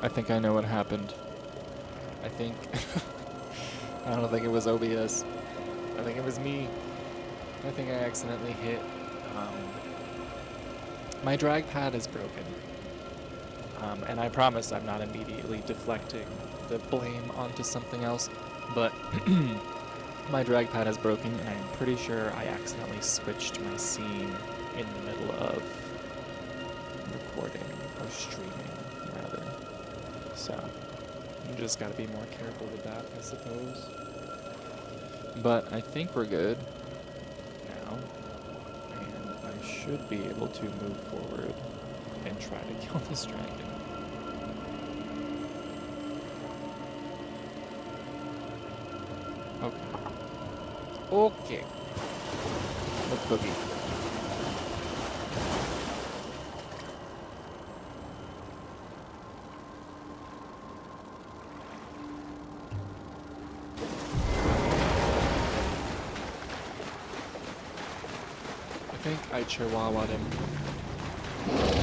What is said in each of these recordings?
I think I know what happened. I think... I don't think it was OBS. I think it was me. I think I accidentally hit... my drag pad is broken. And I promise I'm not immediately deflecting the blame onto something else, but my drag pad is broken, and I'm pretty sure I accidentally switched my scene in the middle of recording, or streaming, rather. So, you just gotta be more careful with that, I suppose. But I think we're good now, and I should be able to move forward and try to kill this dragon. Okay. Let's boogie. I think I chihuahua'd him.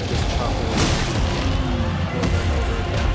Just chop it over and over again.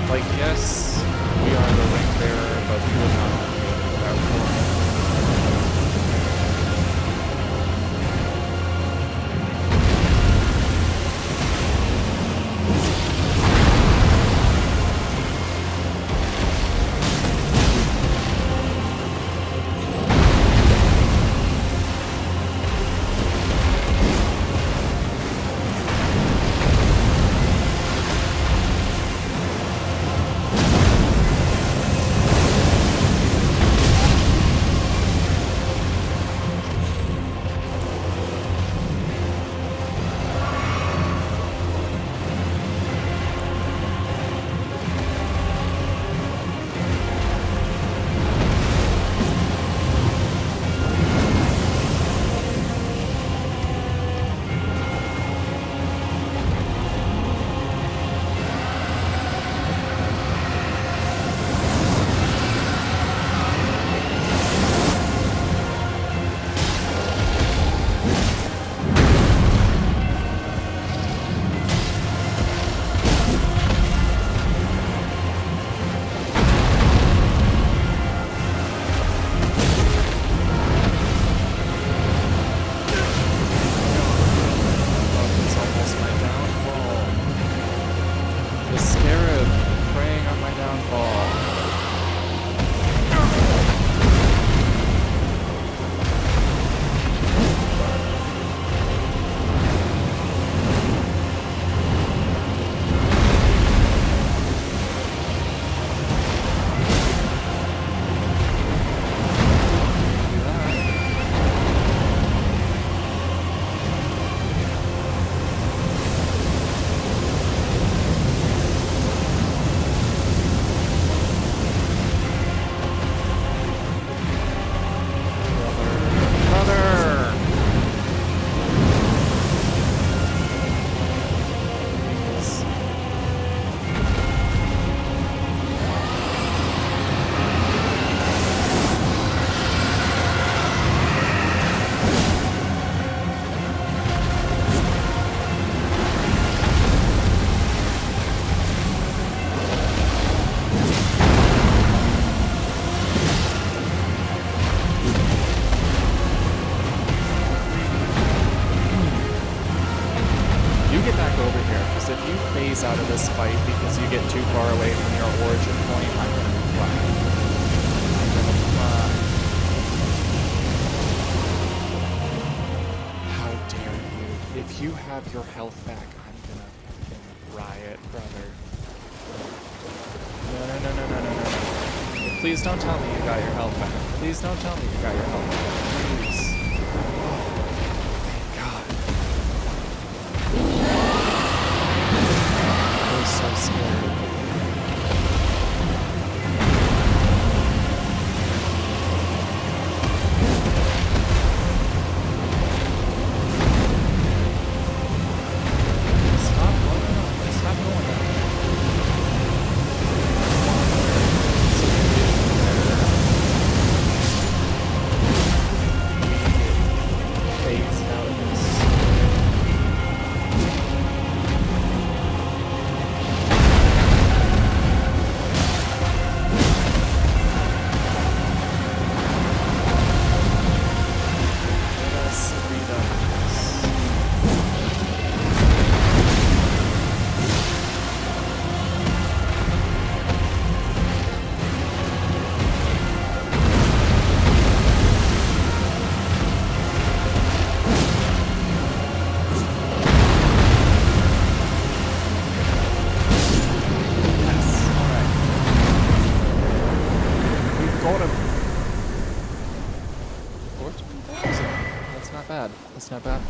Like, yes, we are the ring bearer, but we would not have made it without Corin. Out of this fight because you get too far away from your origin point, I'm gonna cry. I'm gonna cry. How dare you? If you have your health back, I'm gonna fucking riot, brother. No. Please don't tell me you got your health back. Please don't tell me you got your health back. Please. Thank God. So scared. Stop going on. Stop going on. Phase out of this. That's not bad.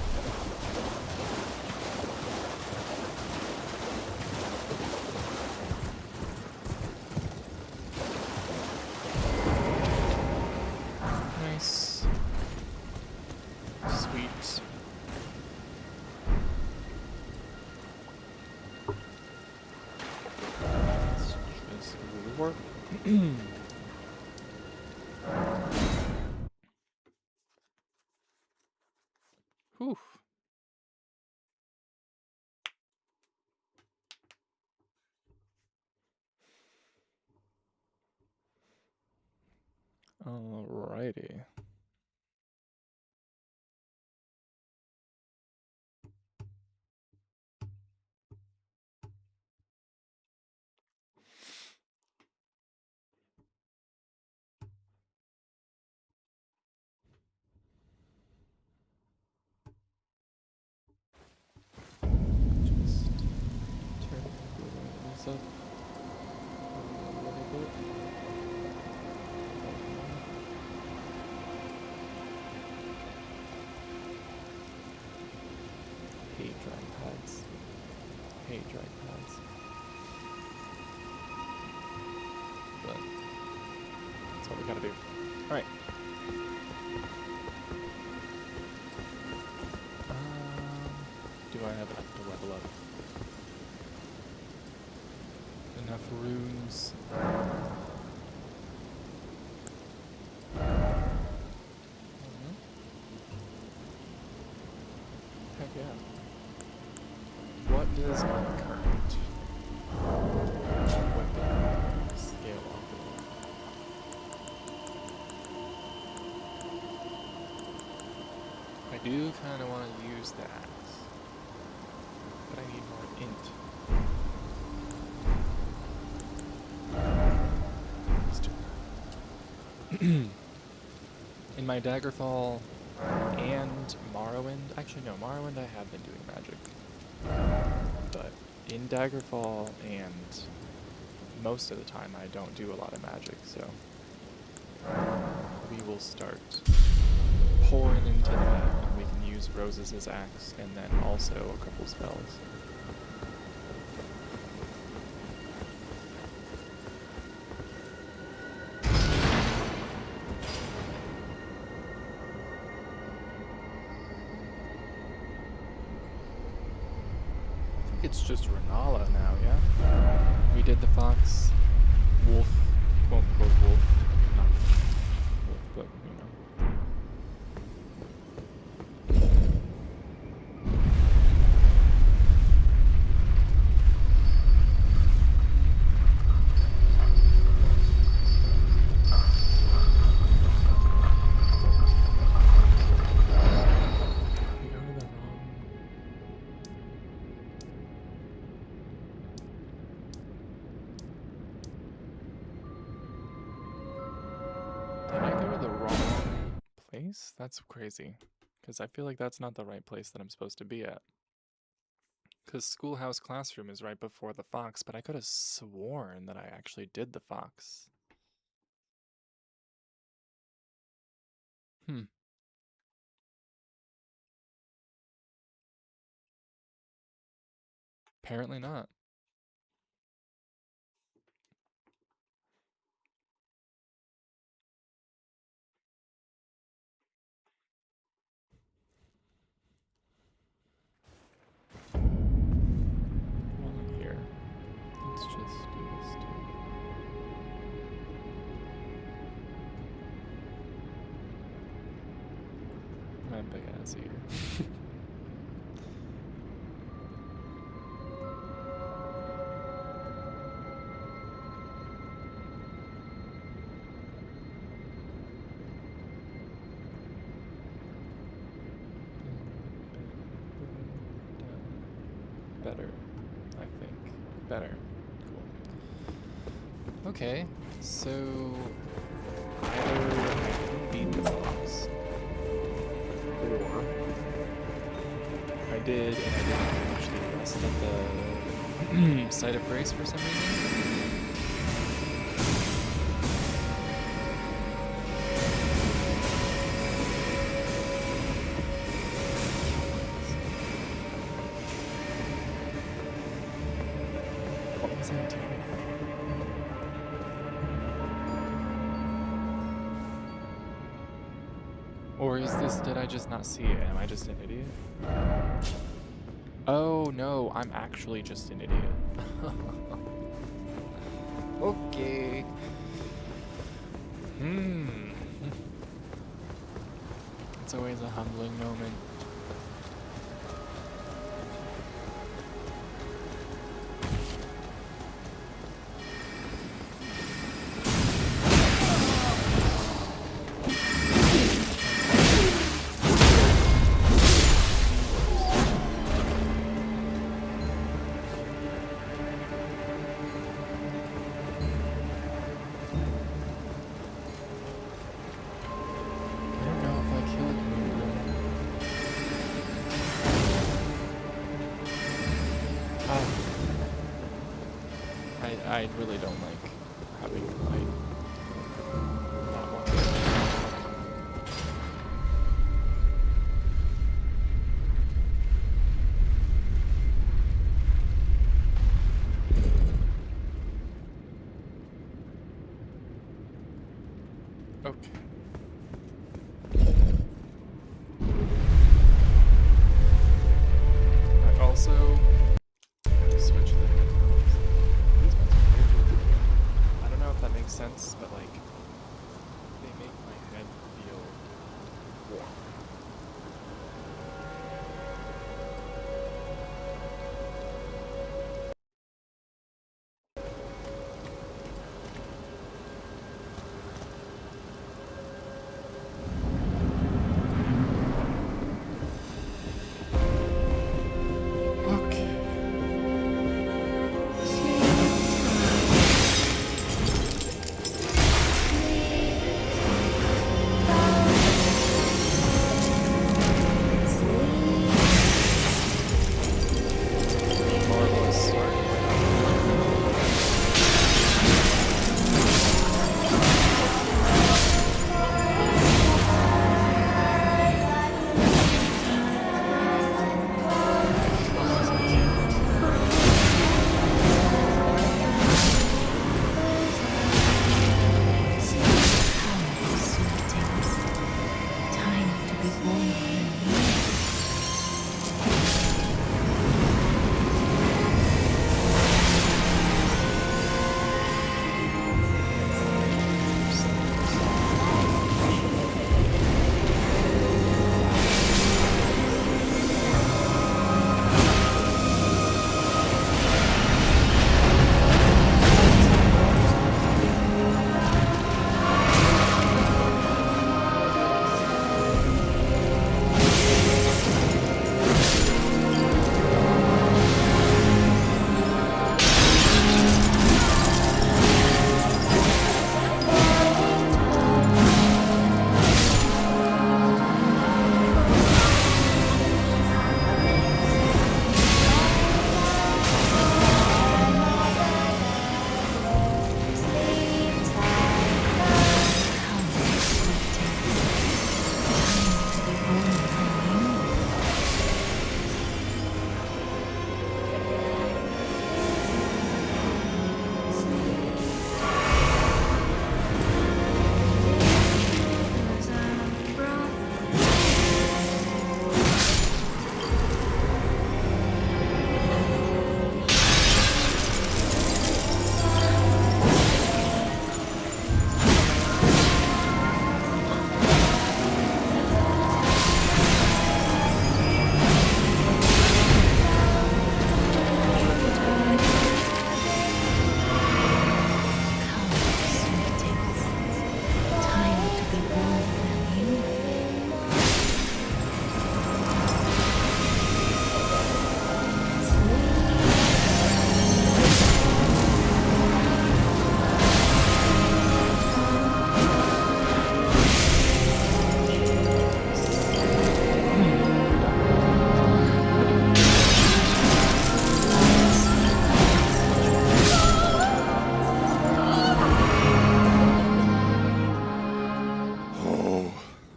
Nice. Sweet. Let's just work. Whew. Alrighty. Just turn this up a little bit. Hate drag pads. Hate drag pads. But that's what we gotta do. Alright. Do I have enough to level up? Enough runes. Heck yeah. What does my current weapon scale off of? I do kind of want to use the axe, but I need more int. In my Daggerfall and Morrowind, actually no, Morrowind I have been doing magic, but in Daggerfall and most of the time I don't do a lot of magic, so we will start pouring into that, and we can use Roses as axe, and then also a couple spells. It's just Renala now, yeah? We did the fox, wolf, quote unquote wolf, not wolf, but you know. That's crazy, because I feel like that's not the right place that I'm supposed to be at. Because Schoolhouse Classroom is right before the fox, but I could have sworn that I actually did the fox. Apparently not. While I'm here, let's just do this too. My big ass ear. Better, I think. Better. Cool. Okay, so either I beat the fox, or I did and I didn't actually rest at the site of grace for some reason. Or is this, did I just not see it? Am I just an idiot? Oh no, I'm actually just an idiot. Okay. It's always a humbling moment. I really don't like having my not one. Okay. I also gotta switch the headphones. These ones are weird. I don't know if that makes sense, but like they make my head feel warm. Okay. Marvelous start. Time to be born anew.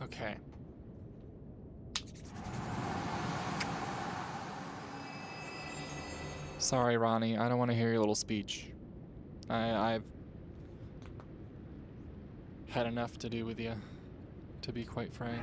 Okay. Sorry, Ronnie. I don't want to hear your little speech. I've had enough to do with you, to be quite frank.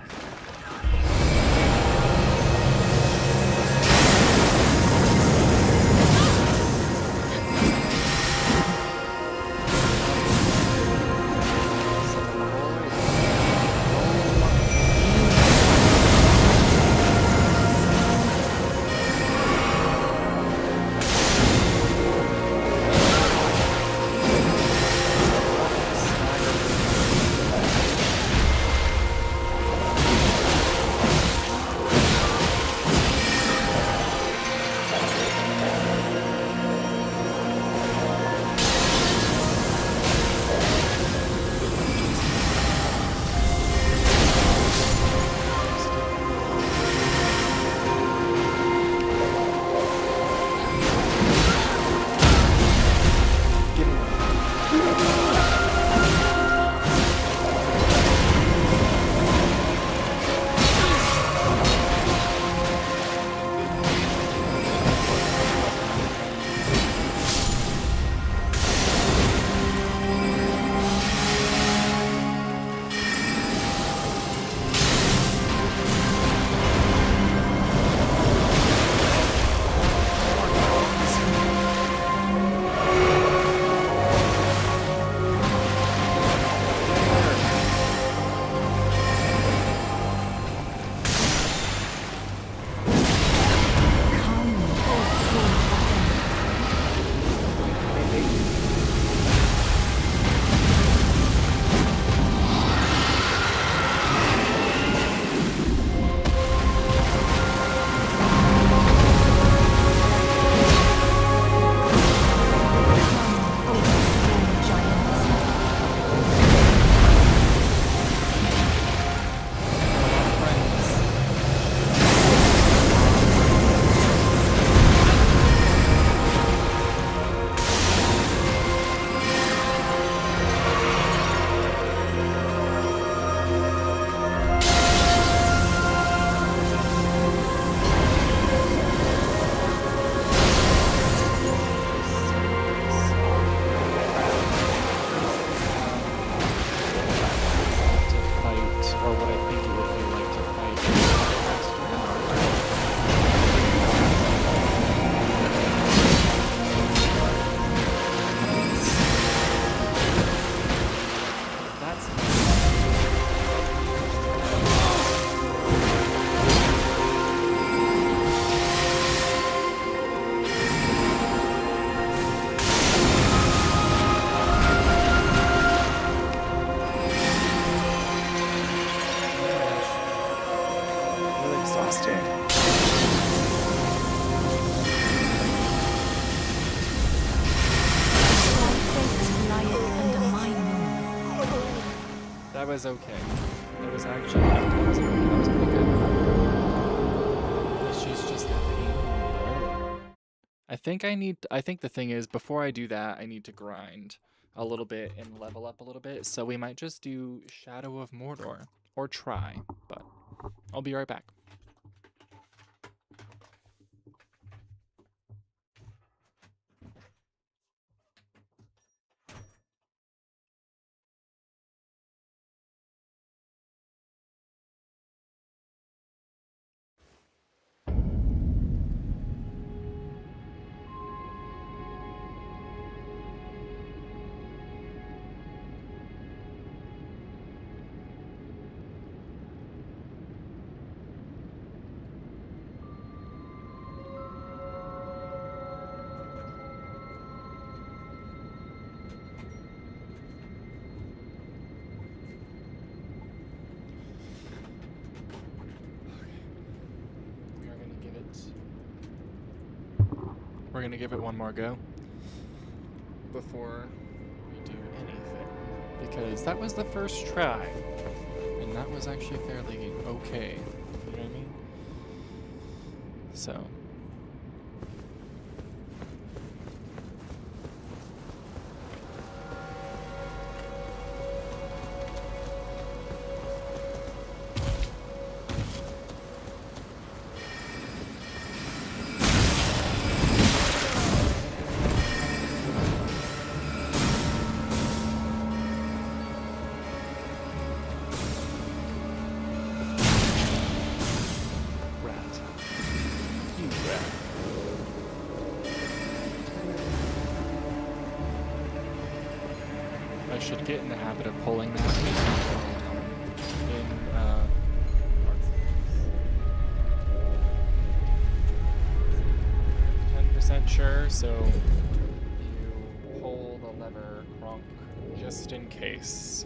That was okay. That was actually that was pretty good. But she's just a pain in the butt. I think the thing is, before I do that, I need to grind a little bit and level up a little bit. So we might just do Shadow of Mordor, or try, but I'll be right back. We're gonna give it one more go before we do anything, because that was the first try, and that was actually fairly okay. You know what I mean? So. I should get in the habit of pulling that in 10% sure, so you pull the lever, Kronk, just in case.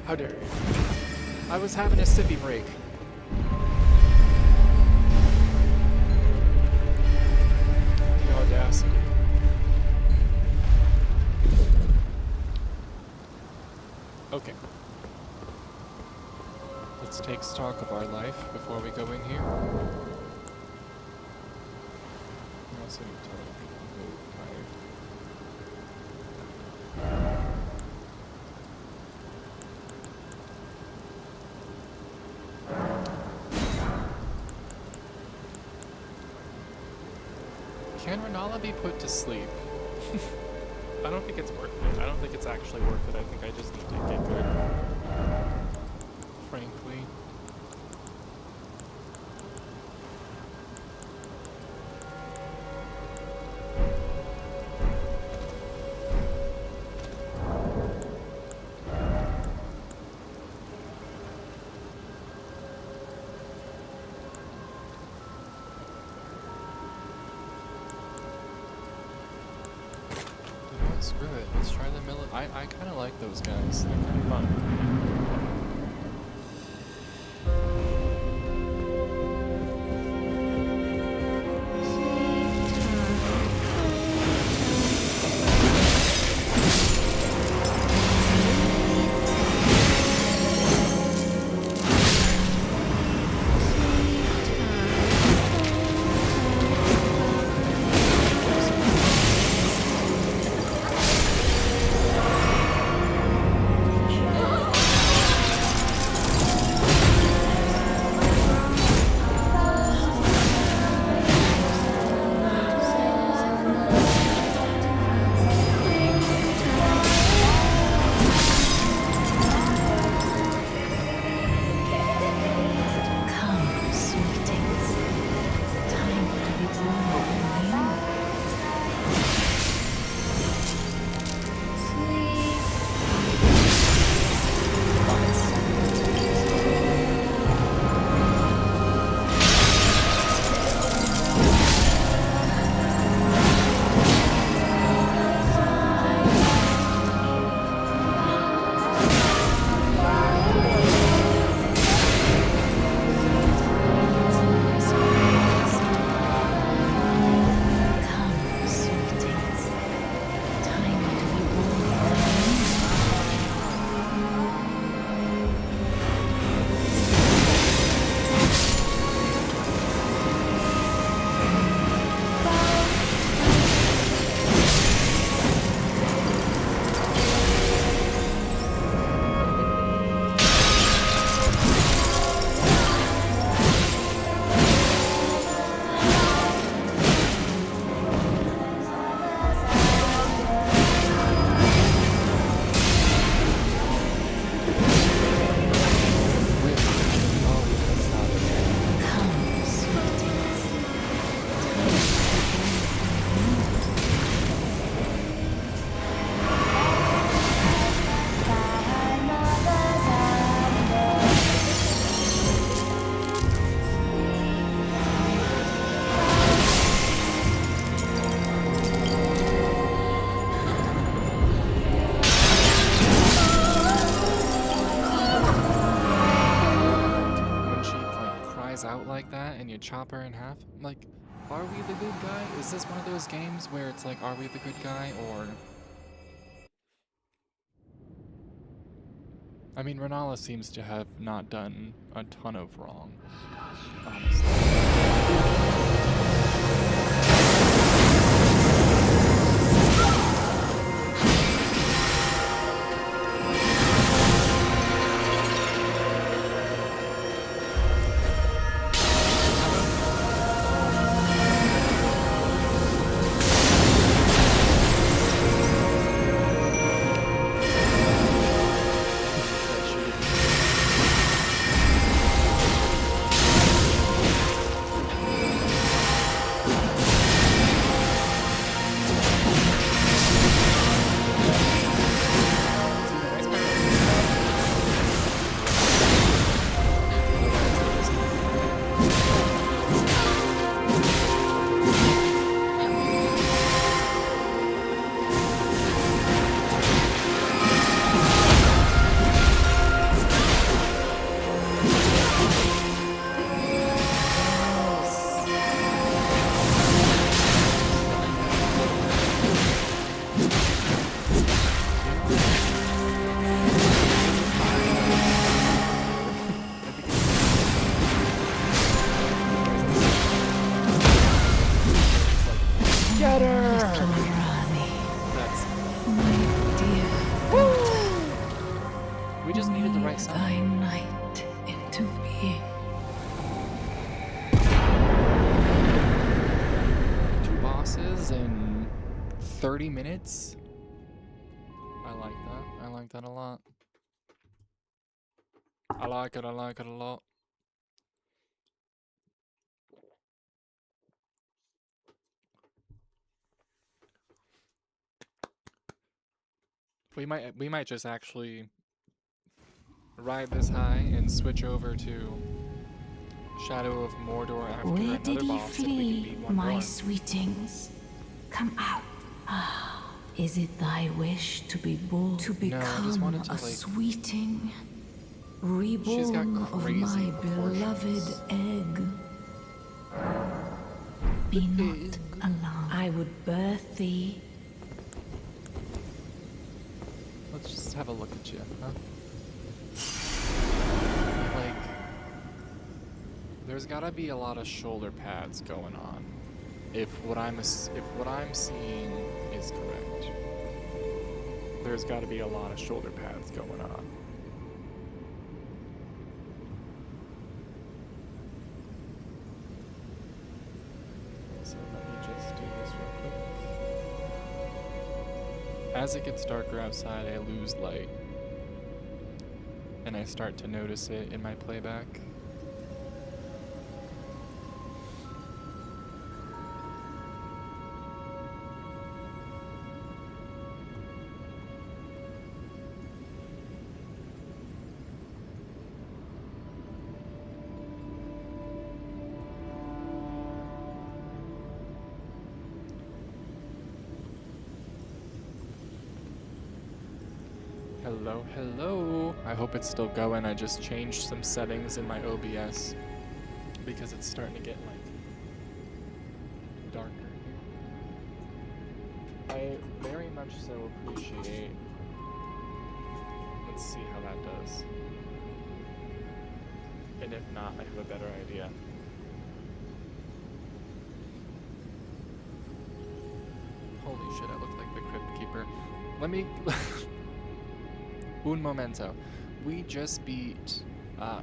How dare you? I was having a sippy break. The audacity. Okay. Let's take stock of our life before we go in here. We also need to move Can Renala be put to sleep? I don't think it's worth it. I don't think it's actually worth it. I think I just need to get good. Frankly. Screw it. Let's try the I kind of like those guys. They're kind of fun. guys out like that and you chop her in half. Like, are we the good guy? Is this one of those games where it's like, are we the good guy, or... I mean, Renala seems to have not done a ton of wrong, honestly. In 30 minutes? I like that. I like that a lot. I like it a lot. We might just actually ride this high and switch over to Shadow of Mordor after Where did another ye boss if we can flee, beat one my more. sweetings? Come out. Ah, is it thy wish to be born, to No, I just wanted become to, a like... sweeting? She's got Reborn of crazy my beloved proportions. egg. Be not alarmed. I would birth thee. Let's just have a look at you, huh? Like, there's gotta be a lot of shoulder pads going on, if what I'm seeing is correct. There's gotta be a lot of shoulder pads going on. So let me just do this real quick. As it gets darker outside, I lose light. And I start to notice it in my playback. Hello, hello. I hope it's still going. I just changed some settings in my OBS because it's starting to get like darker here. I very much so appreciate. Let's see how that does. And if not, I have a better idea. Holy shit, I look like the Crypt Keeper. Let me... Un momento. We just beat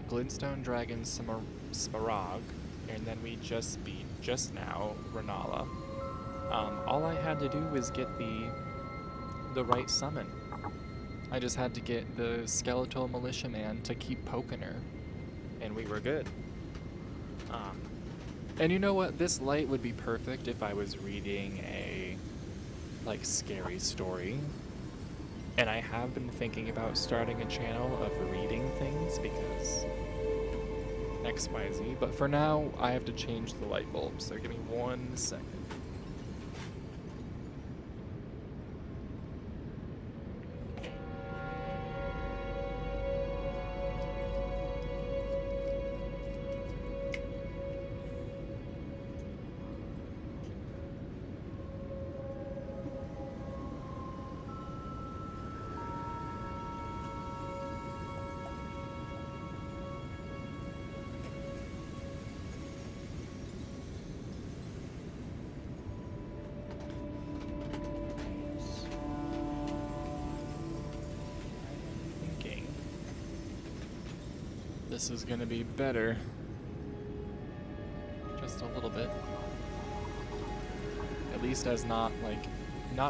Glintstone Dragon Smaragd, and then we just beat, just now, Renala. All I had to do was get the right summon. I just had to get the Skeletal Militiaman to keep poking her, and we were good. And you know what? This light would be perfect if I was reading a, like, scary story. And I have been thinking about starting a channel of reading things because XYZ, but for now, I have to change the light bulb, so give me 1 second. this is gonna be better. Just a little bit. At least as not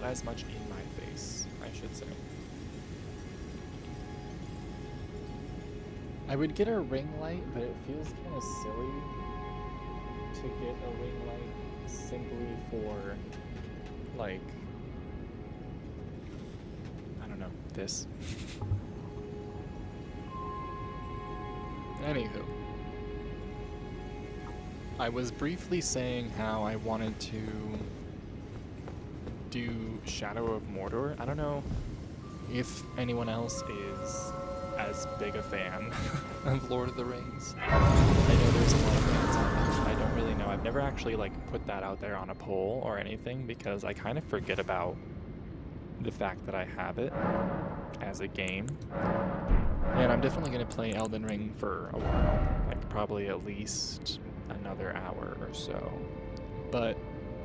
as much in my face, I should say. I would get a ring light, but it feels kind of silly to get a ring light simply for, like, I don't know, this. Anywho. I was briefly saying how I wanted to do Shadow of Mordor. I don't know if anyone else is as big a fan of Lord of the Rings. I know there's a lot of fans out there. I don't really know. I've never actually like put that out there on a poll or anything because I kind of forget about the fact that I have it as a game. And I'm definitely going to play Elden Ring for a while, like probably at least another hour or so. But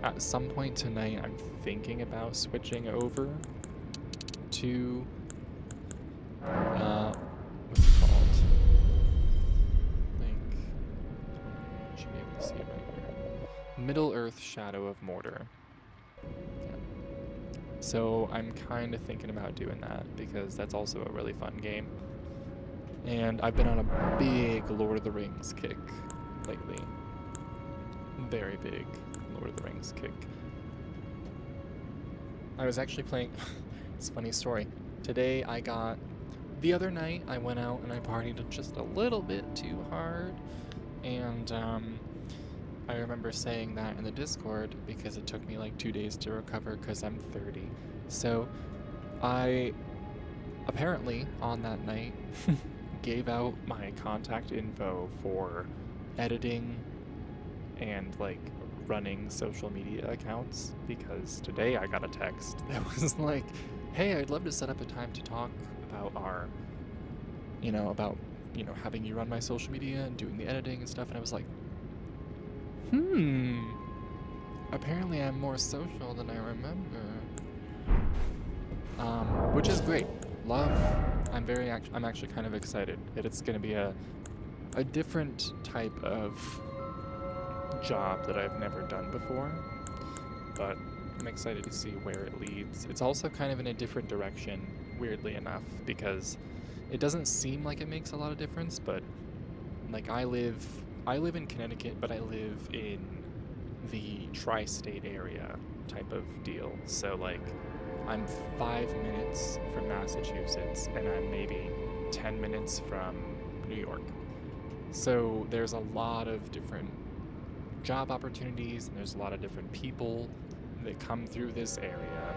at some point tonight, I'm thinking about switching over to, what's it called? Like, you should be able to see it right here. Middle-earth Shadow of Mordor. Yeah. So I'm kind of thinking about doing that because that's also a really fun game. And I've been on a big Lord of the Rings kick lately. Very big Lord of the Rings kick. I was actually playing... It's a funny story. Today the other night I went out and I partied just a little bit too hard. And I remember saying that in the Discord because it took me like 2 days to recover because I'm 30. So I apparently on that night gave out my contact info for editing and like running social media accounts because today I got a text that was like, hey, I'd love to set up a time to talk about our, having you run my social media and doing the editing and stuff. And I was like, apparently I'm more social than I remember. Which is great. Love. I'm actually kind of excited that it's going to be a different type of job that I've never done before, but I'm excited to see where it leads. It's also kind of in a different direction, weirdly enough, because it doesn't seem like it makes a lot of difference, but like I live in Connecticut, but I live in the tri-state area type of deal. So like I'm 5 minutes from Massachusetts and I'm maybe 10 minutes from New York. So there's a lot of different job opportunities and there's a lot of different people that come through this area.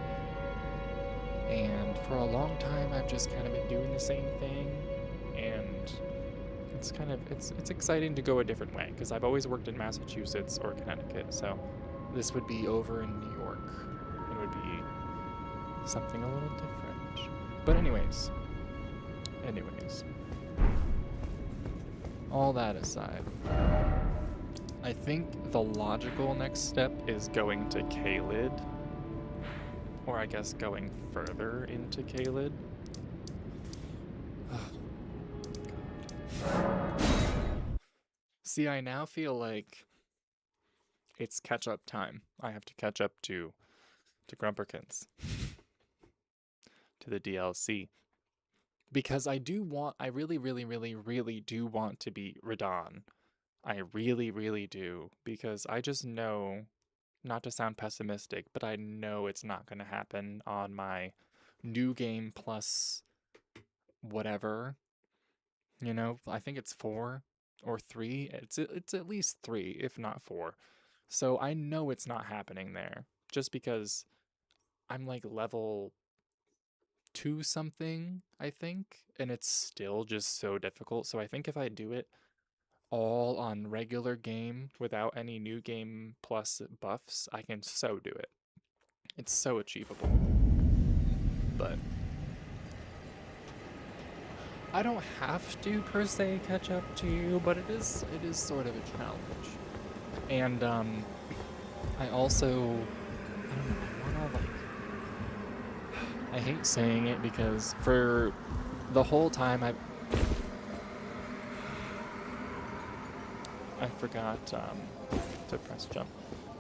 And for a long time I've just kind of been doing the same thing, and it's exciting to go a different way because I've always worked in Massachusetts or Connecticut, so this would be over in New York. It would be something a little different. But anyways, all that aside, I think the logical next step is going to Caelid, or I guess going further into Caelid. See, I now feel like it's catch-up time. I have to catch up to Grumperkins, to the DLC. Because I really, really, really, really do want to beat Radahn. I really, really do. Because I just know, not to sound pessimistic, but I know it's not going to happen on my new game plus whatever. I think it's 4 or 3. It's at least 3, if not 4. So I know it's not happening there. Just because I'm like level 2 something, I think, and it's still just so difficult. So I think if I do it all on regular game without any new game plus buffs, I can so do it. It's so achievable. But I don't have to per se catch up to you, but it is sort of a challenge. And I also, I don't know, I wanna like, I hate saying it because for the whole time I forgot to press jump.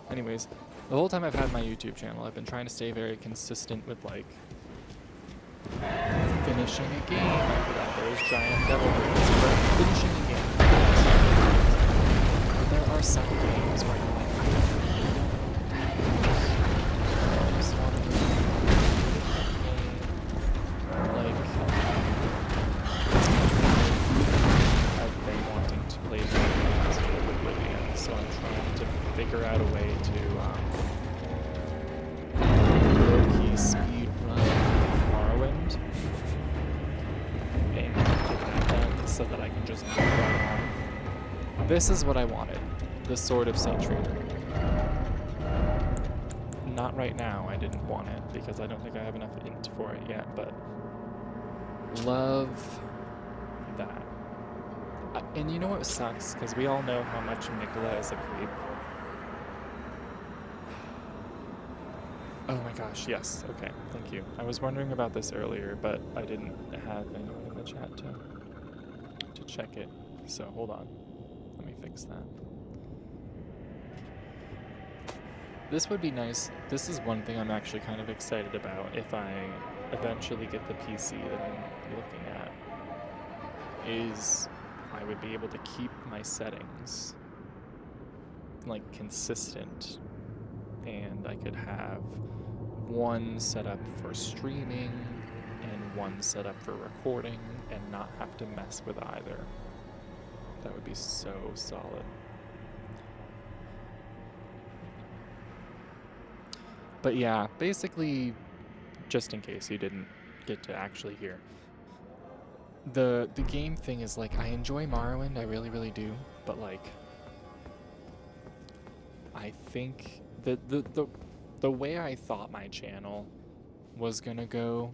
Anyways, the whole time I've had my YouTube channel, I've been trying to stay very consistent with like finishing a game. I forgot there's giant deliveries, but finishing a game. But there are some games where you're like, I just want to do a game. Like, I've been wanting to play games with Oblivion, so I'm trying to figure out a way to low-key speed run Morrowind and get that done so that I can just move right on. This is what I wanted, the Sword of Saint Trader. Not right now, I didn't want it because I don't think I have enough int for it yet, but love that. And you know what sucks? Because we all know how much Mikola is a creep. Oh my gosh, yes. Okay, thank you. I was wondering about this earlier, but I didn't have anyone in the chat to check it. So hold on. Let me fix that. This would be nice. This is one thing I'm actually kind of excited about if I eventually get the PC that I'm looking at, is I would be able to keep my settings like consistent, and I could have one set up for streaming and one set up for recording and not have to mess with either. That would be so solid. But yeah, basically, just in case you didn't get to actually hear, the game thing is like, I enjoy Morrowind, I really, really do, but like, I think the way I thought my channel was gonna go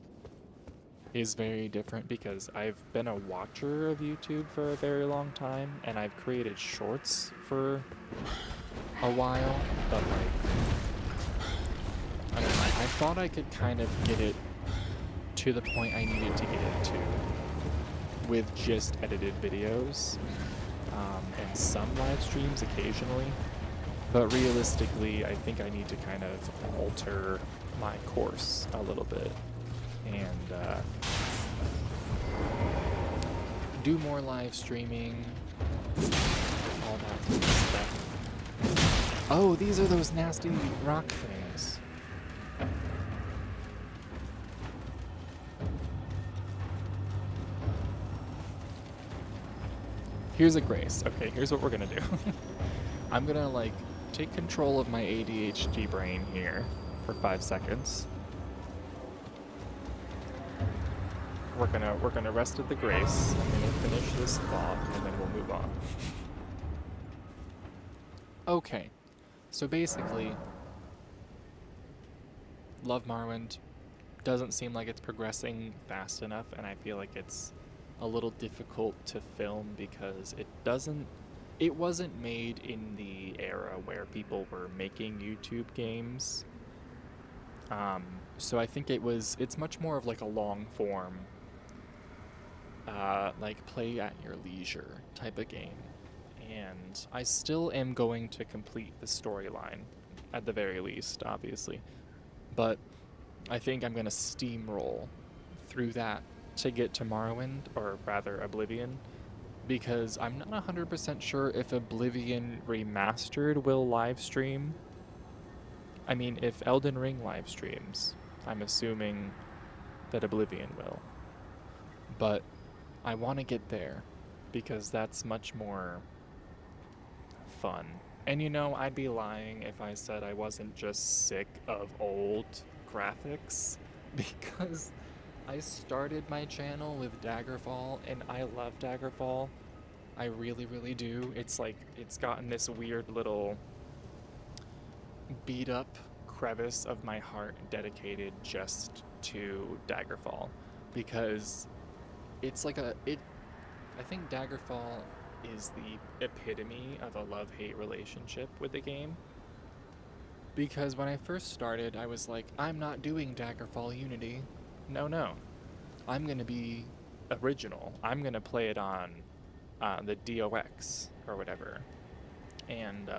is very different, because I've been a watcher of YouTube for a very long time, and I've created shorts for a while, but like, I don't know, I thought I could kind of get it to the point I needed to get it to with just edited videos, and some live streams occasionally. But realistically, I think I need to kind of alter my course a little bit and do more live streaming, all that kind of stuff. Oh, these are those nasty rock things. Here's a grace. Okay, here's what we're gonna do. I'm gonna like take control of my ADHD brain here for 5 seconds. We're gonna rest at the grace. I'm gonna finish this thought and then we'll move on. Okay, so basically, love Morrowind. Doesn't seem like it's progressing fast enough, and I feel like it's a little difficult to film because it wasn't made in the era where people were making YouTube games. So I think it's much more of like a long form, like play at your leisure type of game. And I still am going to complete the storyline, at the very least, obviously. But I think I'm gonna steamroll through that to get to Morrowind, or rather Oblivion, because I'm not 100% sure if Oblivion Remastered will live stream. I mean, if Elden Ring live streams, I'm assuming that Oblivion will. But I want to get there, because that's much more fun. And you know, I'd be lying if I said I wasn't just sick of old graphics, because I started my channel with Daggerfall, and I love Daggerfall. I really, really do. It's like, it's gotten this weird little beat up crevice of my heart dedicated just to Daggerfall, because it's like I think Daggerfall is the epitome of a love-hate relationship with the game. Because when I first started, I was like, I'm not doing Daggerfall Unity. No. I'm gonna be original. I'm gonna play it on the DOX or whatever. And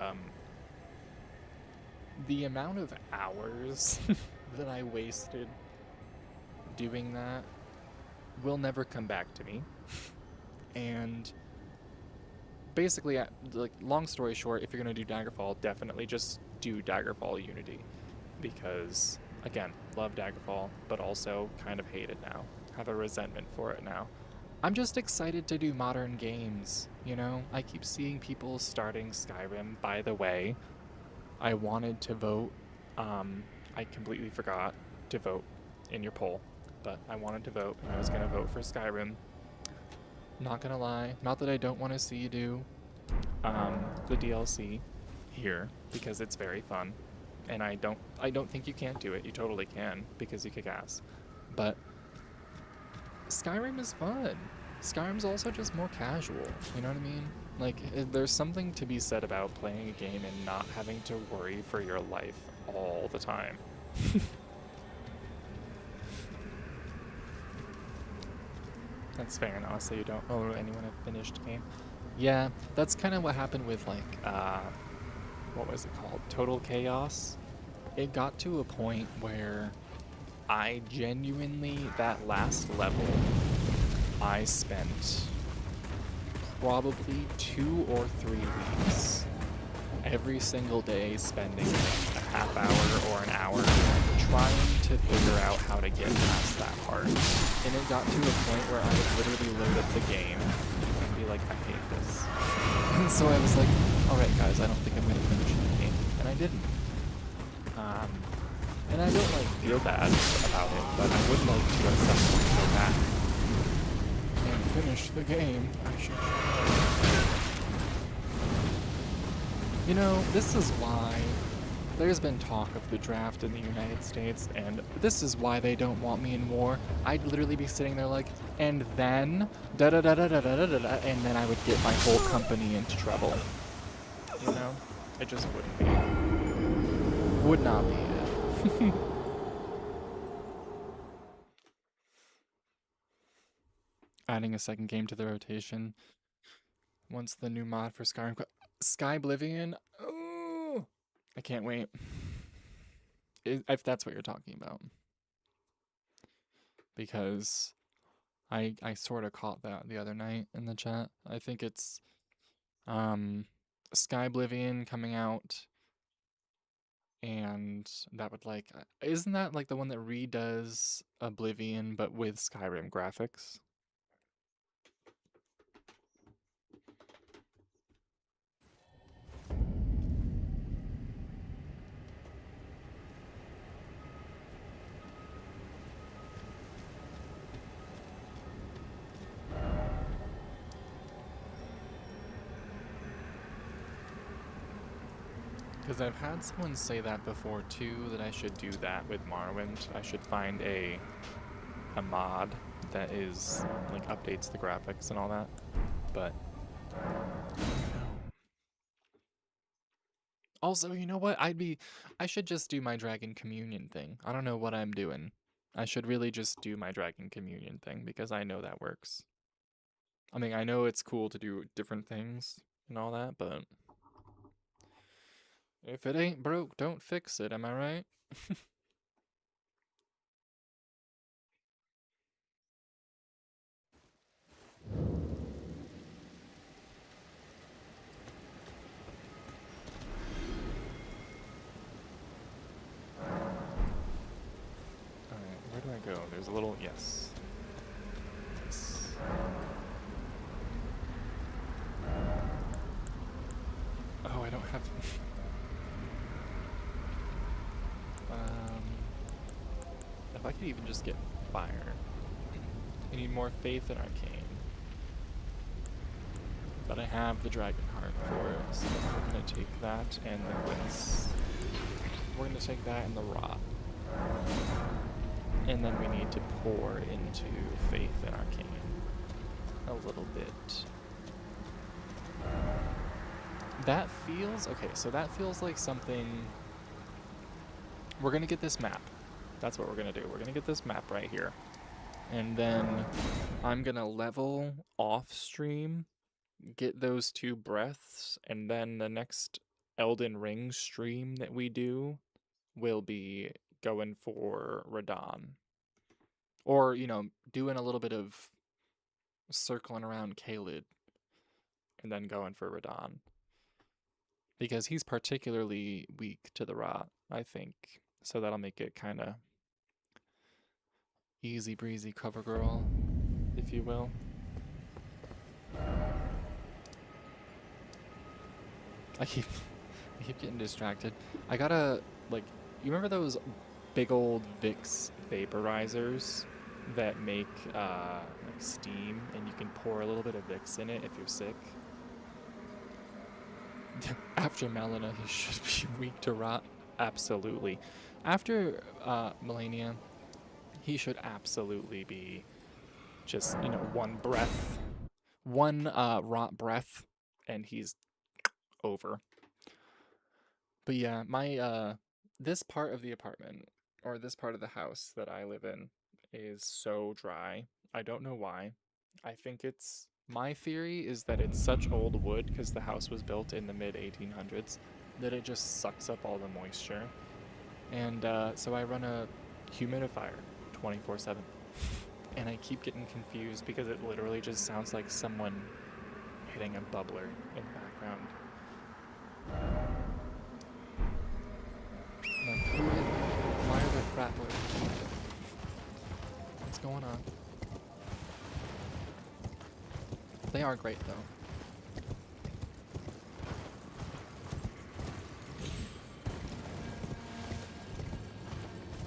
the amount of hours that I wasted doing that will never come back to me. And basically, like, long story short, if you're gonna do Daggerfall, definitely just do Daggerfall Unity, because again, love Daggerfall, but also kind of hate it now. Have a resentment for it now. I'm just excited to do modern games, you know? I keep seeing people starting Skyrim. By the way, I wanted to vote. I completely forgot to vote in your poll, but I wanted to vote, and I was gonna vote for Skyrim. Not gonna lie, not that I don't want to see you do the DLC here, because it's very fun, and I don't think you can't do it. You totally can, because you kick ass. But Skyrim is fun. Skyrim's also just more casual, you know what I mean? Like, there's something to be said about playing a game and not having to worry for your life all the time. That's fair enough, so you don't owe anyone a finished game. Yeah, that's kind of what happened with, like, what was it called? Total Chaos. It got to a point where I genuinely, that last level, I spent probably 2 or 3 weeks every single day spending a half hour or an hour trying to figure out how to get past that part. And it got to a point where I would literally load up the game and be like, I hate this. And so I was like, alright guys, I don't think I'm going to finish the game. And I didn't. And I don't, like, feel bad about it, but I would like to at some point go back and finish the game. I should. You know, this is why there's been talk of the draft in the United States, and this is why they don't want me in war. I'd literally be sitting there like, and then da da da da da da da da, and then I would get my whole company into trouble. You know, it just wouldn't be. Would not be it. Adding a second game to the rotation once the new mod for Skyrim. Sky Oblivion. Oh, I can't wait. If that's what you're talking about, because I sort of caught that the other night in the chat. I think it's Sky Oblivion coming out, and that would, like, isn't that like the one that redoes Oblivion but with Skyrim graphics? Because I've had someone say that before too, that I should do that with Morrowind. I should find a mod that is, like, updates the graphics and all that. But no. Also, you know what? I should just do my Dragon Communion thing. I don't know what I'm doing. I should really just do my Dragon Communion thing, because I know that works. I mean, I know it's cool to do different things and all that, but if it ain't broke, don't fix it, am I right? Alright, where do I go? There's a little, yes. Yes. Oh, I don't have... if I could even just get fire. I need more faith in Arcane. But I have the Dragon Heart for it, so we're gonna take that and the Quince. We're gonna take that and the Rot. And then we need to pour into faith in Arcane a little bit. That feels... okay, so that feels like something... we're gonna get this map. That's what we're gonna do. We're gonna get this map right here. And then I'm gonna level off stream get those 2 breaths, and then the next Elden Ring stream that we do will be going for Radon. Or, doing a little bit of circling around Kaled and then going for Radon. Because he's particularly weak to the rot, I think. So that'll make it kind of easy breezy cover girl, if you will. I keep getting distracted. I gotta, like, you remember those big old Vicks vaporizers that make like steam, and you can pour a little bit of Vicks in it if you're sick? After Melina, he should be weak to rot. Absolutely. After Melania, he should absolutely be just, one breath, one rot breath, and he's over. But yeah, my this part of the apartment, or this part of the house that I live in, is so dry. I don't know why. I think my theory is that it's such old wood because the house was built in the mid 1800s that it just sucks up all the moisture. And so I run a humidifier 24/7. And I keep getting confused because it literally just sounds like someone hitting a bubbler in the background. Like, why are there frat boys? What's going on? They are great, though.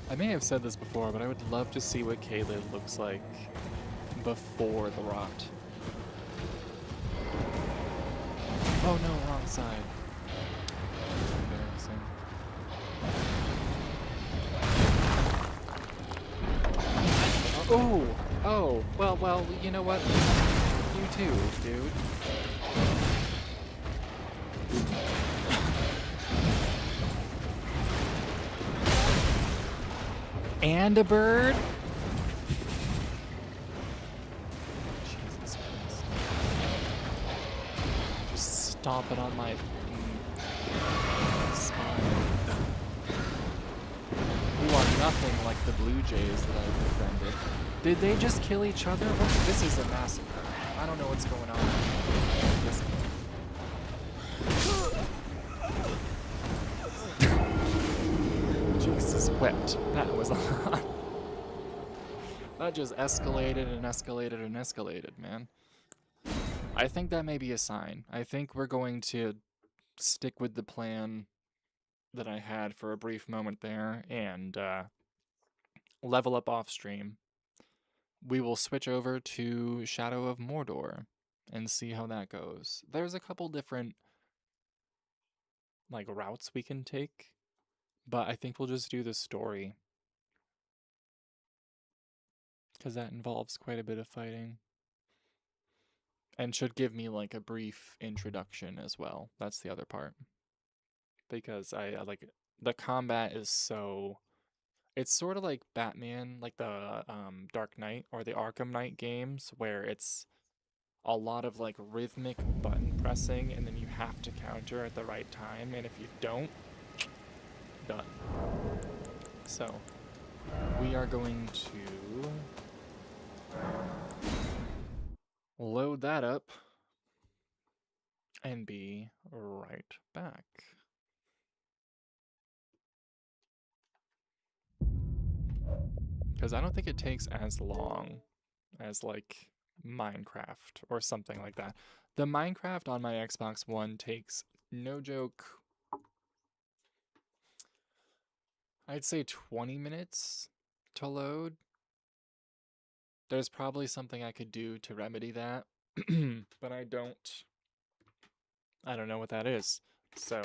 I may have said this before, but I would love to see what Kaled looks like before the rot. Oh no, wrong side. Embarrassing. Oh, well, you know what? You too, dude. And a bird? Jesus Christ. Just stomping on my spine. You are nothing like the Blue Jays that I've befriended. Did they just kill each other? This is a massacre. I don't know what's going on. Jesus wept. That was a lot. That just escalated and escalated and escalated, man. I think that may be a sign. I think we're going to stick with the plan that I had for a brief moment there and level up off stream. We will switch over to Shadow of Mordor and see how that goes. There's a couple different routes we can take, but I think we'll just do the story because that involves quite a bit of fighting and should give me a brief introduction as well. That's the other part, because I like the combat is so. It's sort of like Batman, like the Dark Knight or the Arkham Knight games, where it's a lot of rhythmic button pressing, and then you have to counter at the right time, and if you don't, done. So we are going to load that up and be right back. Because I don't think it takes as long as Minecraft or something like that. The Minecraft on my Xbox One takes, no joke, I'd say 20 minutes to load. There's probably something I could do to remedy that, but I don't know what that is. So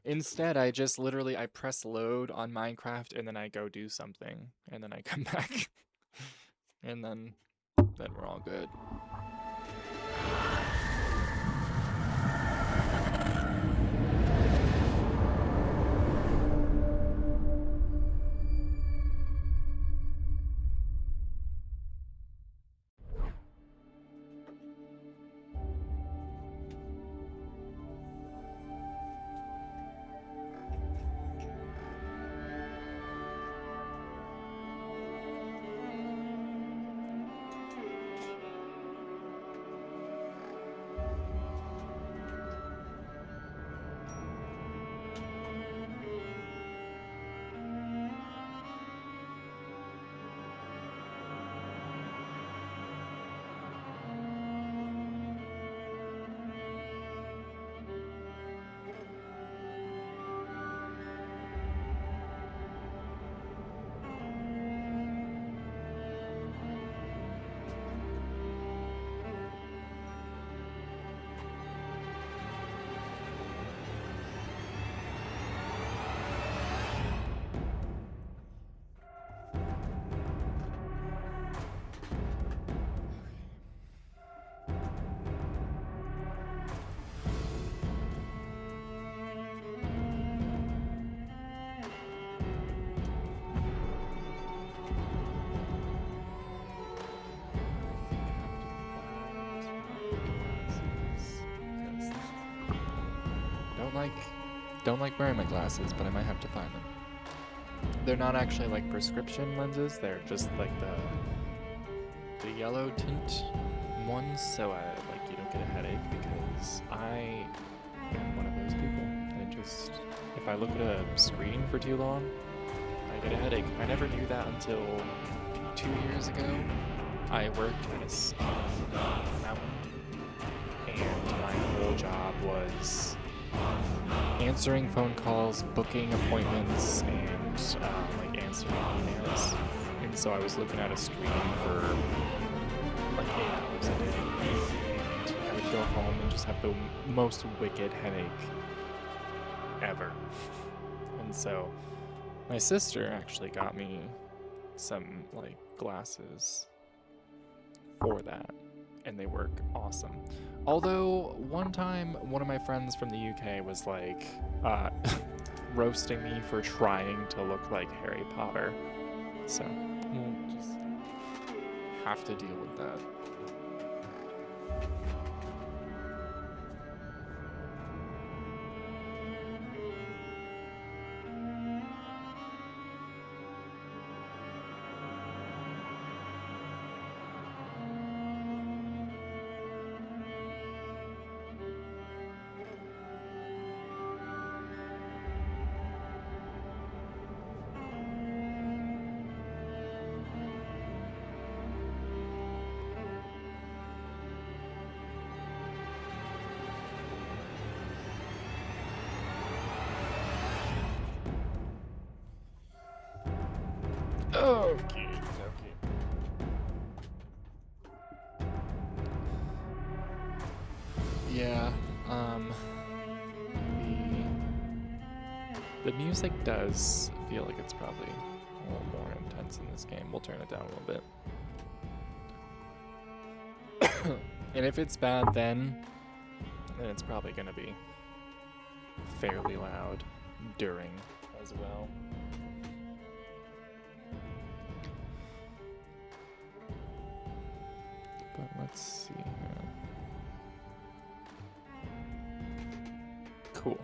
instead, I just literally, I press load on Minecraft and then I go do something and then I come back and then we're all good. don't like wearing my glasses, but I might have to find them. They're not actually like prescription lenses. They're just like the yellow tint ones, so like you don't get a headache, because I am one of those people. If I look at a screen for too long, I get a headache. I never knew that until 2 years ago. I worked at a ski mountain, and my whole job was answering phone calls, booking appointments, and like answering emails. And so I was looking at a screen for like 8 hours a day, and I would go home and just have the most wicked headache ever. And so my sister actually got me some like glasses for that, and they work awesome. Although one time one of my friends from the UK was like roasting me for trying to look like Harry Potter, so we'll just have to deal with that. Okay. Yeah, the music does feel like it's probably a little more intense in this game. We'll turn it down a little bit. And if it's bad then it's probably gonna be fairly loud during as well. But let's see here. Cool.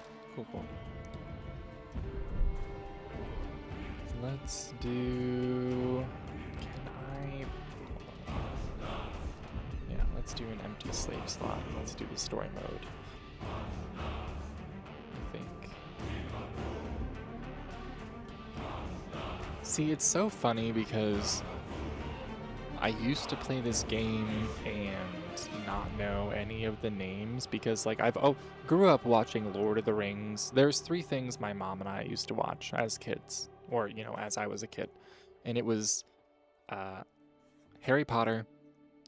Let's do... Yeah, let's do an empty slave slot. Let's do the story mode, I think. See, it's so funny because I used to play this game and not know any of the names, because like grew up watching Lord of the Rings. There's 3 things my mom and I used to watch as kids, or as I was a kid, and it was Harry Potter,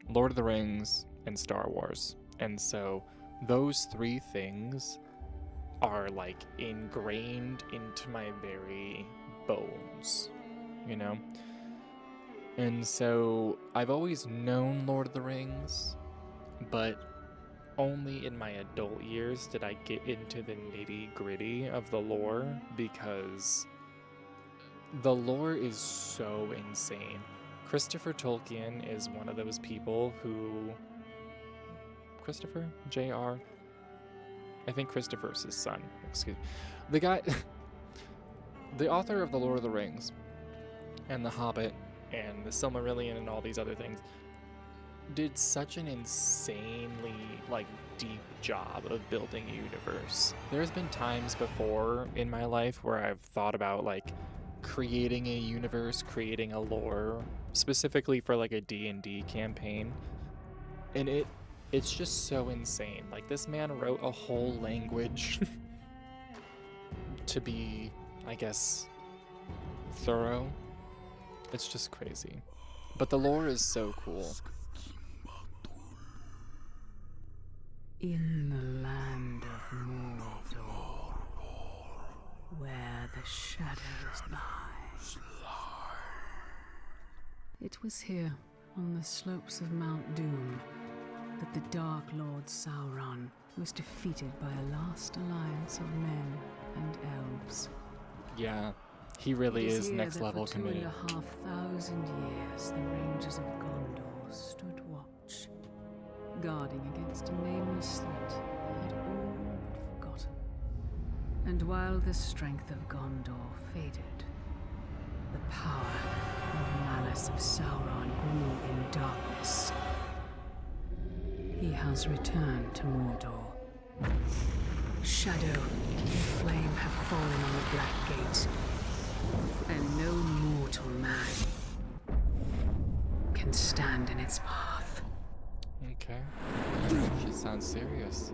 Lord of the Rings, and Star Wars. And so those 3 things are like ingrained into my very bones, And so I've always known Lord of the Rings, but only in my adult years did I get into the nitty-gritty of the lore, because the lore is so insane. Christopher Tolkien is one of those people who... Christopher? J.R.? I think Christopher's his son. Excuse me. The guy... the author of The Lord of the Rings and The Hobbit and The Silmarillion and all these other things did such an insanely deep job of building a universe. There's been times before in my life where I've thought about creating a universe, creating a lore, specifically for a D&D campaign, and it's just so insane. This man wrote a whole language to be, I guess, thorough. It's just crazy. But the lore is so cool. In the land of Mordor, where the shadows lie. It was here, on the slopes of Mount Doom, that the Dark Lord Sauron was defeated by a last alliance of men and elves. Yeah, he really is next level committed. For 2,500 years, the Rangers of Gondor stood watch, guarding against a nameless threat they had all but forgotten. And while the strength of Gondor faded, the power and malice of Sauron grew in darkness. He has returned to Mordor. Shadow and flame have fallen on the Black Gate, and no mortal man can stand in its path. Okay. She sounds serious.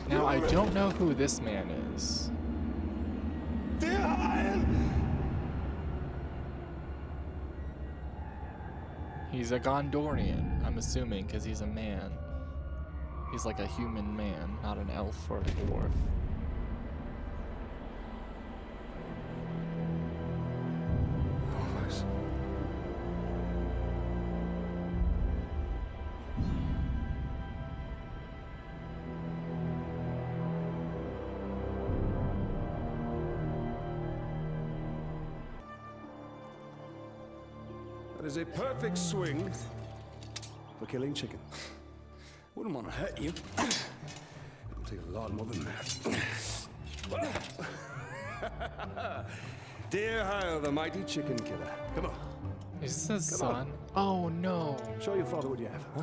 Now, I don't know who this man is. He's a Gondorian, I'm assuming, because he's a man. He's like a human man, not an elf or a dwarf. That is a perfect swing for killing chicken. Wouldn't want to hurt you. It'll take a lot more than that. Dear Hyle, the mighty chicken killer. Come on. Is this his Come son? Oh no. Show your father what you have, huh?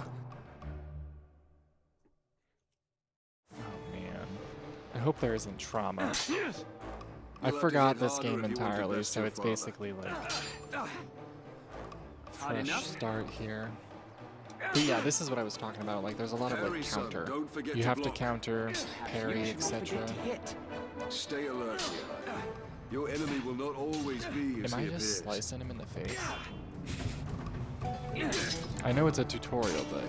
Oh man. I hope there isn't trauma. I forgot this game entirely, so it's basically like fresh start here. But yeah, this is what I was talking about. Like, there's a lot of like counter. You have to counter, parry, etc. Stay alert. Your enemy will not always be as Am I he just appears. slicing him in the face? I know it's a tutorial, but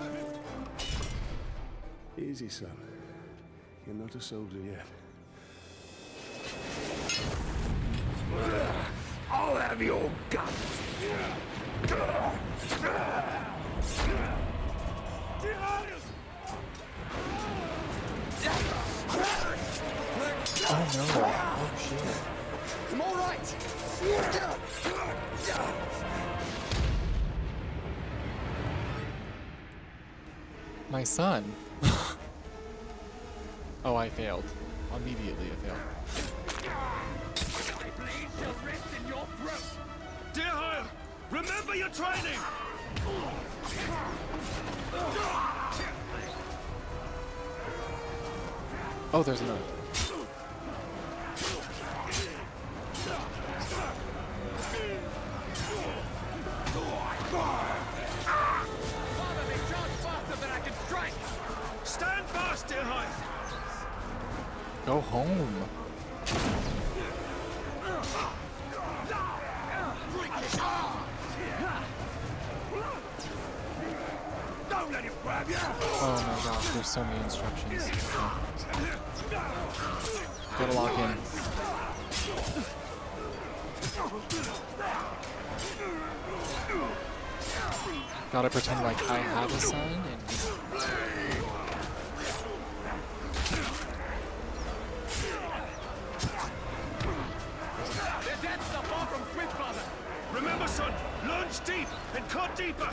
Easy, son. You're not a soldier yet. I'll have your guts. oh no! Oh shit! I'm all right. My son. Oh, I failed. Immediately, I failed. Dear Hyle, remember your training. Oh, there's another. Stand fast, dear Hyle. Go home. Don't let him grab you. Oh my gosh, there's so many instructions. Gotta lock in. Gotta pretend like I have a son and Remember, son, lunge deep and cut deeper.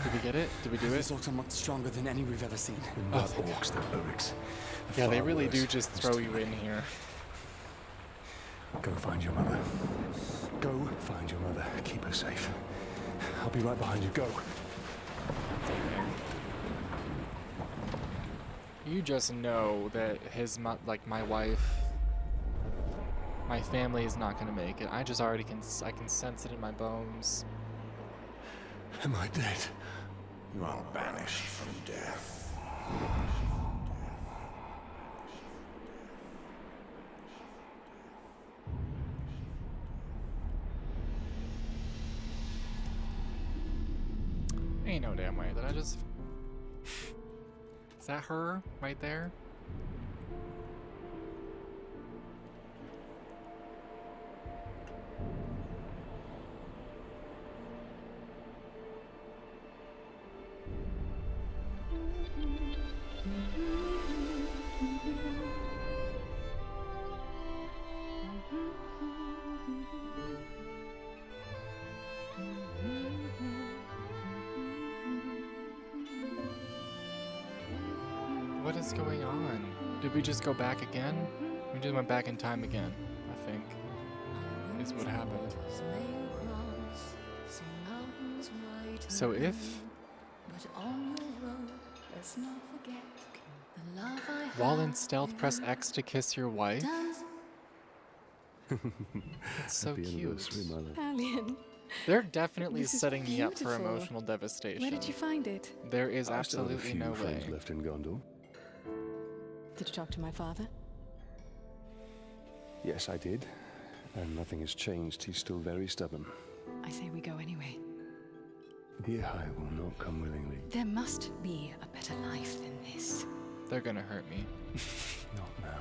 did we get it? Did we do it? This orcs are much stronger than any we've ever seen. Not orcs, they're lyrics. Yeah, they really do just throw you in here. Go find your mother. Go find your mother. Keep her safe. I'll be right behind you. Go. You just know that like my wife, my family is not gonna make it. I can sense it in my bones. Am I dead? You are banished from death. Ain't no damn way. Did I just... Is that her right there? What is going on? Did we just go back again? We just went back in time again, I think. Is what happened. So if while in stealth, press X to kiss your wife. That's so Happy cute. anniversary, my love. Alien, They're definitely this is setting me up for beautiful. emotional devastation. Where did you find it? There is I still have a absolutely few no friends way. left in Gondor. Did you talk to my father? Yes, I did. And nothing has changed. He's still very stubborn. I say we go anyway. Here I will not come willingly. There must be a better life than this. They're gonna hurt me. Not now,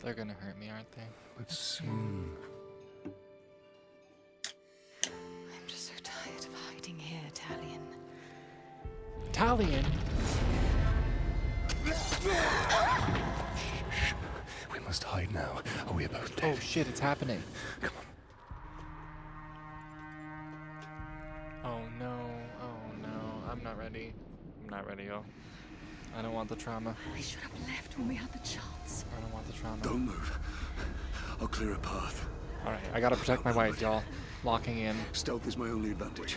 They're gonna hurt me, aren't they? but soon. I'm just so tired of hiding here, Talion. Italian? Shh. We must hide now, or we are both dead. Oh shit, it's happening. Come on. Oh no, oh no. I'm not ready. I'm not ready, y'all. I don't want the trauma. I should have left when we had the chance. I don't want the trauma. Don't move. I'll clear a path. Alright, I gotta protect my wife, y'all. Locking in. Stealth is my only advantage.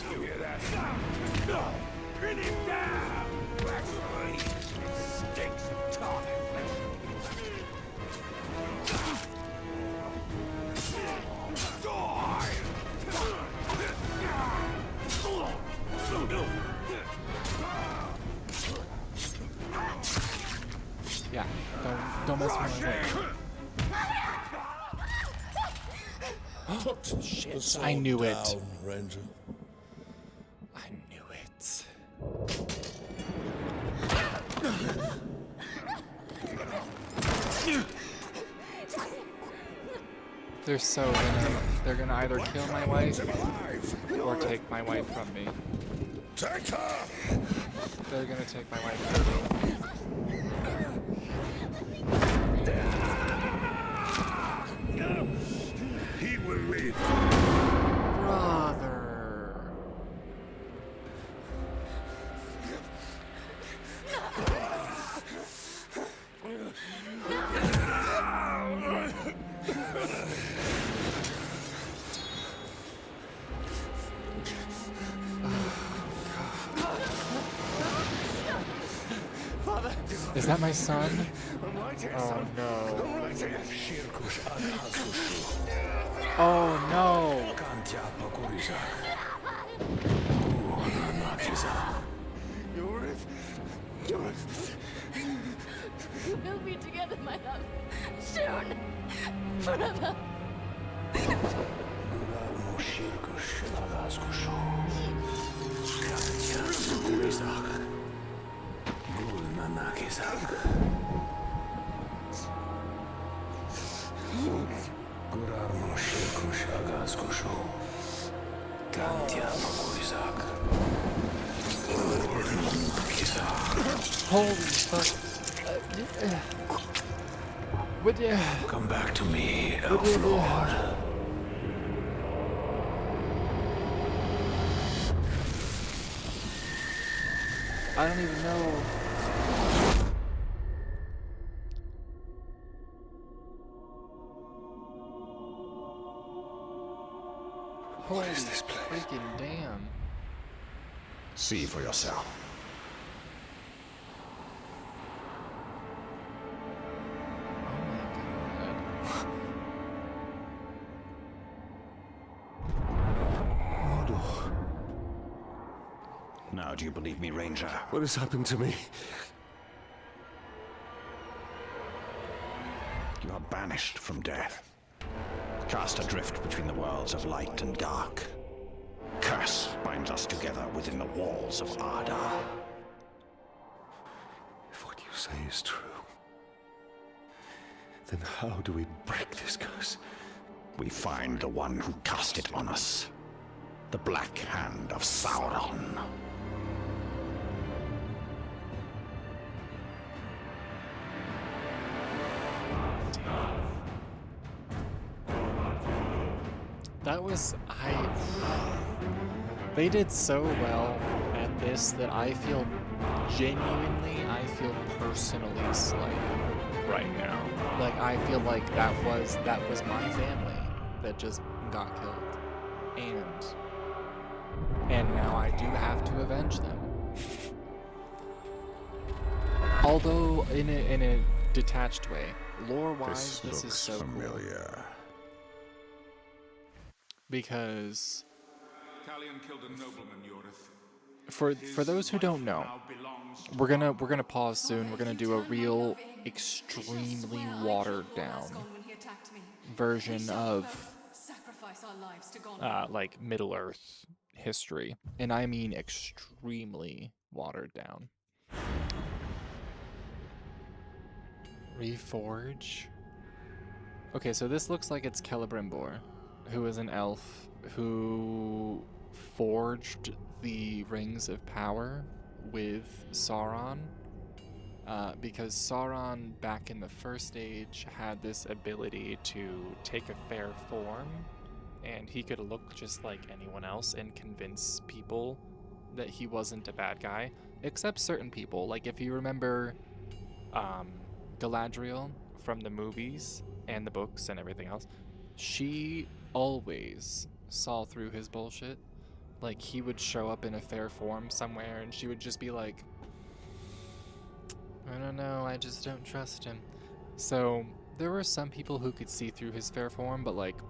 You hear that? Pin him down! Actually, it stinks of talking. Yeah, don't mess with my wife. Shit, I knew it. Ranger. I knew it. They're gonna either kill my wife or take my wife from me. Take her! They're gonna take my wife from me. He will live. Brother. Is that my son? Oh no. Oh no. We'll be together, my love. Soon. Forever. Holy fuck. Would you? Come back to me, Elf Lord. I don't even know. Holy is this place? freaking damn. See for yourself. Oh Mordor. Now, do you believe me, Ranger? What has happened to me? You are banished from death. Cast adrift between the worlds of light and dark. Curse binds us together within the walls of Ardar. If what you say is true, then how do we break this curse? We find the one who cast it on us. The Black Hand of Sauron. That was They did so well at pissed that I feel personally slighted right now. Like I feel like that was my family that just got killed, and now I do have to avenge them. Although in a detached way, lore-wise, this is so familiar. Cool. Because killed a nobleman, Yorith. For those who don't know, we're gonna pause soon. We're gonna do a real extremely watered down version of like Middle Earth history, and I mean extremely watered down. Reforge. Okay, so this looks like it's Celebrimbor, who is an elf who forged the Rings of Power with Sauron, because Sauron back in the First Age had this ability to take a fair form, and he could look just like anyone else and convince people that he wasn't a bad guy, except certain people. Like if you remember Galadriel from the movies and the books and everything else, she always saw through his bullshit. Like he would show up in a fair form somewhere and she would just be like, I don't know, I just don't trust him. So there were some people who could see through his fair form, but like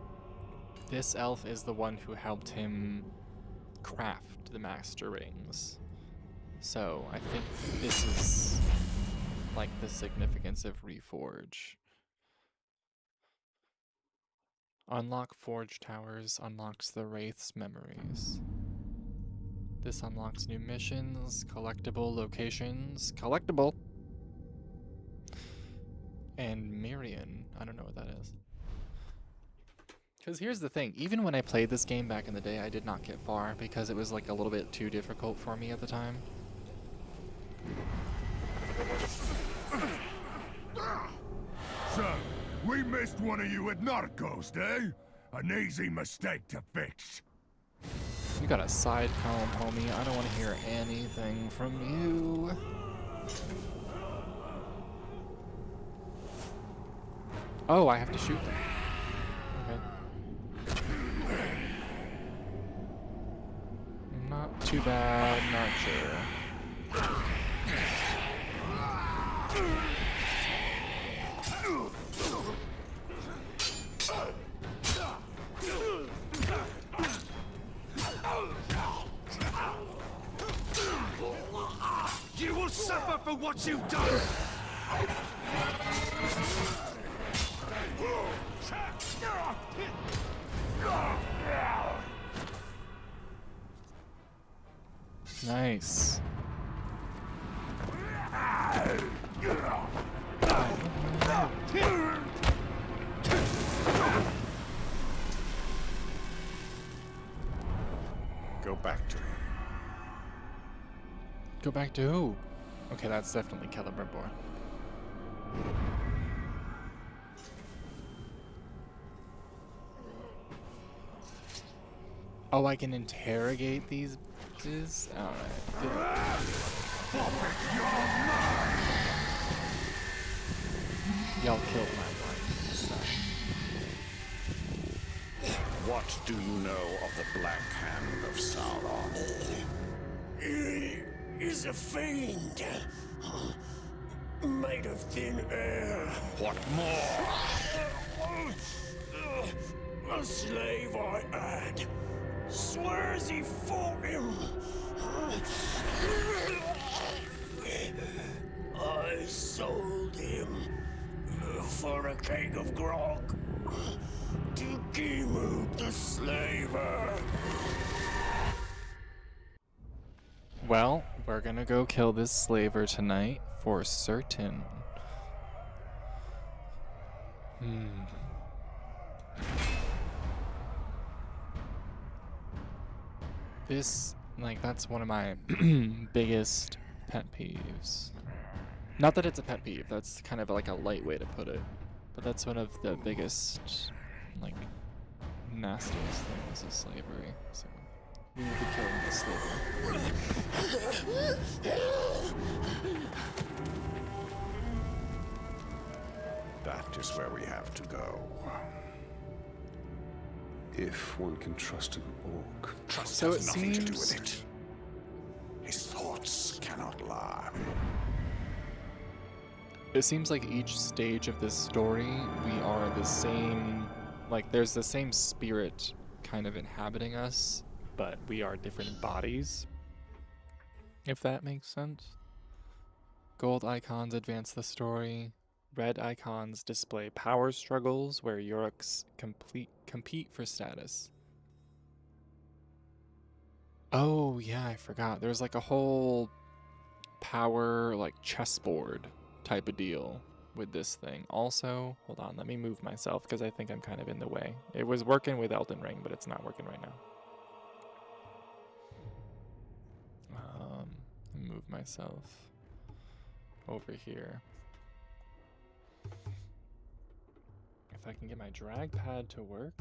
this elf is the one who helped him craft the Master Rings. So I think this is like the significance of Reforge. Unlock Forge Towers unlocks the Wraith's memories. This unlocks new missions, collectible locations, collectible, and Mirian. I don't know what that is. Because here's the thing, even when I played this game back in the day, I did not get far because it was like a little bit too difficult for me at the time. So, we missed one of you at Narcos, eh? An easy mistake to fix. You got a side column, homie. I don't want to hear anything from you. Oh, I have to shoot them. Okay. Not too bad, not sure. You will suffer for what you've done! Nice. Go back to him. Go back to who? Okay, that's definitely Celebrimbor. Oh, I can interrogate these bitches? Alright. Y'all killed my wife, so. What do you know of the Black Hand of Sauron? He is a fiend, made of thin air. What more? A slave I had swears he fought him. I sold him for a keg of grog to Gimu the slaver. Well, we're gonna go kill this slaver tonight for certain. This, like, that's one of my biggest pet peeves. Not that it's a pet peeve, that's kind of like a light way to put it. But that's one of the biggest, like, nastiest things is slavery. So we will be killing the slaver. Just where we have to go. If one can trust an orc. Trust So has it nothing to do seems- with it. His thoughts cannot lie. It seems like each stage of this story, we are the same, like there's the same spirit kind of inhabiting us, but we are different bodies, if that makes sense. Gold icons advance the story. Red icons display power struggles where Yoriks compete for status. Oh yeah, I forgot. There's like a whole power like chessboard type of deal with this thing. Also, hold on, let me move myself because I think I'm kind of in the way. It was working with Elden Ring, but it's not working right now. Move myself over here. If I can get my drag pad to work.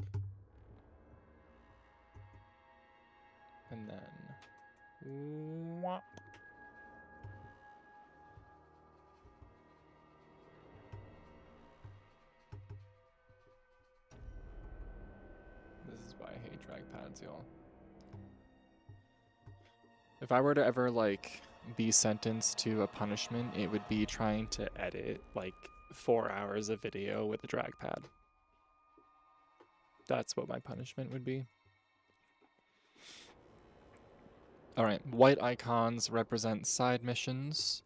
And then whop. This is why I hate drag pads, y'all. If I were to ever like be sentenced to a punishment, it would be trying to edit like 4 hours of video with a drag pad. That's what my punishment would be. Alright, white icons represent side missions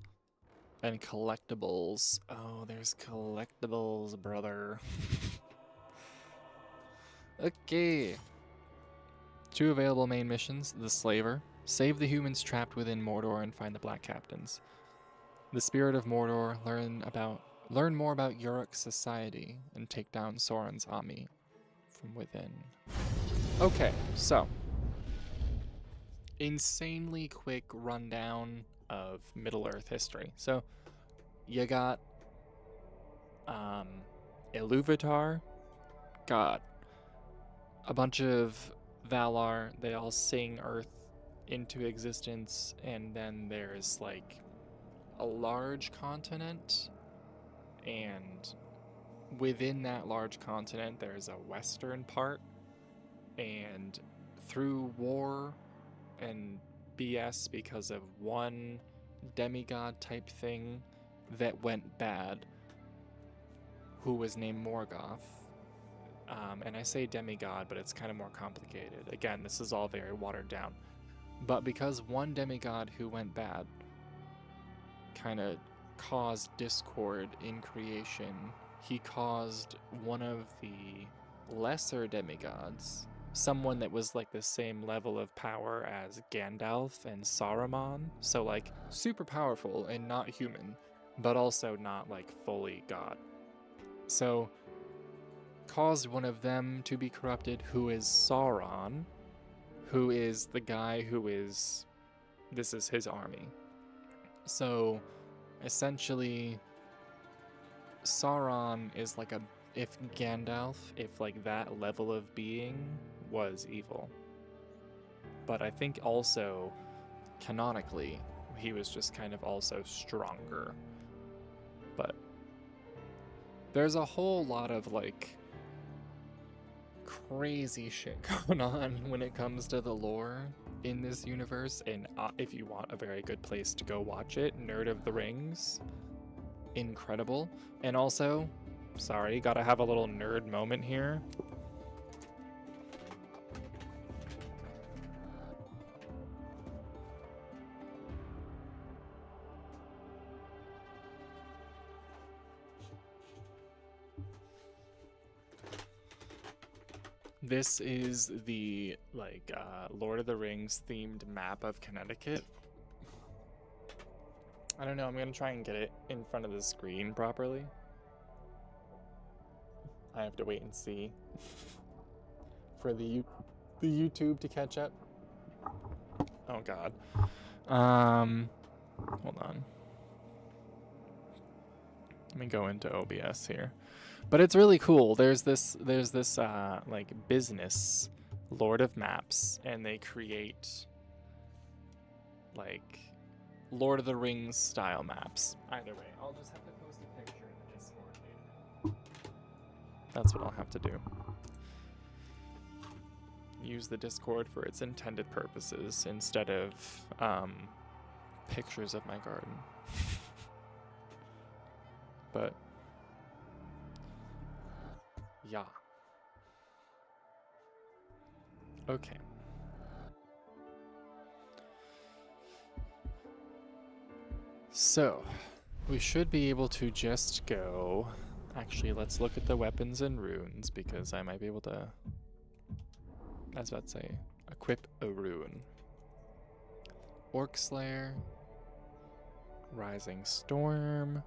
and collectibles. Oh, there's collectibles, brother. Okay. 2 available main missions. The Slaver. Save the humans trapped within Mordor and find the Black Captains. The Spirit of Mordor. Learn more about Yorick society and take down Sauron's army from within. Okay, so insanely quick rundown of Middle-earth history. So you got Iluvatar, got a bunch of Valar, they all sing Earth into existence, and then there's like a large continent, and within that large continent there's a western part, and through war and BS because of one demigod type thing that went bad, who was named Morgoth. And I say demigod, but it's kind of more complicated. Again, this is all very watered down. But because one demigod who went bad kind of caused discord in creation, he caused one of the lesser demigods, someone that was like the same level of power as Gandalf and Saruman, so like super powerful and not human, but also not like fully god. So caused one of them to be corrupted, who is Sauron, who is the guy who is, this is his army. So essentially Sauron is like if Gandalf, if like that level of being was evil. But I think also canonically he was just kind of also stronger. But there's a whole lot of like crazy shit going on when it comes to the lore in this universe, and if you want a very good place to go watch it, Nerd of the Rings, incredible. And also, sorry, gotta have a little nerd moment here. This is the like Lord of the Rings themed map of Connecticut. I don't know, I'm gonna try and get it in front of the screen properly. I have to wait and see for the YouTube to catch up. Oh god. Hold on. Let me go into OBS here. But it's really cool. There's this like business, Lord of Maps, and they create like Lord of the Rings style maps. Either way, I'll just have to post a picture in the Discord later. That's what I'll have to do. Use the Discord for its intended purposes instead of pictures of my garden. But yeah. Okay. So, we should be able to just go. Actually, let's look at the weapons and runes because I might be able to, I was about to say, equip a rune. Orc Slayer, Rising Storm,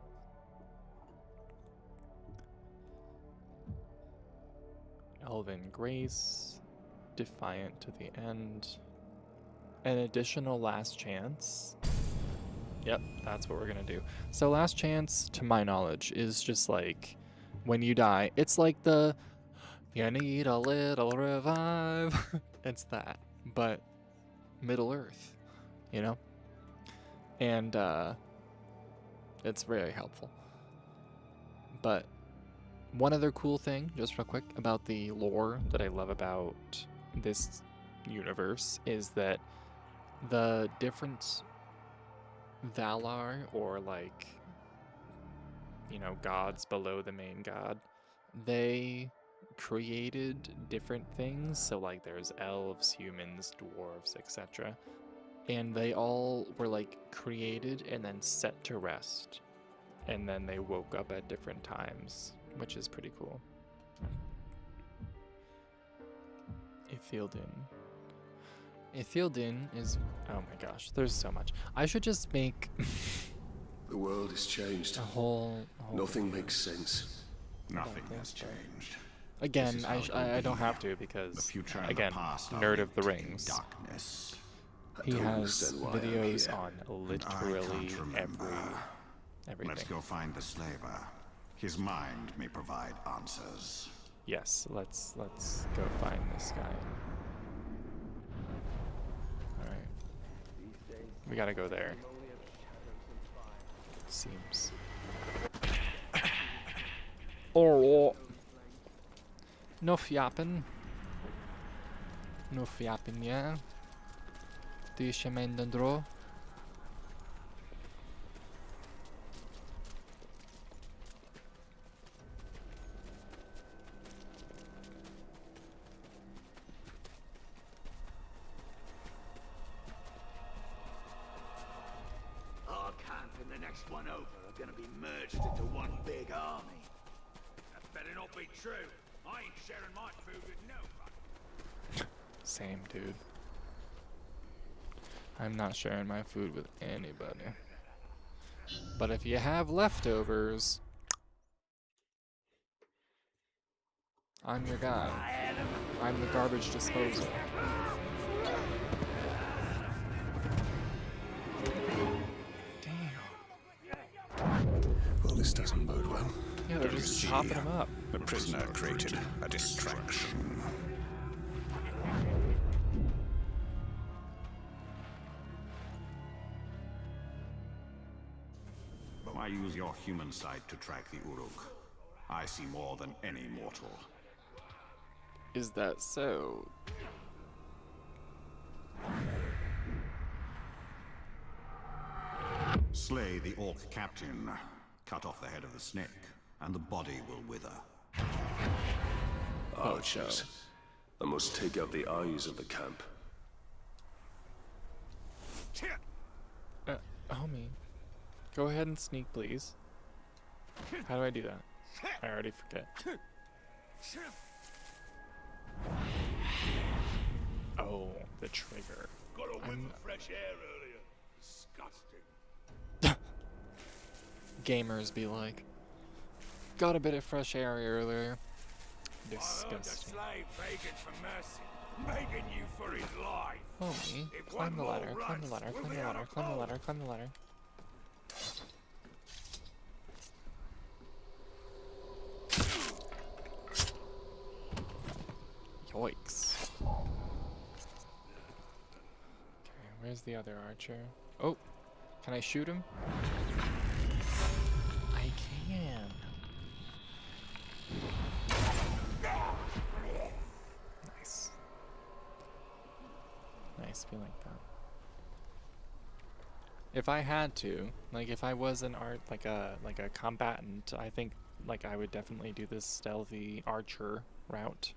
Elven Grace, Defiant to the End, an additional Last Chance. Yep, that's what we're gonna do. So Last Chance, to my knowledge, is just like when you die, it's like the you need a little revive. It's that, but Middle Earth, you know? And it's very helpful. But one other cool thing, just real quick, about the lore that I love about this universe is that the different Valar, or like, you know, gods below the main god, they created different things. So like there's elves, humans, dwarves, etc. And they all were like created and then set to rest. And then they woke up at different times, which is pretty cool. Ithildin. Ithildin is, oh my gosh, there's so much. I should just make The world has changed. a whole Nothing makes sense. Nothing has changed. Again, This is how it will I don't be. have to The because, future and again, the past are nerd of the linked in rings. darkness. He don't has understand why I'm videos here. on I literally can't remember. everything. Let's go find the slaver. His mind may provide answers. Yes, let's go find this guy. Alright. We gotta go there. Seems. Oh, enough yapping. Enough yapping, yeah. Do you shaman den draw? Our camp and the next one over are gonna be merged into one big army. That better not be true. I ain't sharing my food with nobody. Same, dude. I'm not sharing my food with anybody. But if you have leftovers, I'm your guy. I'm the garbage disposal. Damn. Well, this doesn't bode well. Yeah, they're just See, chopping them up. The prisoner created a distraction. Why use your human sight to track the Uruk? I see more than any mortal. Is that so? Slay the orc captain, cut off the head of the snake, and the body will wither. Archers. I must take out the eyes of the camp. Homie. Go ahead and sneak, please. How do I do that? I already forget. Oh, the trigger. Got a whiff I'm- of fresh air earlier. Disgusting. Gamers be like, got a bit of fresh air earlier. I heard the Disgusting. slave begging for mercy, begging you for his life. Homie, If climb one the more ladder, climb the runs, ladder, we'll climb be the out ladder, of climb the coal. ladder, climb the ladder. Yikes. Okay, where's the other archer? Oh, can I shoot him? I can. always feel like that. If I had to, like if I was an like a combatant, I think like I would definitely do this stealthy archer route.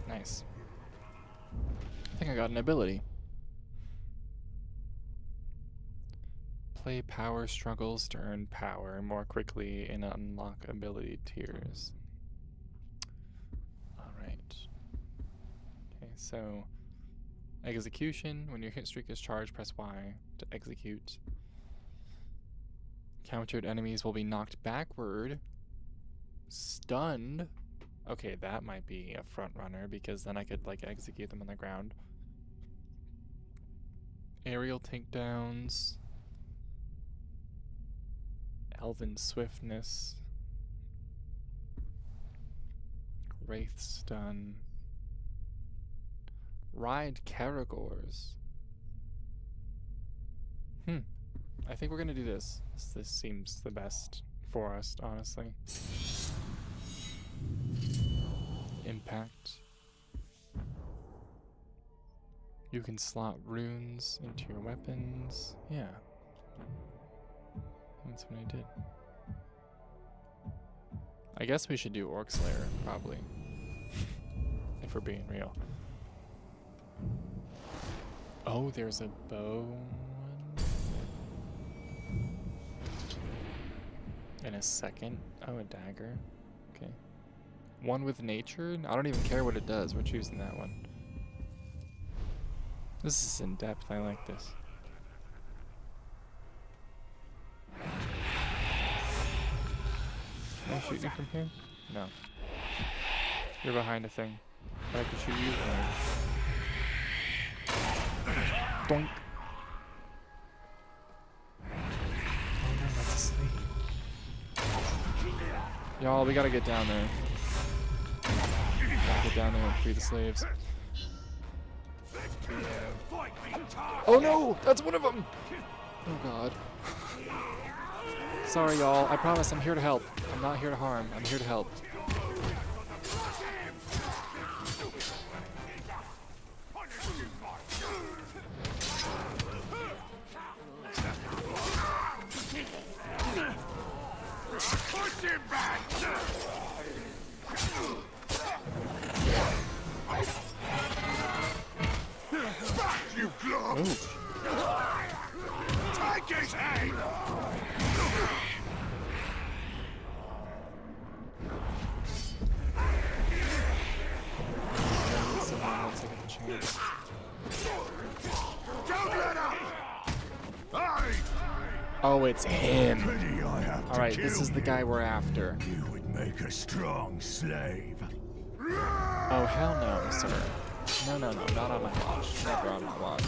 Nice. I think I got an ability. Play power struggles to earn power more quickly and unlock ability tiers. Alright. Okay, so execution. When your hit streak is charged, press Y to execute. Countered enemies will be knocked backward. Stunned. Okay, that might be a front runner because then I could like execute them on the ground. Aerial takedowns. Elven swiftness. Wraith stun. Ride Caragors. I think we're gonna do this. This seems the best for us, honestly. Impact. You can slot runes into your weapons. Yeah. That's what I did. I guess we should do Orc Slayer, probably. If we're being real. Oh, there's a bow one. And a second. Oh, a dagger. Okay. One with nature? I don't even care what it does. We're choosing that one. This is in depth. I like this. Can I shoot you from here? No. You're behind a thing. But I can shoot you from there. Doink. Oh no, that's a slave. Y'all, we gotta get down there. Gotta get down there and free the slaves. Oh no! That's one of them! Oh god. Sorry, y'all. I promise I'm here to help. I'm not here to harm. I'm here to help. Push him back! Back, you glove! Take his head! Don't let up! Oh, it's him. Alright, this is the guy we're after. You would make a strong slave. Oh, hell no, sir. No, no, no, not on my watch. Never on my watch.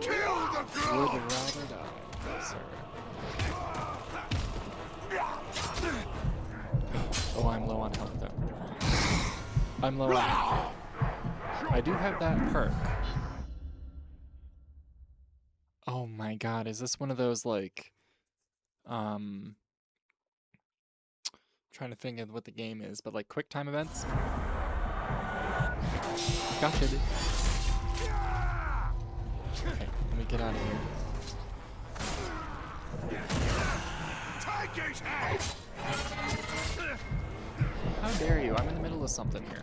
Kill the Would rather die, sir. Oh, I'm low on health though. I'm low on health. I do have that perk. Oh my god, is this one of those like trying to think of what the game is, but like quick time events? Gotcha, dude. Okay, let me get out of here. Take his head! How dare you? I'm in the middle of something here.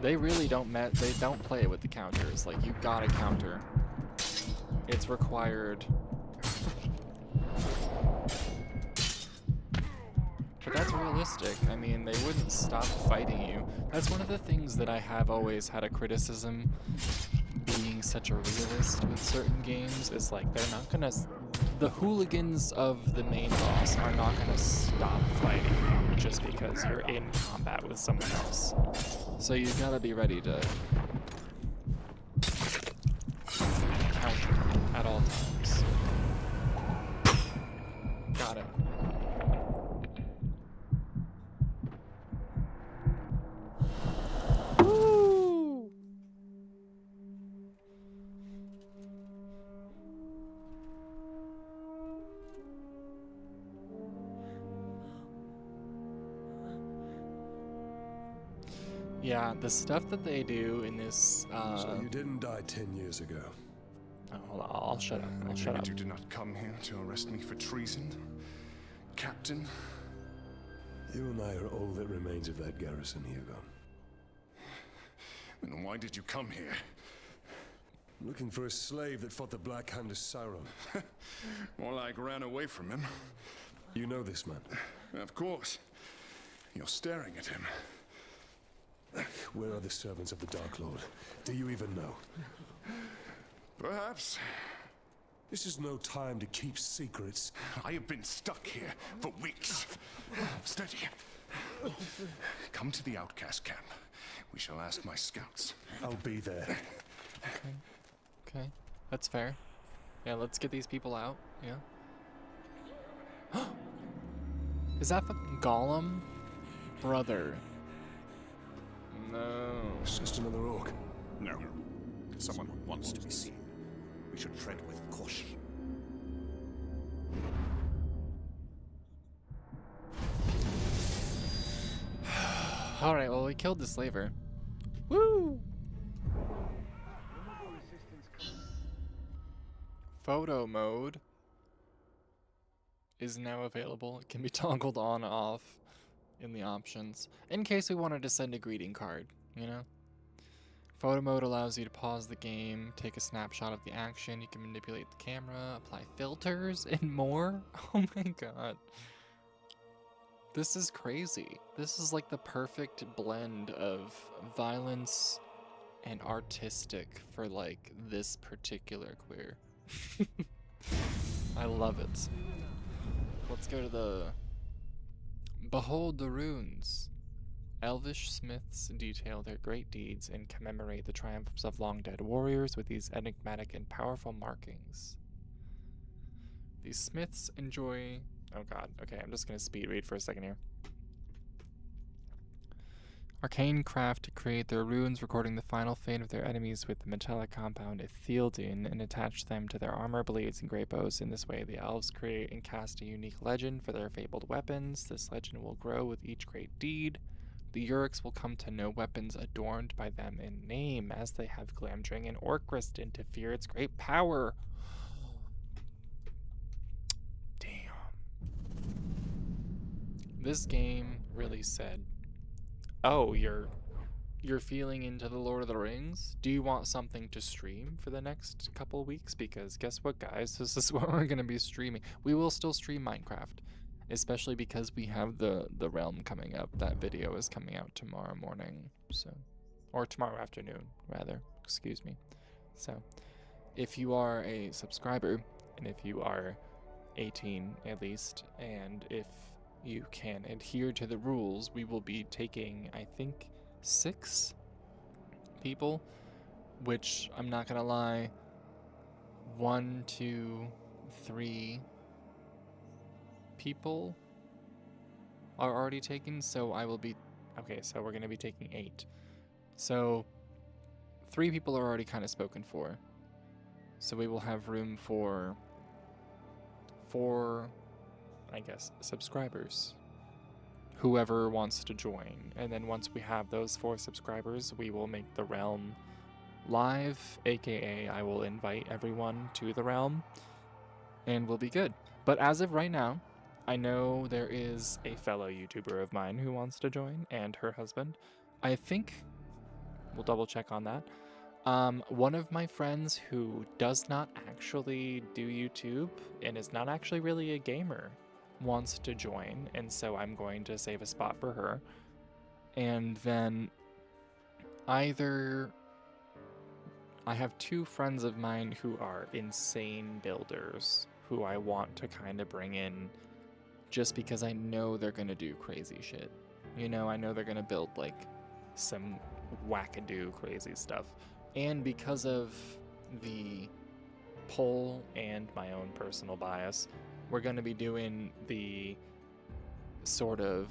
They really don't they don't play with the counters. Like, you gotta counter. It's required. But that's realistic. I mean, they wouldn't stop fighting you. That's one of the things that I have always had a criticism being such a realist with certain games, is like, they're not gonna... The hooligans of the main boss are not gonna stop fighting you just because you're in combat with someone else. So you gotta be ready to counter at all times. Got it. Yeah, the stuff that they do in this. So you didn't die 10 years ago. Oh, hold on, I'll shut up. I'll I shut take up. it you did not come here to arrest me for treason, Captain? You and I are all that remains of that garrison, Hugo. Then why did you come here? Looking for a slave that fought the Black Hand of Sauron. More like ran away from him. You know this man? Of course. You're staring at him. Where are the servants of the Dark Lord? Do you even know? Perhaps. This is no time to keep secrets. I have been stuck here for weeks. Steady. Come to the outcast camp. We shall ask my scouts. I'll be there. Okay, that's fair. Yeah, let's get these people out. Yeah. Is that fucking Gollum? Brother. No. It's just another orc. No. Someone who wants to be seen. We should tread with caution. Alright, well, we killed the slaver. Woo! Photo mode is now available. It can be toggled on off in the options in case we wanted to send a greeting card, you know? Photo mode allows you to pause the game, take a snapshot of the action, you can manipulate the camera, apply filters, and more. Oh my god. This is crazy. This is like the perfect blend of violence and artistic for like this particular queer. I love it. Let's go to the Behold the Runes. Elvish smiths detail their great deeds and commemorate the triumphs of long-dead warriors with these enigmatic and powerful markings. These smiths enjoy... Oh god, okay, I'm just gonna speed read for a second here. Arcane craft to create their runes, recording the final fate of their enemies with the metallic compound Ethildine and attach them to their armor, blades, and great bows. In this way, the elves create and cast a unique legend for their fabled weapons. This legend will grow with each great deed. The Yuriks will come to know weapons adorned by them in name, as they have Glamdring and Orcrist to fear its great power. Damn. This game really said, oh, you're feeling into the Lord of the Rings? Do you want something to stream for the next couple weeks? Because guess what, guys? This is what we're going to be streaming. We will still stream Minecraft, especially because we have the Realm coming up. That video is coming out tomorrow morning, so, or tomorrow afternoon, rather. Excuse me. So, if you are a subscriber, and if you are 18 at least, and if you can adhere to the rules, we will be taking, I think, 6 people, which, I'm not gonna lie, 1, 2, 3 people are already taken, so I will be, okay, so we're gonna be taking 8. So 3 people are already kind of spoken for, so we will have room for 4, I guess, subscribers, whoever wants to join. And then once we have those 4 subscribers, we will make the Realm live, aka I will invite everyone to the Realm, and we'll be good. But as of right now, I know there is a fellow YouTuber of mine who wants to join, and her husband. I think we'll double check on that. One of my friends who does not actually do YouTube and is not actually really a gamer wants to join, and so I'm going to save a spot for her. And then either I have 2 friends of mine who are insane builders who I want to kind of bring in just because I know they're going to do crazy shit. You know, I know they're going to build like some wackadoo crazy stuff. And because of the poll and my own personal bias, we're going to be doing the sort of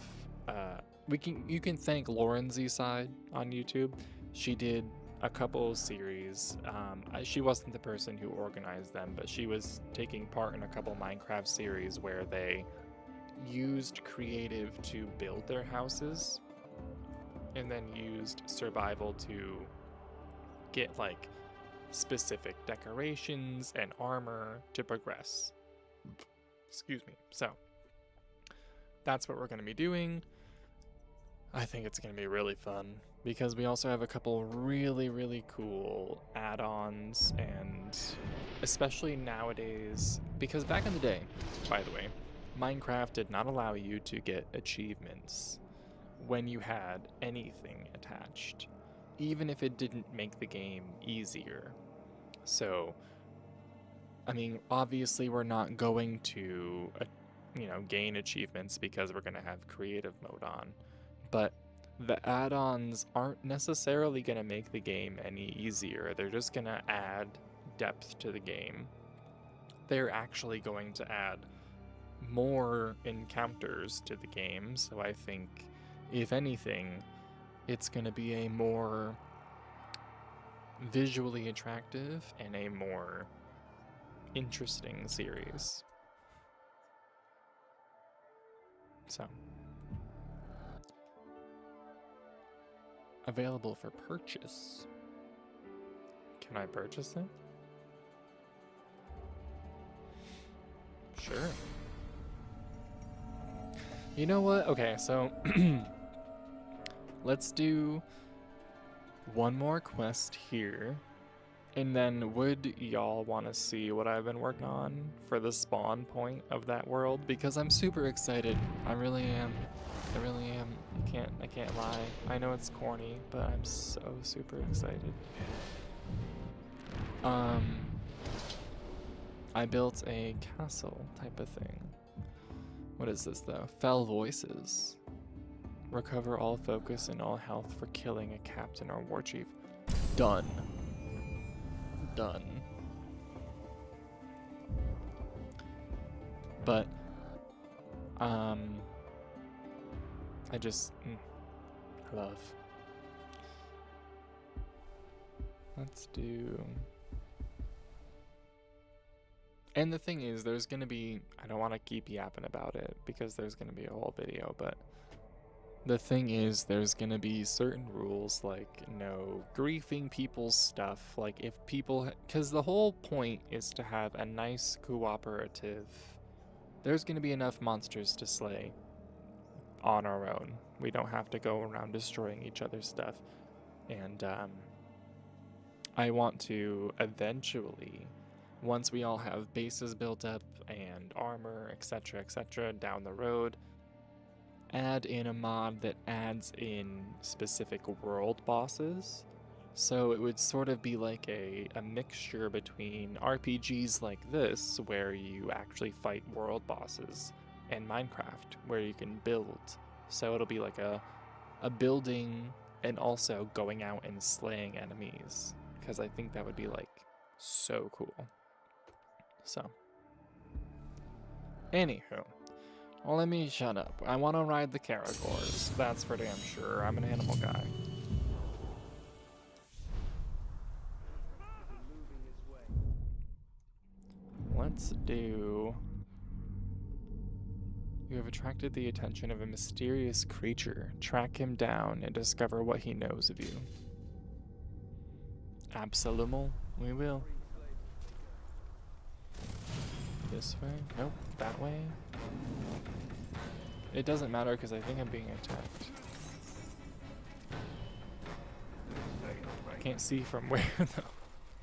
you can thank Lauren Z side on YouTube. She did a couple series. She wasn't the person who organized them, but she was taking part in a couple Minecraft series where they used creative to build their houses. and then used survival to get like specific decorations and armor to progress. Excuse me. So that's what we're going to be doing. I think it's going to be really fun because we also have a couple really, really cool add-ons, and especially nowadays, because back in the day, by the way, Minecraft did not allow you to get achievements when you had anything attached, even if it didn't make the game easier. So, I mean, obviously we're not going to, gain achievements because we're going to have creative mode on, but the add-ons aren't necessarily going to make the game any easier. They're just going to add depth to the game. They're actually going to add more encounters to the game, so I think, if anything, it's going to be a more visually attractive and a more interesting series. So, available for purchase. Can I purchase it? Sure. You know what? Okay, so let's do one more quest here. And then would y'all want to see what I've been working on for the spawn point of that world? Because I'm super excited. I really am. I really am. I can't lie. I know it's corny, but I'm so super excited. I built a castle type of thing. What is this though? Fell Voices. Recover all focus and all health for killing a captain or war chief. Done. Done. But I just love. Let's do. And the thing is, there's gonna be, I don't want to keep yapping about it because there's gonna be a whole video, but the thing is, there's gonna be certain rules, like no griefing people's stuff, like if people, because the whole point is to have a nice cooperative. There's gonna be enough monsters to slay on our own. We don't have to go around destroying each other's stuff. And I want to eventually, once we all have bases built up and armor, etc., down the road, add in a mod that adds in specific world bosses. So it would sort of be like a mixture between RPGs like this, where you actually fight world bosses, and Minecraft, where you can build. So it'll be like a building and also going out and slaying enemies, because I think that would be like so cool. So, anywho, well, let me shut up. I want to ride the Caragors. That's for damn sure. I'm an animal guy. Let's do... You have attracted the attention of a mysterious creature. Track him down and discover what he knows of you. Absolument, we will. This way? Nope, that way. It doesn't matter because I think I'm being attacked. I can't see from where though.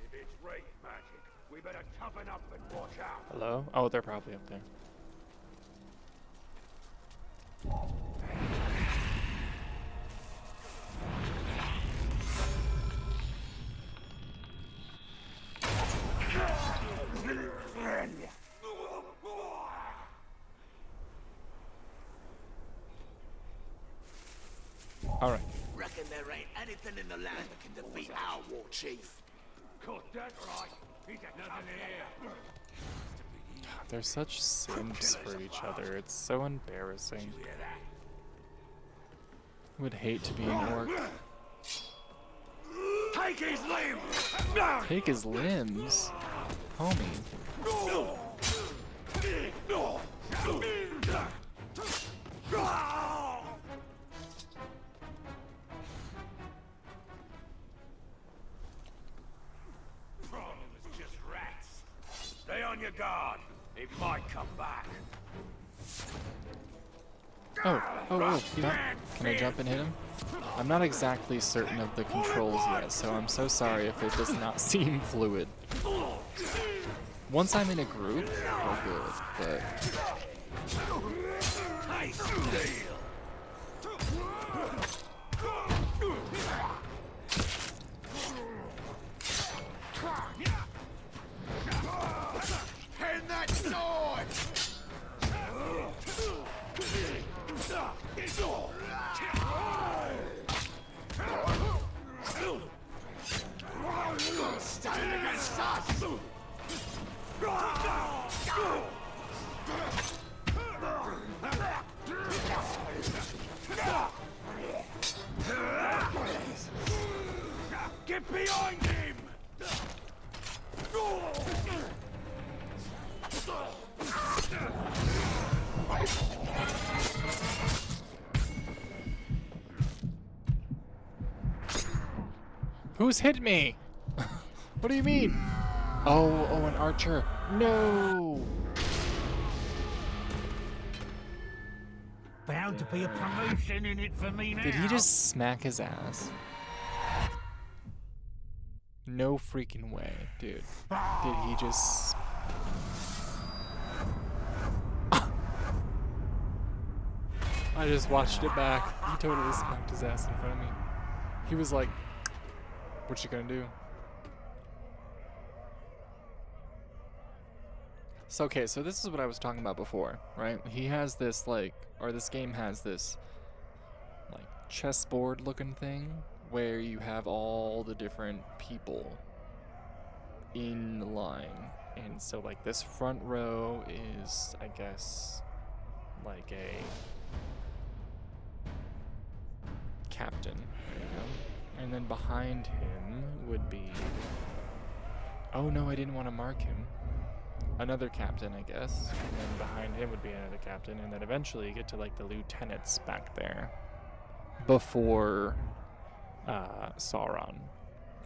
If it's rain magic, we better toughen up and watch out. Hello? Oh, they're probably up there. Alright. Reckon there ain't anything in the land that can defeat our war chief. Got that right. He's got nothing here. They're such simps for each other. It's so embarrassing. Would hate to be an orc. Take his limbs! Take his limbs? Homie. guard. It might come back. Oh, you know, can I jump and hit him? I'm not exactly certain of the controls yet, so I'm so sorry if it does not seem fluid. Once I'm in a group, we're good, but... Hand that sword! Standing against us! Get behind him! Who's hit me? What do you mean? Oh, an archer. No! Bound to be a promotion in it for me now. Did he just smack his ass? No freaking way, dude. Did he just... I just watched it back. He totally smacked his ass in front of me. He was like, what you gonna do? So, okay, so this is what I was talking about before, right? He has this, like, or this game has this, like, chessboard looking thing where you have all the different people in line. And so, like, this front row is, I guess, like a captain. There you go. And then behind him would be... Oh, no, I didn't want to mark him. Another captain, I guess, and then behind him would be another captain, and then eventually you get to like the lieutenants back there before Sauron,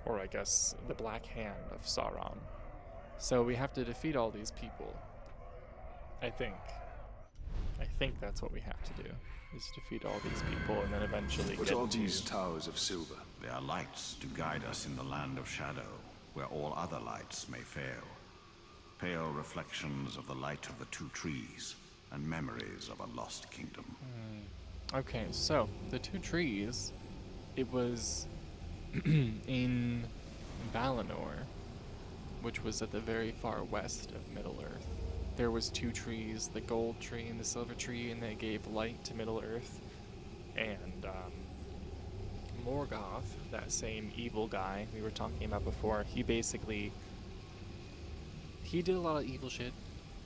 or I guess the Black Hand of Sauron. So we have to defeat all these people. I think that's what we have to do, is defeat all these people and then eventually What get are to... these towers of silver? They are lights to guide us in the land of shadow, where all other lights may fail. Pale reflections of the light of the two trees, and memories of a lost kingdom. Okay, so the two trees, it was in Valinor, which was at the very far west of Middle-earth. There was two trees, the gold tree and the silver tree, and they gave light to Middle-earth. And Morgoth, that same evil guy we were talking about before, he basically... He did a lot of evil shit,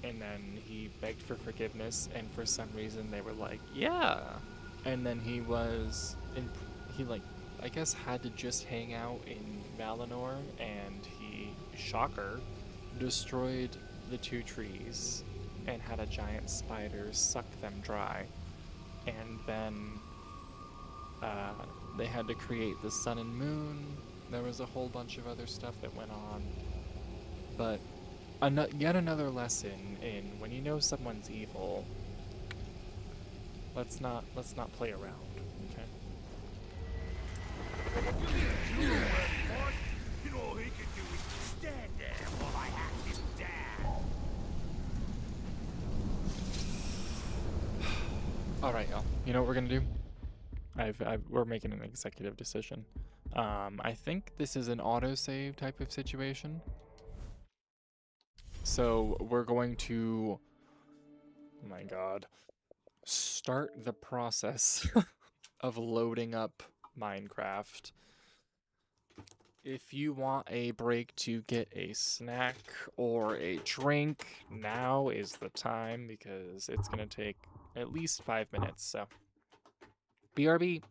and then he begged for forgiveness, and for some reason they were like, yeah! And then he was... he, like, I guess had to just hang out in Valinor, and he, shocker, destroyed the two trees and had a giant spider suck them dry. And then they had to create the sun and moon. There was a whole bunch of other stuff that went on. But yet another lesson in when you know someone's evil, let's not play around, okay? All he can do is stand there while I hack him down. All right, y'all. You know what we're gonna do? We're making an executive decision. I think this is an autosave type of situation. So we're going to, oh my god, start the process of loading up Minecraft. If you want a break to get a snack or a drink, now is the time, because it's going to take at least 5 minutes, so BRB.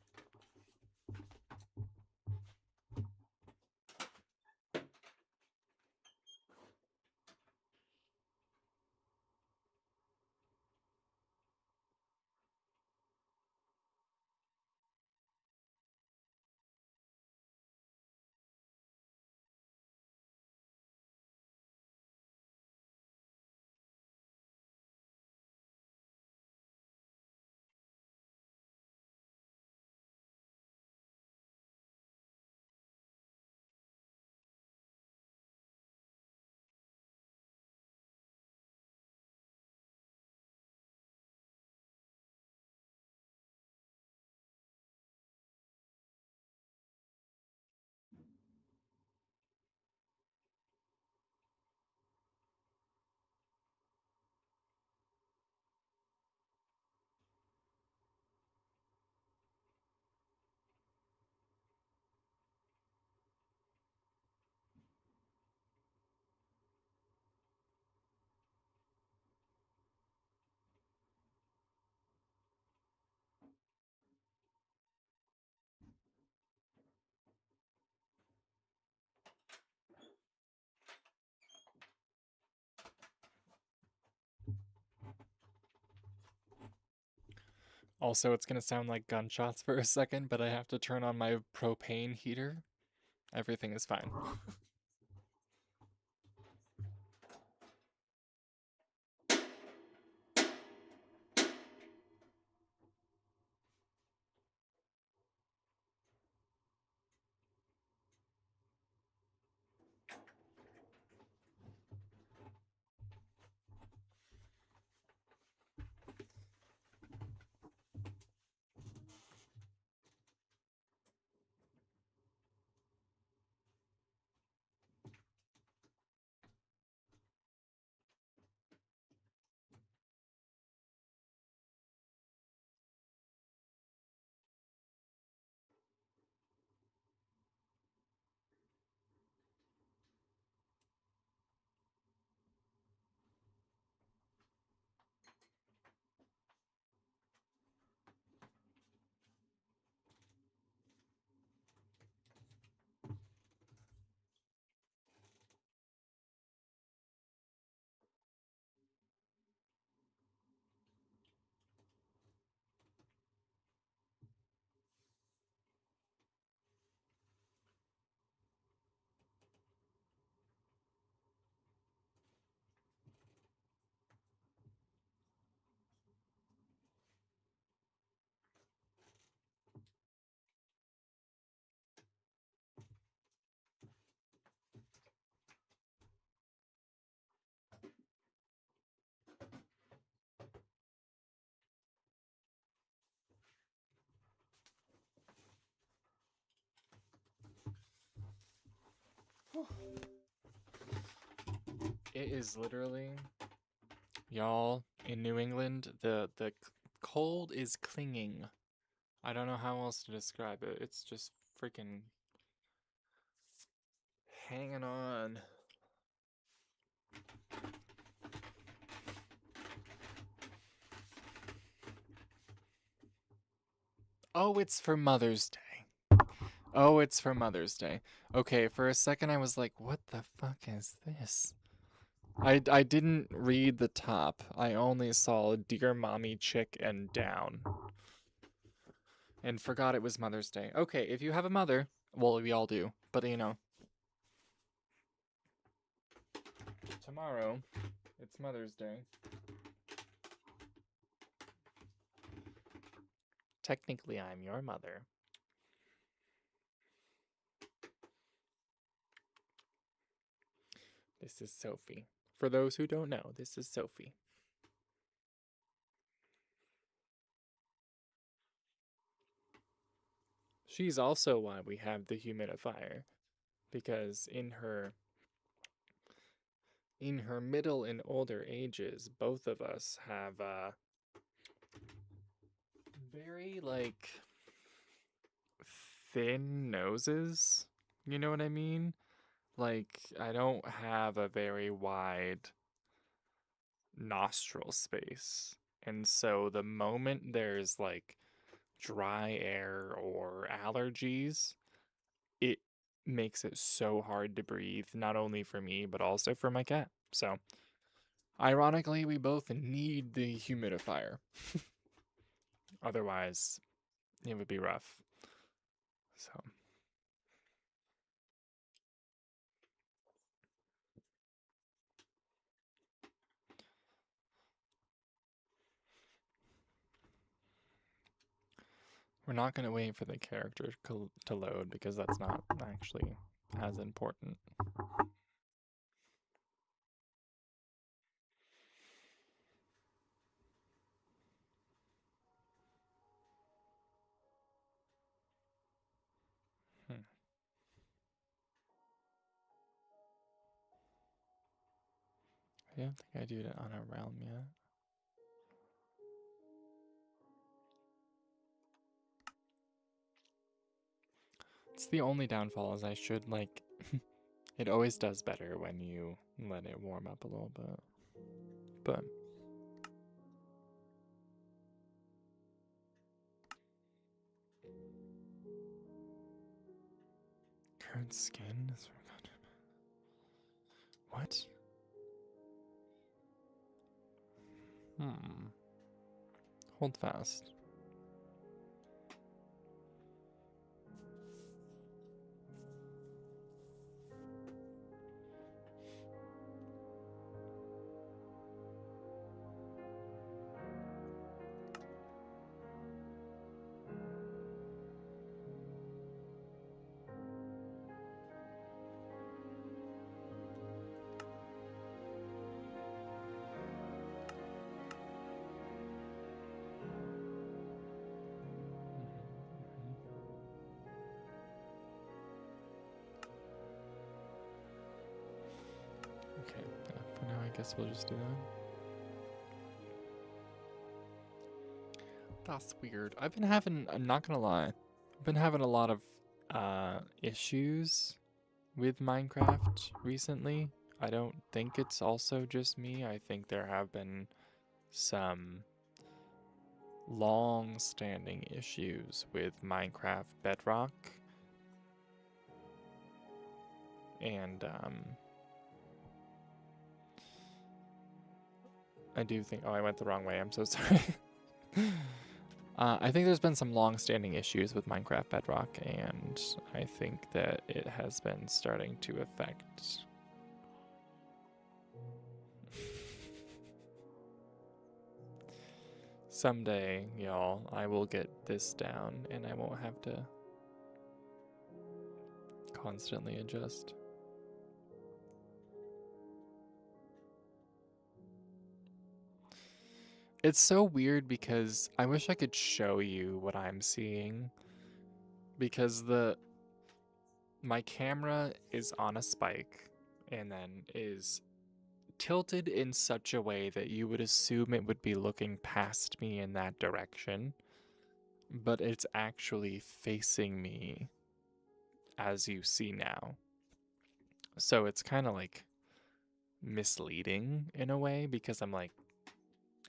Also, it's gonna sound like gunshots for a second, but I have to turn on my propane heater. Everything is fine. It is literally, y'all, in New England, the cold is clinging. I don't know how else to describe it. It's just freaking hanging on. Oh, it's for Mother's Day. Oh, it's for Mother's Day. Okay, for a second I was like, what the fuck is this? I didn't read the top. I only saw Dear Mommy Chick and Down. And forgot it was Mother's Day. Okay, if you have a mother, well, we all do, but you know. Tomorrow, it's Mother's Day. Technically, I'm your mother. This is Sophie. For those who don't know, this is Sophie. She's also why we have the humidifier, because in her middle and older ages, both of us have very like thin noses. You know what I mean? Like I don't have a very wide nostril space. And so the moment there's like dry air or allergies, it makes it so hard to breathe, not only for me, but also for my cat. So, ironically, we both need the humidifier. Otherwise, it would be rough. So, we're not going to wait for the character to load because that's not actually as important. I don't think I do it on a realm yet. It's the only downfall is I should like it always does better when you let it warm up a little bit. But current skin is what? Hold fast. guess we'll just do that. That's weird. I'm not gonna lie, I've been having a lot of issues with Minecraft recently. I don't think it's also just me. I think there have been some long-standing issues with Minecraft Bedrock. And I do think, oh, I went the wrong way. I'm so sorry. I think there's been some long-standing issues with Minecraft Bedrock, and I think that it has been starting to affect someday, y'all, I will get this down and I won't have to constantly adjust. It's so weird because I wish I could show you what I'm seeing, because my camera is on a spike and then is tilted in such a way that you would assume it would be looking past me in that direction, but it's actually facing me as you see now. So it's kind of like misleading in a way, because I'm like,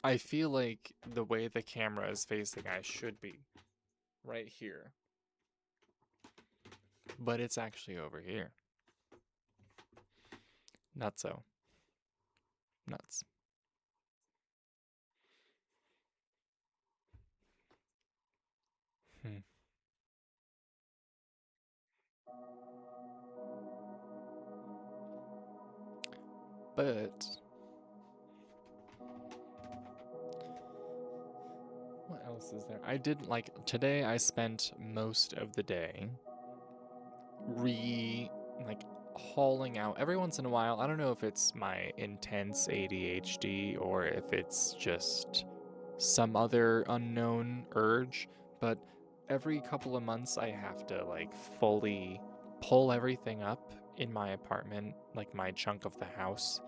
I feel like the way the camera is facing, I should be right here. But it's actually over here. Not so. Nuts. But what else is there? I did, like, today I spent most of the day hauling out every once in a while. I don't know if it's my intense ADHD or if it's just some other unknown urge, but every couple of months I have to like fully pull everything up in my apartment, like my chunk of the house.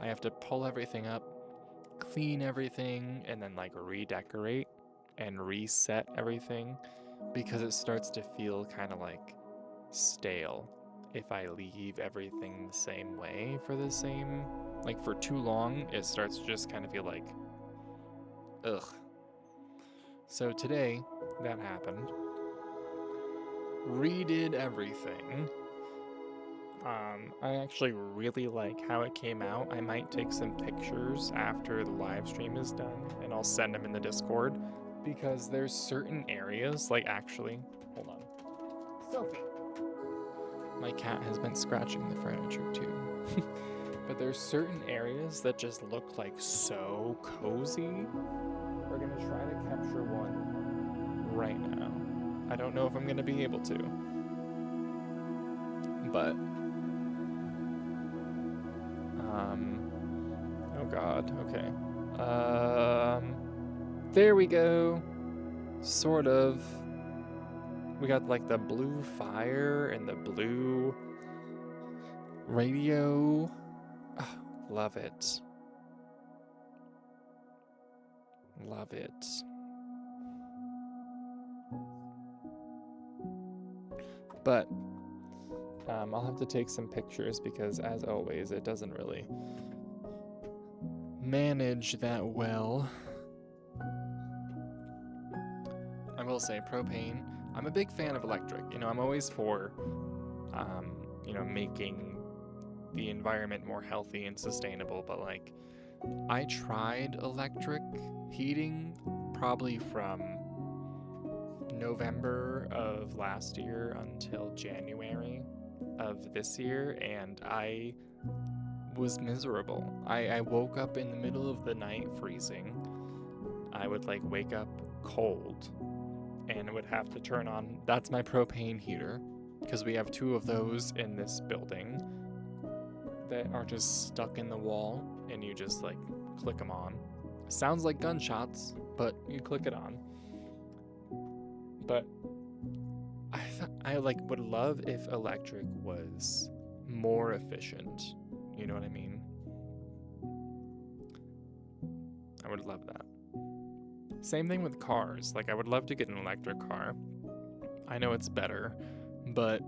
I have to pull everything up, clean everything, and then like redecorate and reset everything, because it starts to feel kind of like stale if I leave everything the same way for too long. It starts to just kind of feel like, ugh. So today, that happened. Redid everything. I actually really like how it came out. I might take some pictures after the live stream is done, and I'll send them in the Discord, because there's certain areas, like, actually, hold on. Sophie! My cat has been scratching the furniture too. But there's certain areas that just look like so cozy. We're gonna try to capture one right now. I don't know if I'm gonna be able to, but oh god, okay. There we go. Sort of. We got like the blue fire and the blue radio. Oh, love it. Love it. But I'll have to take some pictures, because as always, it doesn't really manage that well. I will say propane. I'm a big fan of electric. You know, I'm always for, making the environment more healthy and sustainable, but like, I tried electric heating probably from November of last year until January of this year, and I was miserable. I woke up in the middle of the night freezing. I would like wake up cold and would have to turn on, that's my propane heater, because we have 2 of those in this building that are just stuck in the wall, and you just like click them on. Sounds like gunshots, but you click it on. But I like would love if electric was more efficient. You know what I mean? I would love that. Same thing with cars. Like, I would love to get an electric car. I know it's better, but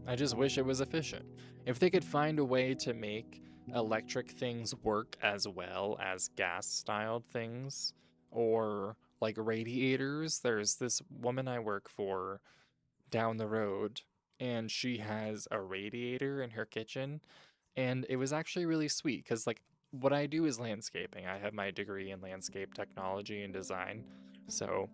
I just wish it was efficient. If they could find a way to make electric things work as well as gas-styled things, or like radiators. There's this woman I work for down the road, and she has a radiator in her kitchen, and it was actually really sweet because, like, what I do is landscaping. I have my degree in landscape technology and design, so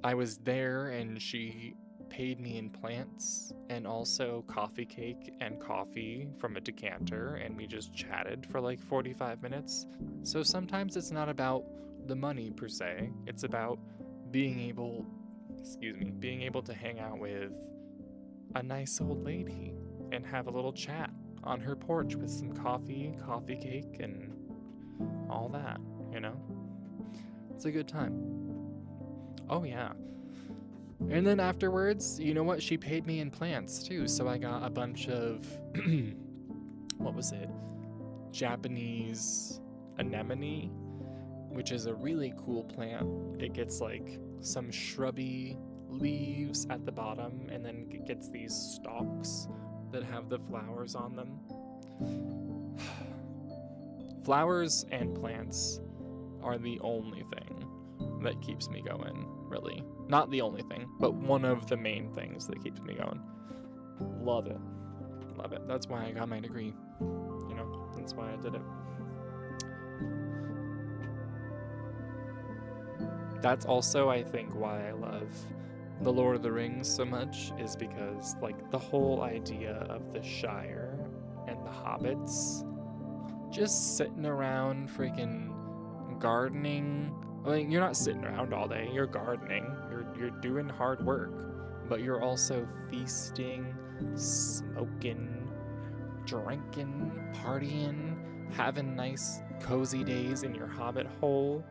I was there, and she paid me in plants and also coffee cake and coffee from a decanter, and we just chatted for like 45 minutes. So sometimes it's not about the money per se, it's about being able to hang out with a nice old lady and have a little chat on her porch with some coffee cake, and all that, you know? It's a good time. Oh yeah. And then afterwards, you know what? She paid me in plants too. So I got a bunch of, what was it? Japanese anemone, which is a really cool plant. It gets like some shrubby leaves at the bottom, and then it gets these stalks that have the flowers on them. Flowers and plants are the only thing that keeps me going, really. Not the only thing, but one of the main things that keeps me going. Love it. Love it. That's why I got my degree. You know, that's why I did it. That's also, I think, why I love The Lord of the Rings so much, is because, like, the whole idea of the Shire and the hobbits just sitting around freaking gardening. I mean, you're not sitting around all day, you're gardening, you're doing hard work, but you're also feasting, smoking, drinking, partying, having nice cozy days in your hobbit hole,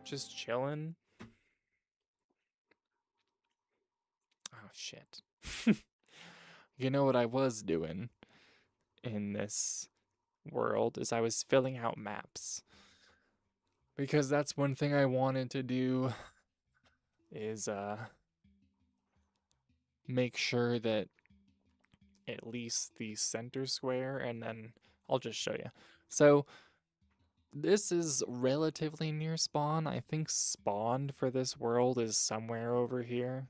just chilling. Oh shit. You know what I was doing in this world is I was filling out maps. Because that's one thing I wanted to do, is make sure that at least the center square, and then I'll just show you. So this is relatively near spawn. I think spawn for this world is somewhere over here.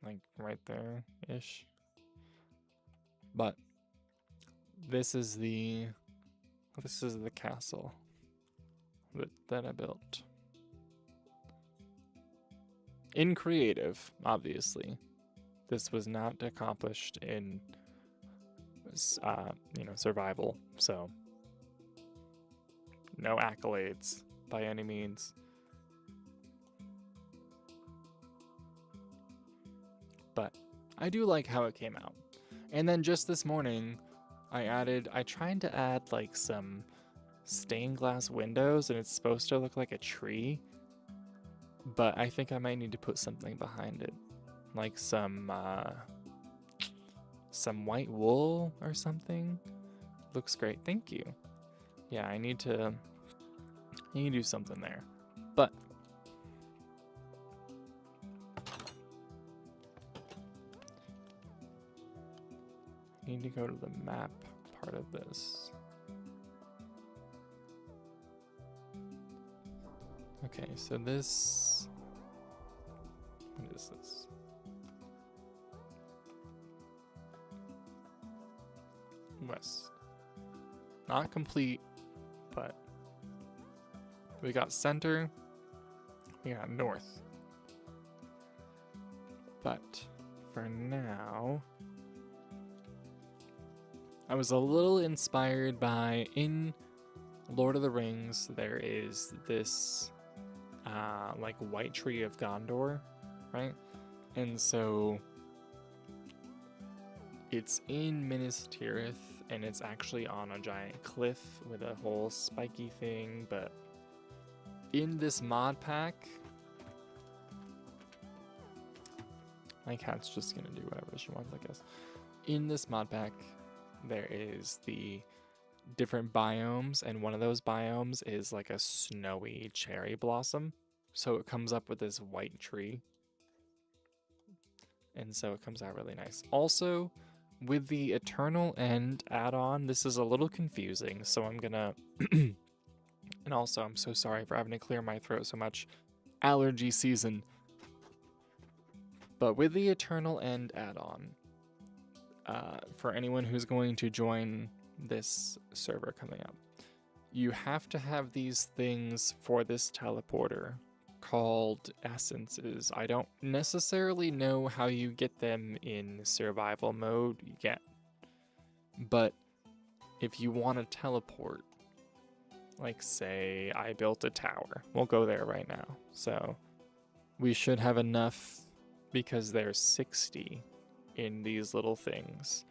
Like right there-ish. But this is the castle that I built. In creative, obviously. This was not accomplished in, survival, so no accolades by any means. But I do like how it came out. And then just this morning, I tried to add like some stained glass windows, and it's supposed to look like a tree, but I think I might need to put something behind it, like some white wool or something. Looks great. Thank you. Yeah, I need to do something there. But I need to go to the map part of this. Okay, so this, what is this? West. Not complete, but we got center, we got north. But for now, I was a little inspired by, in Lord of the Rings, there is this like white tree of Gondor, right? And so it's in Minas Tirith, and it's actually on a giant cliff with a whole spiky thing. But in this mod pack, my cat's just gonna do whatever she wants, I guess. In this mod pack, there is the different biomes, and one of those biomes is like a snowy cherry blossom. So it comes up with this white tree. And so it comes out really nice. Also, with the Eternal End add-on, this is a little confusing, so I'm gonna... And also, I'm so sorry for having to clear my throat so much. Allergy season. But with the Eternal End add-on, for anyone who's going to join this server coming up, you have to have these things for this teleporter called essences. I don't necessarily know how you get them in survival mode yet, but if you want to teleport, like say I built a tower, we'll go there right now. So we should have enough because there's 60 in these little things.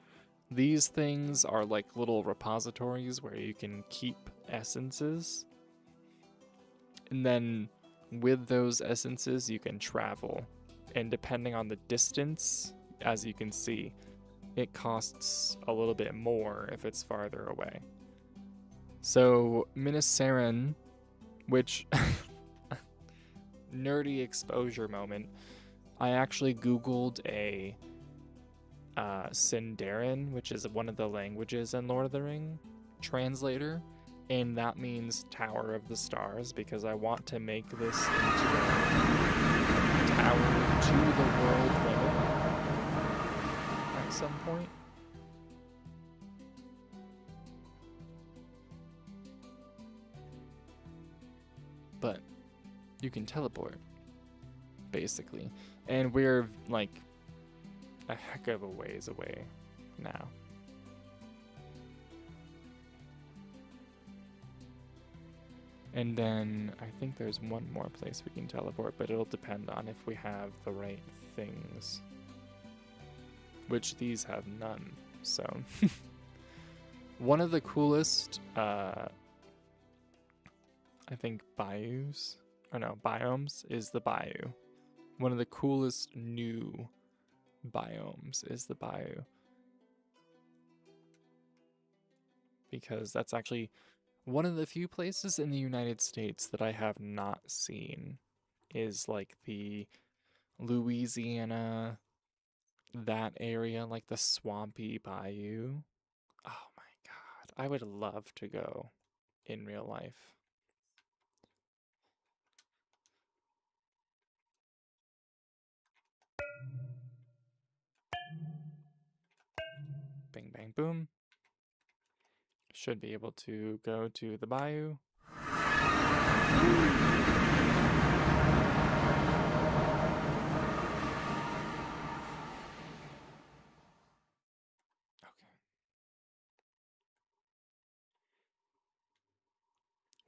These things are like little repositories where you can keep essences. And then with those essences, you can travel. And depending on the distance, as you can see, it costs a little bit more if it's farther away. So Minas Saren, which nerdy exposure moment, I actually Googled a Sindarin, which is one of the languages in Lord of the Ring, translator, and that means Tower of the Stars, because I want to make this into a tower to the world limit at some point. But you can teleport, basically, and we're like a heck of a ways away now. And then I think there's one more place we can teleport, but it'll depend on if we have the right things, which these have none. So one of the coolest I think biomes is the bayou. One of the coolest new biomes is the bayou, because that's actually one of the few places in the United States that I have not seen, is like the Louisiana, that area, like the swampy bayou. Oh my god, I would love to go in real life. Bing bang boom. Should be able to go to the bayou. Okay.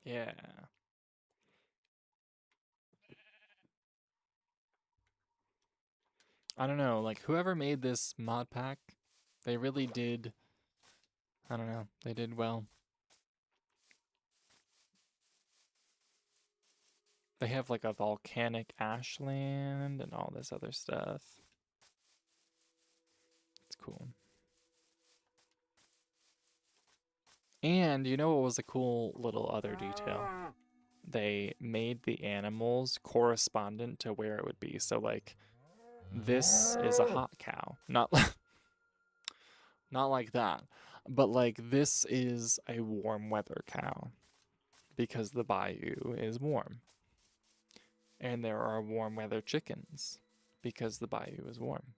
Yeah. I don't know, like whoever made this mod pack, they really did, I don't know, they did well. They have like a volcanic ashland and all this other stuff. It's cool. And you know what was a cool little other detail? They made the animals correspondent to where it would be. So like this is a hot cow. Not not like that. But like this is a warm weather cow because the bayou is warm. And there are warm weather chickens because the bayou is warm.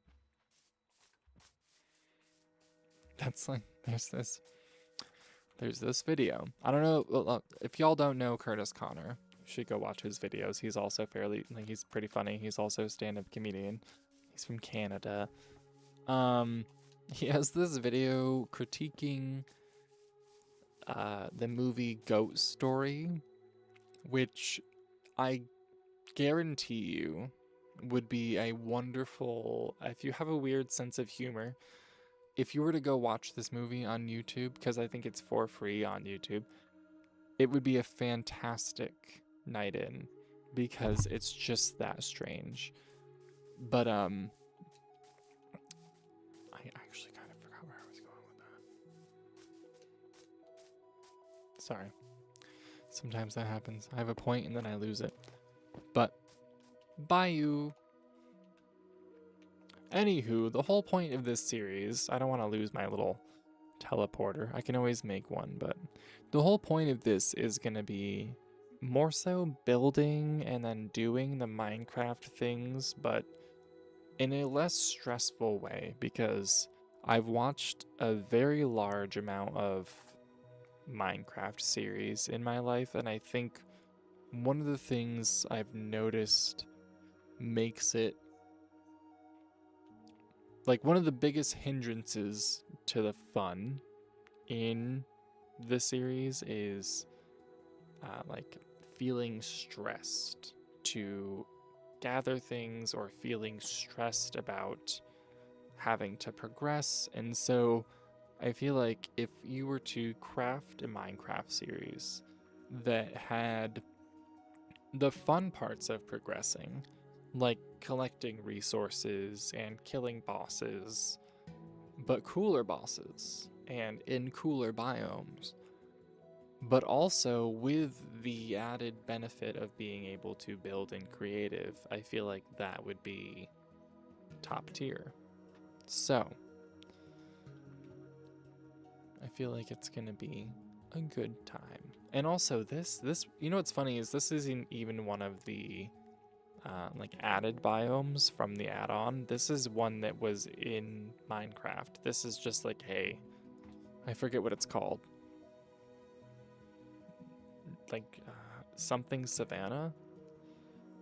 That's like, there's this video. I don't know, if y'all don't know Curtis Connor, you should go watch his videos. He's also fairly, like, he's pretty funny. He's also a stand-up comedian. He's from Canada. He has this video critiquing the movie Ghost Story, which I guarantee you would be a wonderful, if you have a weird sense of humor, if you were to go watch this movie on YouTube, because I think it's for free on YouTube, it would be a fantastic night in, because it's just that strange. But I actually kind of forgot where I was going with that. Sorry. Sometimes that happens. I have a point and then I lose it. But, Bayou. Anywho, the whole point of this series, I don't want to lose my little teleporter. I can always make one, but the whole point of this is going to be more so building and then doing the Minecraft things, but in a less stressful way, because I've watched a very large amount of Minecraft series in my life, and I think one of the things I've noticed makes it like one of the biggest hindrances to the fun in the series is like feeling stressed to gather things or feeling stressed about having to progress. And so I feel like if you were to craft a Minecraft series that had the fun parts of progressing, like collecting resources and killing bosses, but cooler bosses and in cooler biomes, but also with the added benefit of being able to build in creative, I feel like that would be top tier. So, I feel like it's gonna be a good time. And also this, you know what's funny is this isn't even one of the like added biomes from the add-on. This is one that was in Minecraft. This is just like, hey, I forget what it's called. Like something savanna?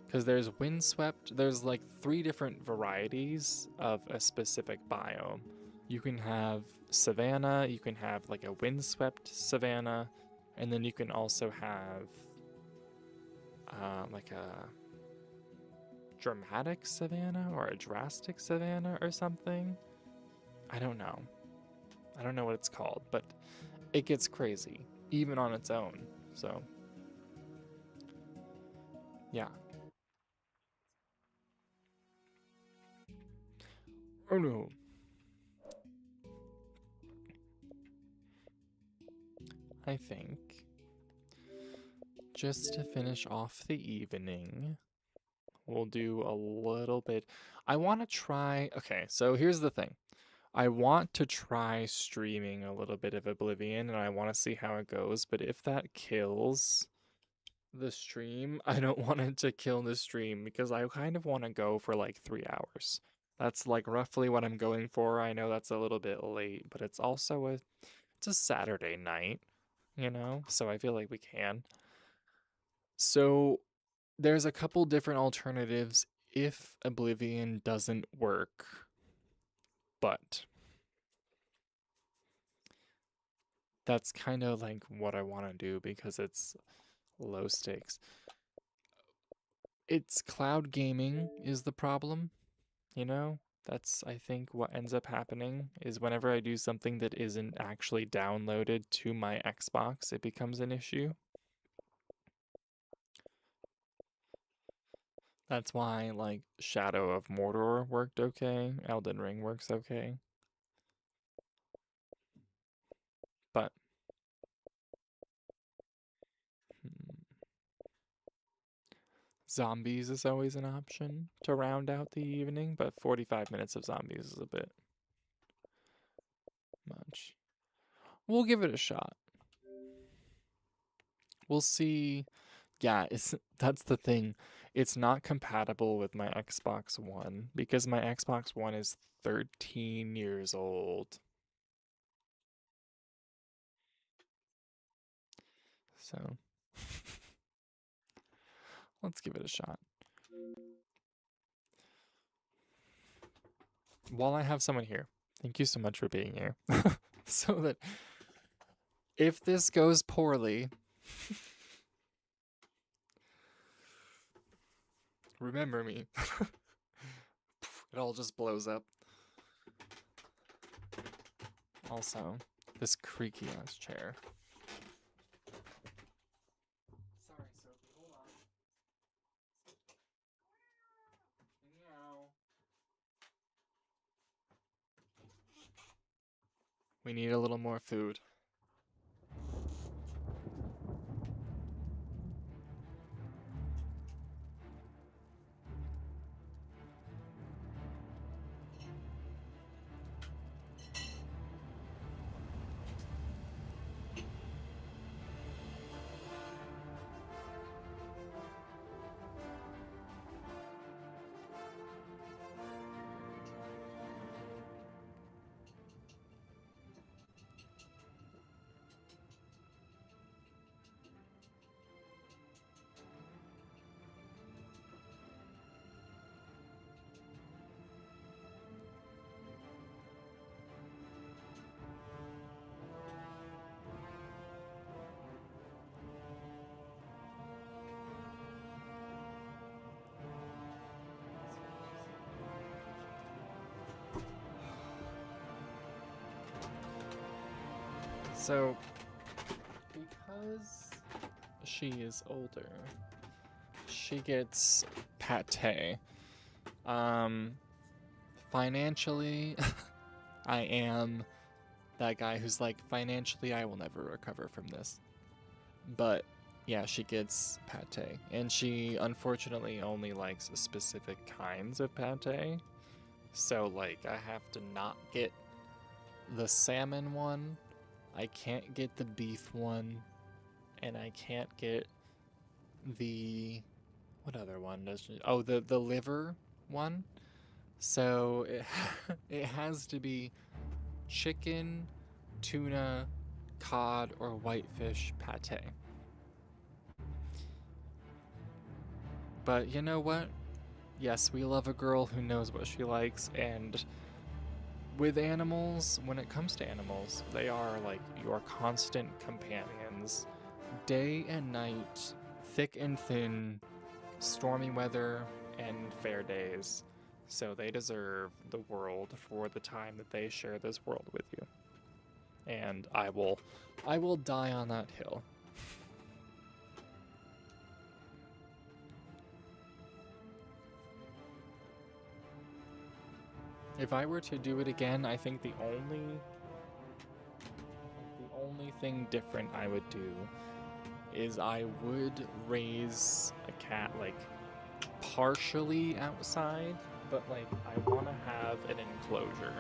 Because there's windswept, there's like 3 different varieties of a specific biome. You can have savanna, you can have like a windswept savanna, and then you can also have like a dramatic savanna or a drastic savanna or something. I don't know. I don't know what it's called, but it gets crazy, even on its own. So, yeah. Oh no. I think just to finish off the evening, we'll do a little bit. I want to try. Okay, so here's the thing. I want to try streaming a little bit of Oblivion and I want to see how it goes, but if that kills the stream, I don't want it to kill the stream because I kind of want to go for like 3 hours. That's like roughly what I'm going for. I know that's a little bit late, but it's also it's a Saturday night, you know? So I feel like we can. So there's a couple different alternatives if Oblivion doesn't work, but that's kind of like what I want to do because it's low stakes. It's cloud gaming is the problem, you know? That's, I think, what ends up happening is whenever I do something that isn't actually downloaded to my Xbox, it becomes an issue. That's why, like, Shadow of Mordor worked okay, Elden Ring works okay. But, zombies is always an option to round out the evening, but 45 minutes of zombies is a bit much. We'll give it a shot. We'll see. Yeah, that's the thing. It's not compatible with my Xbox One because my Xbox One is 13 years old. So, let's give it a shot. While I have someone here, thank you so much for being here. So that if this goes poorly, remember me. It all just blows up. Also, this creaky ass chair. Sorry, Sophie, hold on. Meow. We need a little more food. So, because she is older, she gets pate. Financially, I am that guy who's like, financially, I will never recover from this. But yeah, she gets pate. And she unfortunately only likes specific kinds of pate. So, like, I have to not get the salmon one. I can't get the beef one. And I can't get the... What other one does she... Oh, the liver one. So, it has to be chicken, tuna, cod, or whitefish pate. But you know what? Yes, we love a girl who knows what she likes, and with animals, when it comes to animals, they are like your constant companions. Day and night, thick and thin, stormy weather, and fair days. So they deserve the world for the time that they share this world with you. And I will die on that hill. If I were to do it again, I think the only thing different I would do is I would raise a cat like partially outside, but like I want to have an enclosure.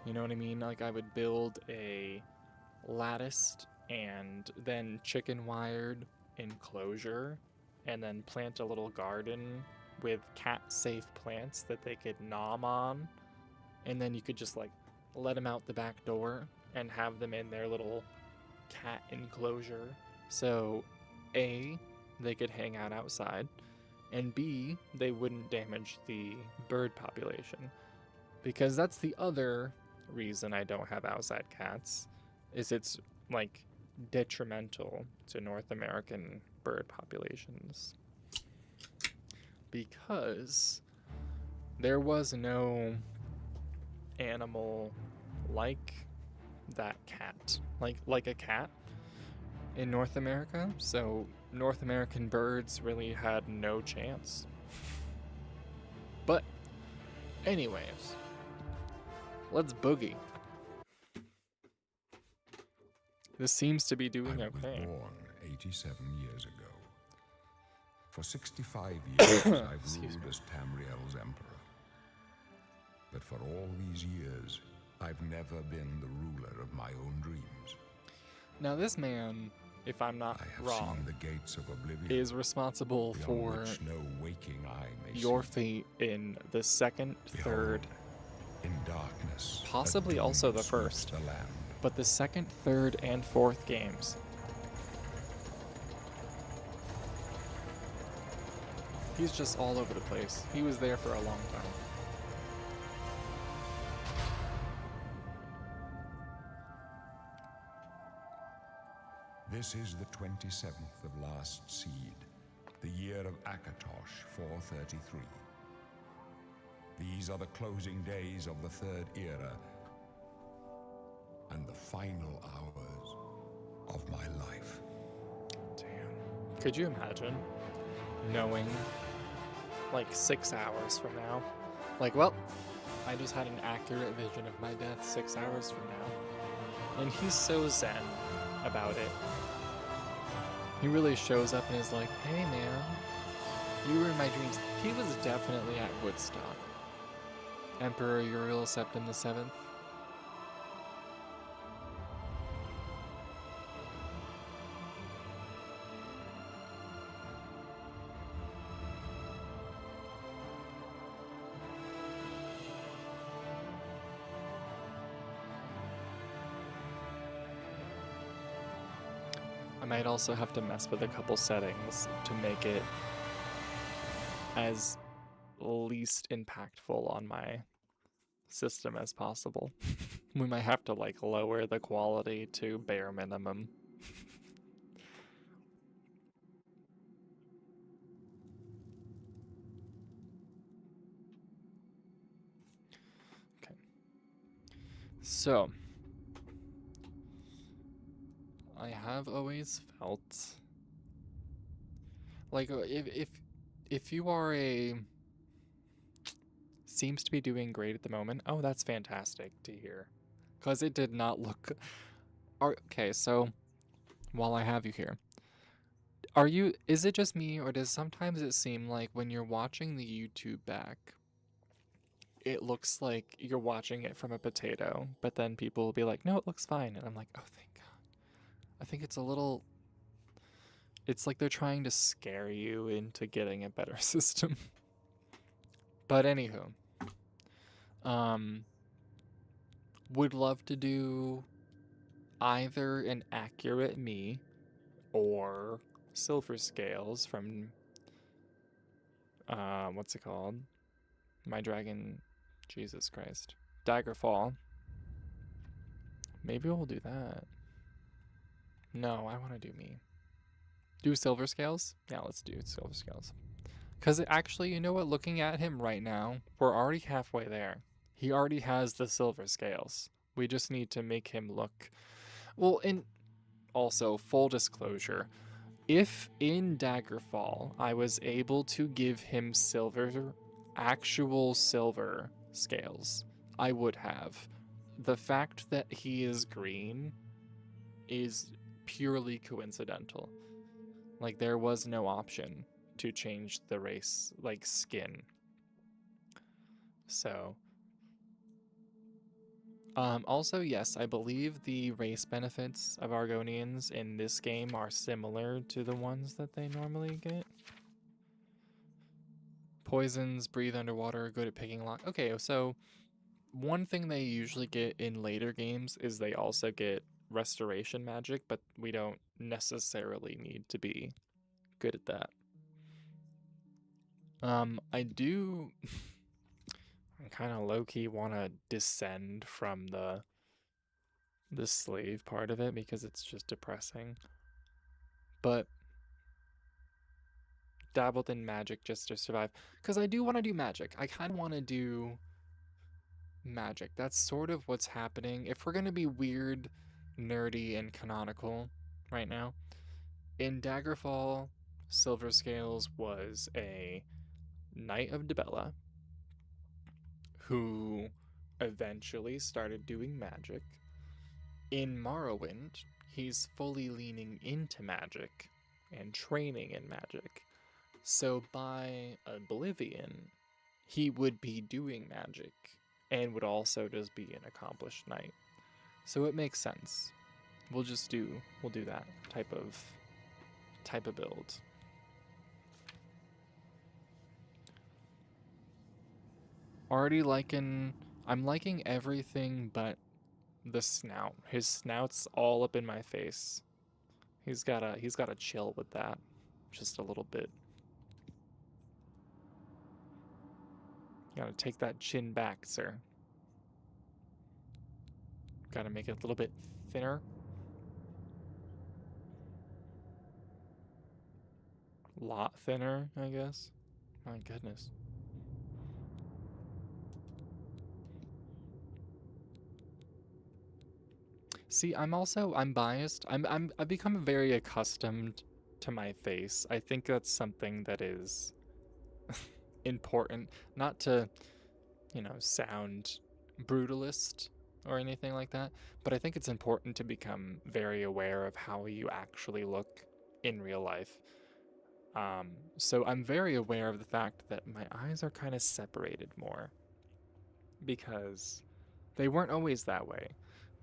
You know what I mean? Like I would build a latticed and then chicken wired enclosure and then plant a little garden with cat safe plants that they could nom on, and then you could just like let them out the back door and have them in their little cat enclosure. So A, they could hang out outside, and B, they wouldn't damage the bird population. Because that's the other reason I don't have outside cats, is it's like detrimental to North American bird populations. Because there was no animal like that cat, like a cat in North America, so North American birds really had no chance. But anyways, let's boogie. This seems to be doing I okay. was born 87 years ago. For 65 years, I've ruled as Tamriel's emperor. But for all these years, I've never been the ruler of my own dreams. Now this man, if I'm not wrong, seen the gates of oblivion, is responsible for which no waking eye may your see. fate in the second, third, in darkness, possibly also the first, the land. but the second, third, and fourth games. He's just all over the place. He was there for a long time. This is the 27th of last seed, the year of Akatosh 433. These are the closing days of the third era and the final hours of my life. Damn. Could you imagine knowing like 6 hours from now? Like, well, I just had an accurate vision of my death 6 hours from now. And he's so zen about it. He really shows up and is like, hey man, you were in my dreams. He was definitely at Woodstock. Emperor Uriel Septim VII. I might also have to mess with a couple settings to make it as least impactful on my system as possible. We might have to like lower the quality to bare minimum. Okay. So have always felt like if you are a seems to be doing great at the moment. Oh, that's fantastic to hear. Because it did not look... Okay, so while I have you here, is it just me, or does sometimes it seem like when you're watching the YouTube back, it looks like you're watching it from a potato, but then people will be like, no, it looks fine. And I'm like, oh, thank God. I think it's a little... It's like they're trying to scare you into getting a better system. But anywho, would love to do either an accurate me or silver scales from what's it called? My Dragon, Jesus Christ, Daggerfall. Maybe we'll do that. No, I want to do me. Do silver scales? Yeah, let's do silver scales. Because actually, you know what? Looking at him right now, we're already halfway there. He already has the silver scales. We just need to make him look... Well, and also, full disclosure, if in Daggerfall I was able to give him actual silver scales, I would have. The fact that he is green is purely coincidental. Like, there was no option to change the race, like, skin. So, also, yes, I believe the race benefits of Argonians in this game are similar to the ones that they normally get. Poisons, breathe underwater, good at picking lock. Okay, so one thing they usually get in later games is they also get restoration magic, but we don't necessarily need to be good at that. I do kind of low-key want to descend from the slave part of it because it's just depressing. But dabbled in magic just to survive. Because I do want to do magic. I kind of want to do magic. That's sort of what's happening. If we're going to be weird, nerdy, and canonical right now, in Daggerfall, Silver Scales was a Knight of Dibella who eventually started doing magic. In Morrowind, he's fully leaning into magic and training in magic. So by Oblivion, he would be doing magic and would also just be an accomplished knight. So it makes sense. We'll do that type of build. I'm liking everything but the snout. His snout's all up in my face. He's gotta chill with that just a little bit. Gotta take that chin back, sir. Gotta make it a little bit thinner. Lot thinner, I guess. My goodness. See, I'm biased. I've become very accustomed to my face. I think that's something that is important. Not to, sound brutalist or anything like that, but I think it's important to become very aware of how you actually look in real life. So I'm very aware of the fact that my eyes are kind of separated more because they weren't always that way.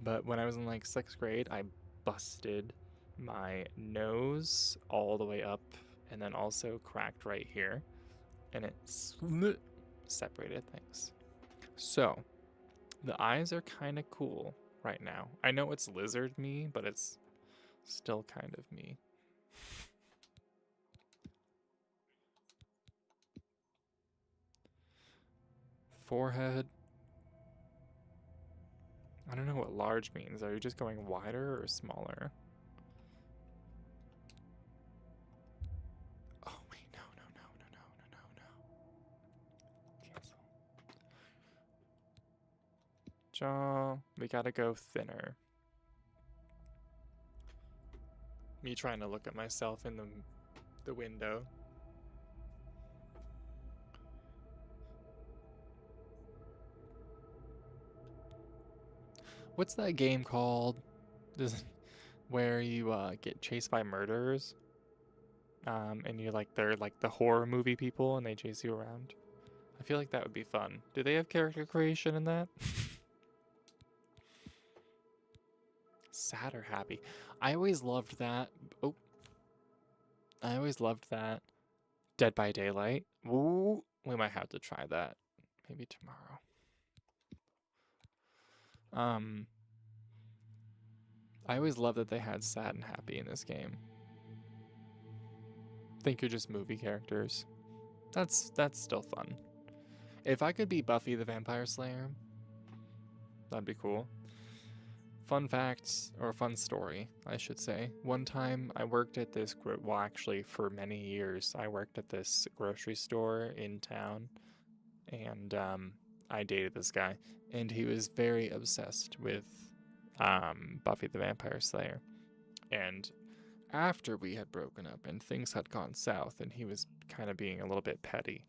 But when I was in like 6th grade, I busted my nose all the way up and then also cracked right here, and it separated things. So the eyes are kind of cool right now. I know it's lizard me, but it's still kind of me. Forehead. I don't know what large means. Are you just going wider or smaller? Oh, wait, no. Cancel. Jaw, we gotta go thinner. Me trying to look at myself in the window. What's that game called? Where you get chased by murderers, and they're like the horror movie people, and they chase you around. I feel like that would be fun. Do they have character creation in that? Sad or happy? I always loved that. Oh, I always loved that. Dead by Daylight. Ooh, we might have to try that. Maybe tomorrow. I always loved that they had sad and happy in this game. Think you're just movie characters. That's still fun. If I could be Buffy the Vampire Slayer, that'd be cool. Fun facts, or fun story, I should say. One time I worked at this, well, actually for many years, I worked at this grocery store in town, and I dated this guy, and he was very obsessed with Buffy the Vampire Slayer. And after we had broken up and things had gone south and he was kind of being a little bit petty,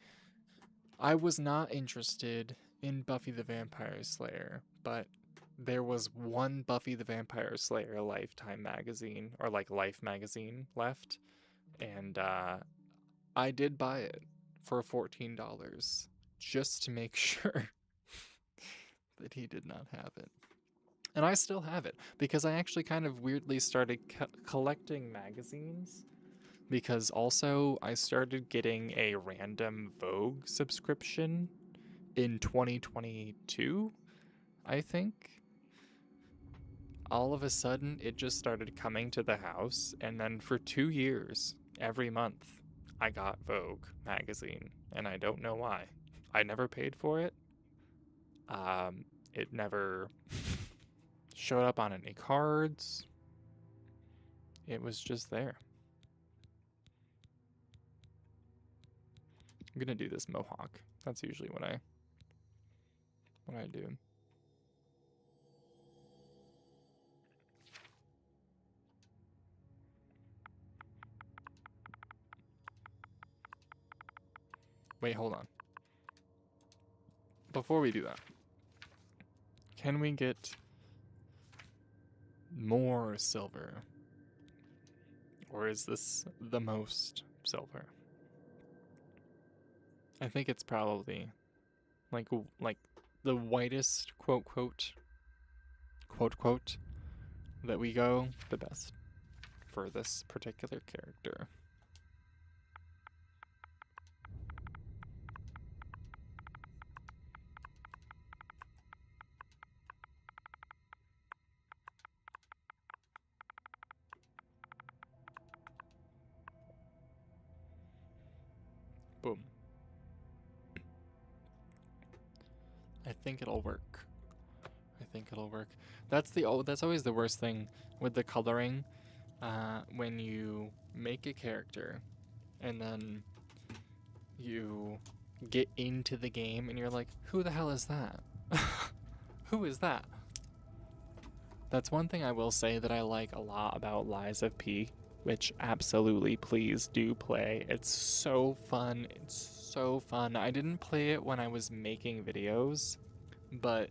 I was not interested in Buffy the Vampire Slayer, but there was one Buffy the Vampire Slayer Lifetime magazine, or like Life magazine, left, and I did buy it for $14 just to make sure that he did not have it. And I still have it because I actually kind of weirdly started collecting magazines, because also I started getting a random Vogue subscription in 2022, I think. All of a sudden, it just started coming to the house, and then for 2 years, every month, I got Vogue magazine, and I don't know why. I never paid for it. It never showed up on any cards. It was just there. I'm gonna do this mohawk. That's usually what I do. Wait, hold on. Before we do that, can we get more silver? Or is this the most silver? I think it's probably like the whitest quote that we go, the best for this particular character. Boom. I think it'll work. That's always the worst thing with the coloring, when you make a character and then you get into the game and you're like, who the hell is that? Who is that? That's one thing I will say that I like a lot about Lies of P, which absolutely please do play. It's so fun. I didn't play it when I was making videos, but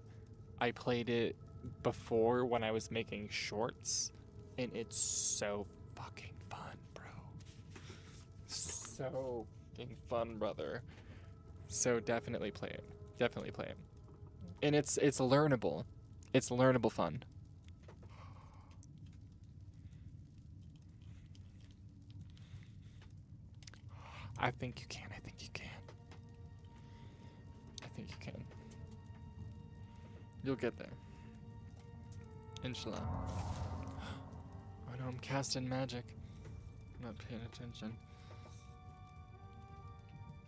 I played it before when I was making shorts, and it's so fucking fun, bro. So fucking fun, brother. So definitely play it. And it's learnable. It's learnable fun. I think you can. You'll get there. Inshallah. Oh no, I'm casting magic. I'm not paying attention.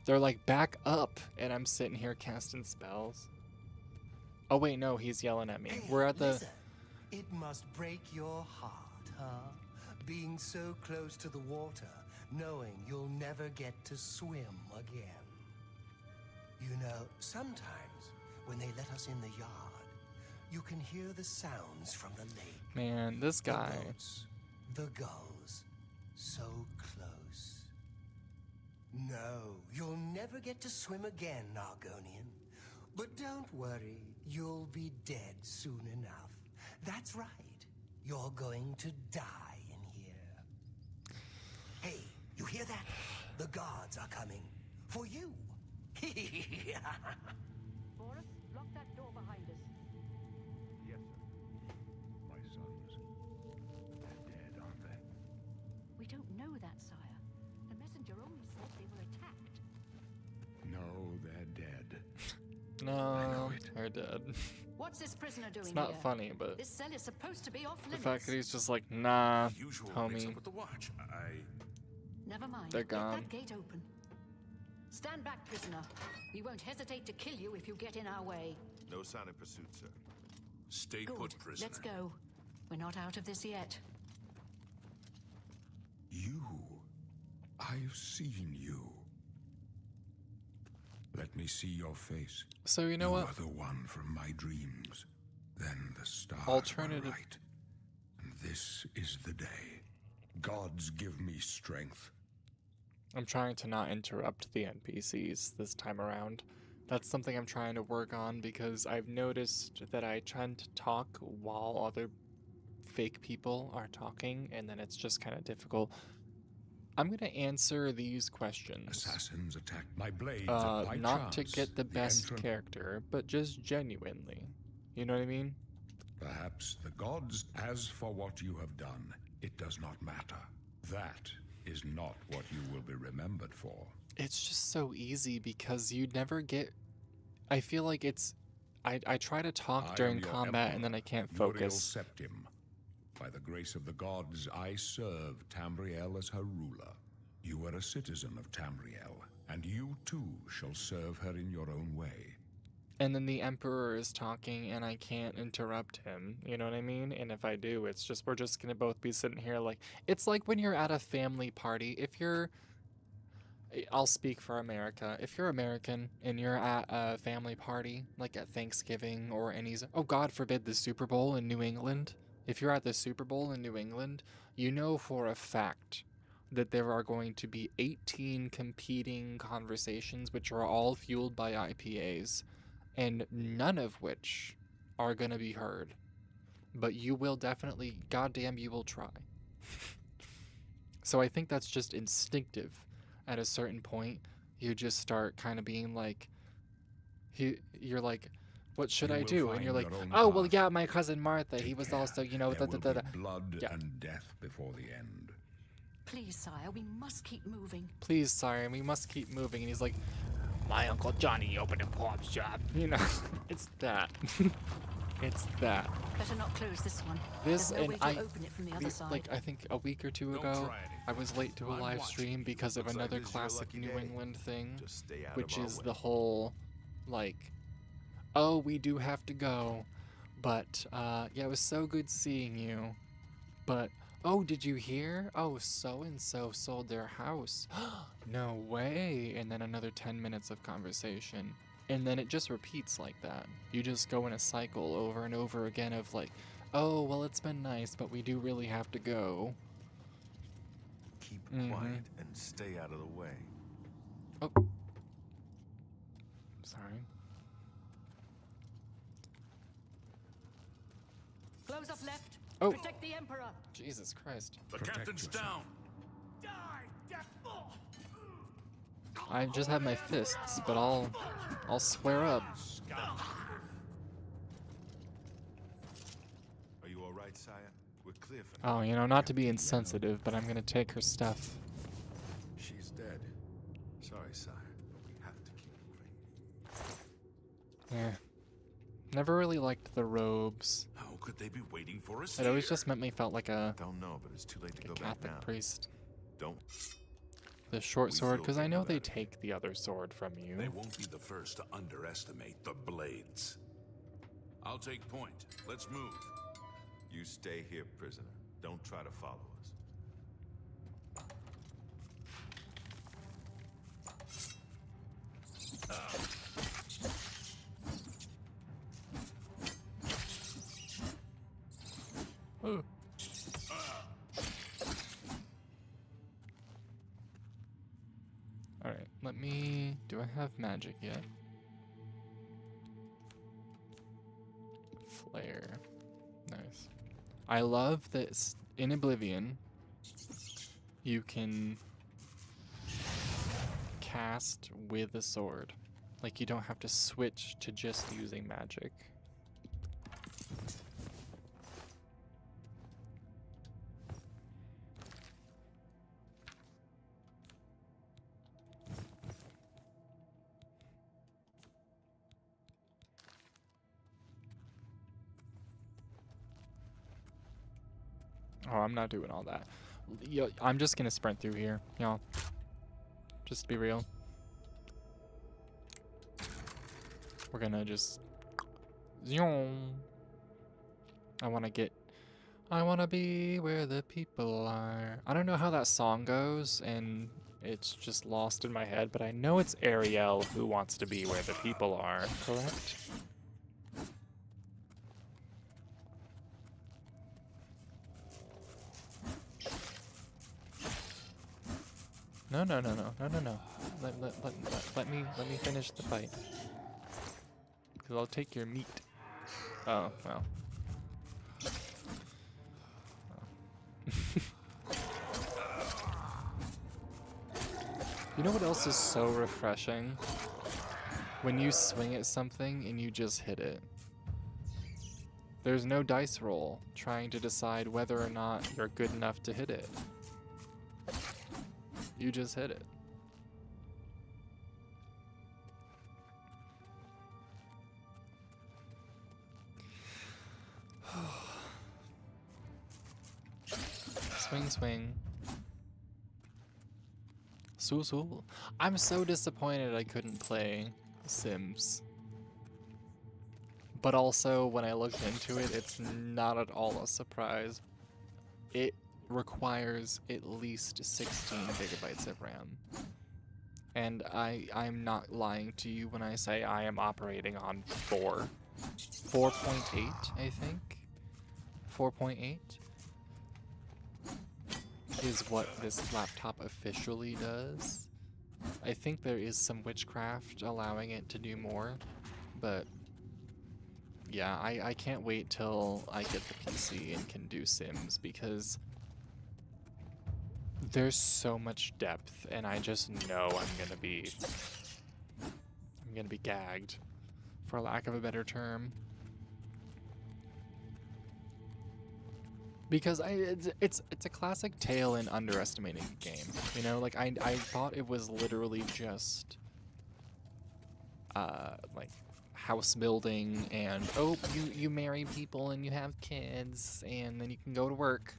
They're like, back up, and I'm sitting here casting spells. Oh wait, no, he's yelling at me. Hey, we're at the... listen. It must break your heart, huh? Being so close to the water, knowing you'll never get to swim again. You know, sometimes when they let us in the yard, you can hear the sounds from the lake. Man, this guy. The boats, The gulls. So close. No, you'll never get to swim again, Argonian. But don't worry, you'll be dead soon enough. That's right. You're going to die in here. Hey, you hear that? The guards are coming. For you. Boris, lock that door behind us. Yes, sir. My sons. They're dead, aren't they? We don't know that, sire. The messenger only said they were attacked. No, they're dead. No, they're dead. What's this prisoner doing It's not here? funny, but This cell is supposed to be off the limits. fact that he's just like, nah, Usual homie. mix-up with the watch. Never mind. They're Get gone. that gate open. Stand back, prisoner. We won't hesitate to kill you if you get in our way. No sign of pursuit, sir. Stay Good. put, prisoner. Let's go. We're not out of this yet. You. I've seen you. Let me see your face. So you know what? You are the one from my dreams. Then the stars Alternative. were right. And this is the day. Gods give me strength. I'm trying to not interrupt the NPCs this time around. That's something I'm trying to work on because I've noticed that I tend to talk while other fake people are talking, and then it's just kind of difficult. I'm going to answer these questions. Assassins attacked my blades at my not to chance. get the best entrance- character, but just genuinely. You know what I mean? Perhaps the gods. As for what you have done, it does not matter. That is not what you will be remembered for. It's just so easy because you never get... I feel like it's... I try to talk I during am your combat and then emperor, I can't Muriel focus. Septim. By the grace of the gods, I serve Tamriel as her ruler. You are a citizen of Tamriel, and you too shall serve her in your own way. And then the Emperor is talking and I can't interrupt him, you know what I mean? And if I do, it's just, we're just gonna both be sitting here like, it's like when you're at a family party. If you're, I'll speak for America. If you're American and you're at a family party, like at Thanksgiving or any, oh God forbid, the Super Bowl in New England. If you're at the Super Bowl in New England, you know for a fact that there are going to be 18 competing conversations, which are all fueled by IPAs, and none of which are going to be heard. But you will definitely, goddamn, you will try. So I think that's just instinctive. At a certain point, you just start kind of being like, you're like, what should You I will do? And find you're like, your own oh, well, path. yeah, my cousin Martha, he Take was care. also, you know, There will be blood Yeah. and death before the end. Please, sire, we must keep moving. Please, sire, we must keep moving. And he's like, my Uncle Johnny opened a pawn shop. You know, it's that. It's that. Better not close this one. This There's no and way to open it from the other side. like I think a week or two Don't ago, try anything. I was late to a I'm live watching stream you. because of Looks like another this is your classic lucky New day. England thing, Just stay out which of our is way. the whole, like, oh, we do have to go, but yeah, it was so good seeing you, but oh, did you hear? Oh, so and so sold their house. No way! And then another 10 minutes of conversation. And then it just repeats like that. You just go in a cycle over and over again of like, oh, well, it's been nice, but we do really have to go. Keep Mhm. quiet and stay out of the way. Oh. Sorry. Close up left. Oh. Protect the Emperor. Jesus Christ. The Protect captain's yourself. down. Die, deathful! I just have my fists, but I'll square up. Are you all right, sire? We're clear for now. Oh, you know, not to be insensitive, but I'm gonna take her stuff. She's dead. Sorry, sire, but we have to keep moving. Yeah. Never really liked the robes. How could they be waiting for us It always here? just meant me felt like a Don't know, but it's too late to go back Catholic now. priest. Don't. The short We sword, feel because I good know about they it. take the other sword from you. They won't be the first to underestimate the blades. I'll take point. Let's move. You stay here, prisoner. Don't try to follow us. Oh. I have magic yet? Flare. Nice. I love that in Oblivion, you can cast with a sword. Like, you don't have to switch to just using magic. Oh, I'm not doing all that. Yo, I'm just gonna sprint through here, y'all. Just to be real. We're gonna just... Zoom. I wanna be where the people are. I don't know how that song goes, and it's just lost in my head, but I know it's Ariel who wants to be where the people are, correct? No. Let me finish the fight. Because I'll take your meat. Oh, well. You know what else is so refreshing? When you swing at something and you just hit it. There's no dice roll trying to decide whether or not you're good enough to hit it. You just hit it. Swing, swing. Sul. I'm so disappointed I couldn't play Sims. But also, when I looked into it, it's not at all a surprise. It requires at least 16 gigabytes of RAM. And I'm not lying to you when I say I am operating on 4.8, I think. 4.8 is what this laptop officially does. I think there is some witchcraft allowing it to do more, but yeah, I can't wait till I get the PC and can do Sims, because there's so much depth, and I just know I'm gonna be gagged, for lack of a better term. Because it's a classic tale in underestimating a game. You know, like I thought it was literally just like house building and you marry people and you have kids and then you can go to work.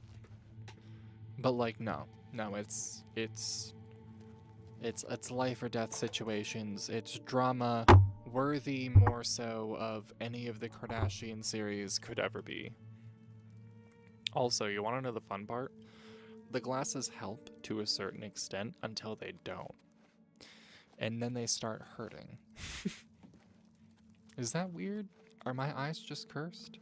But like no, it's life or death situations. It's drama worthy more so of any of the Kardashian series could ever be. Also, you want to know the fun part? The glasses help to a certain extent until they don't. And then they start hurting. Is that weird? Are my eyes just cursed?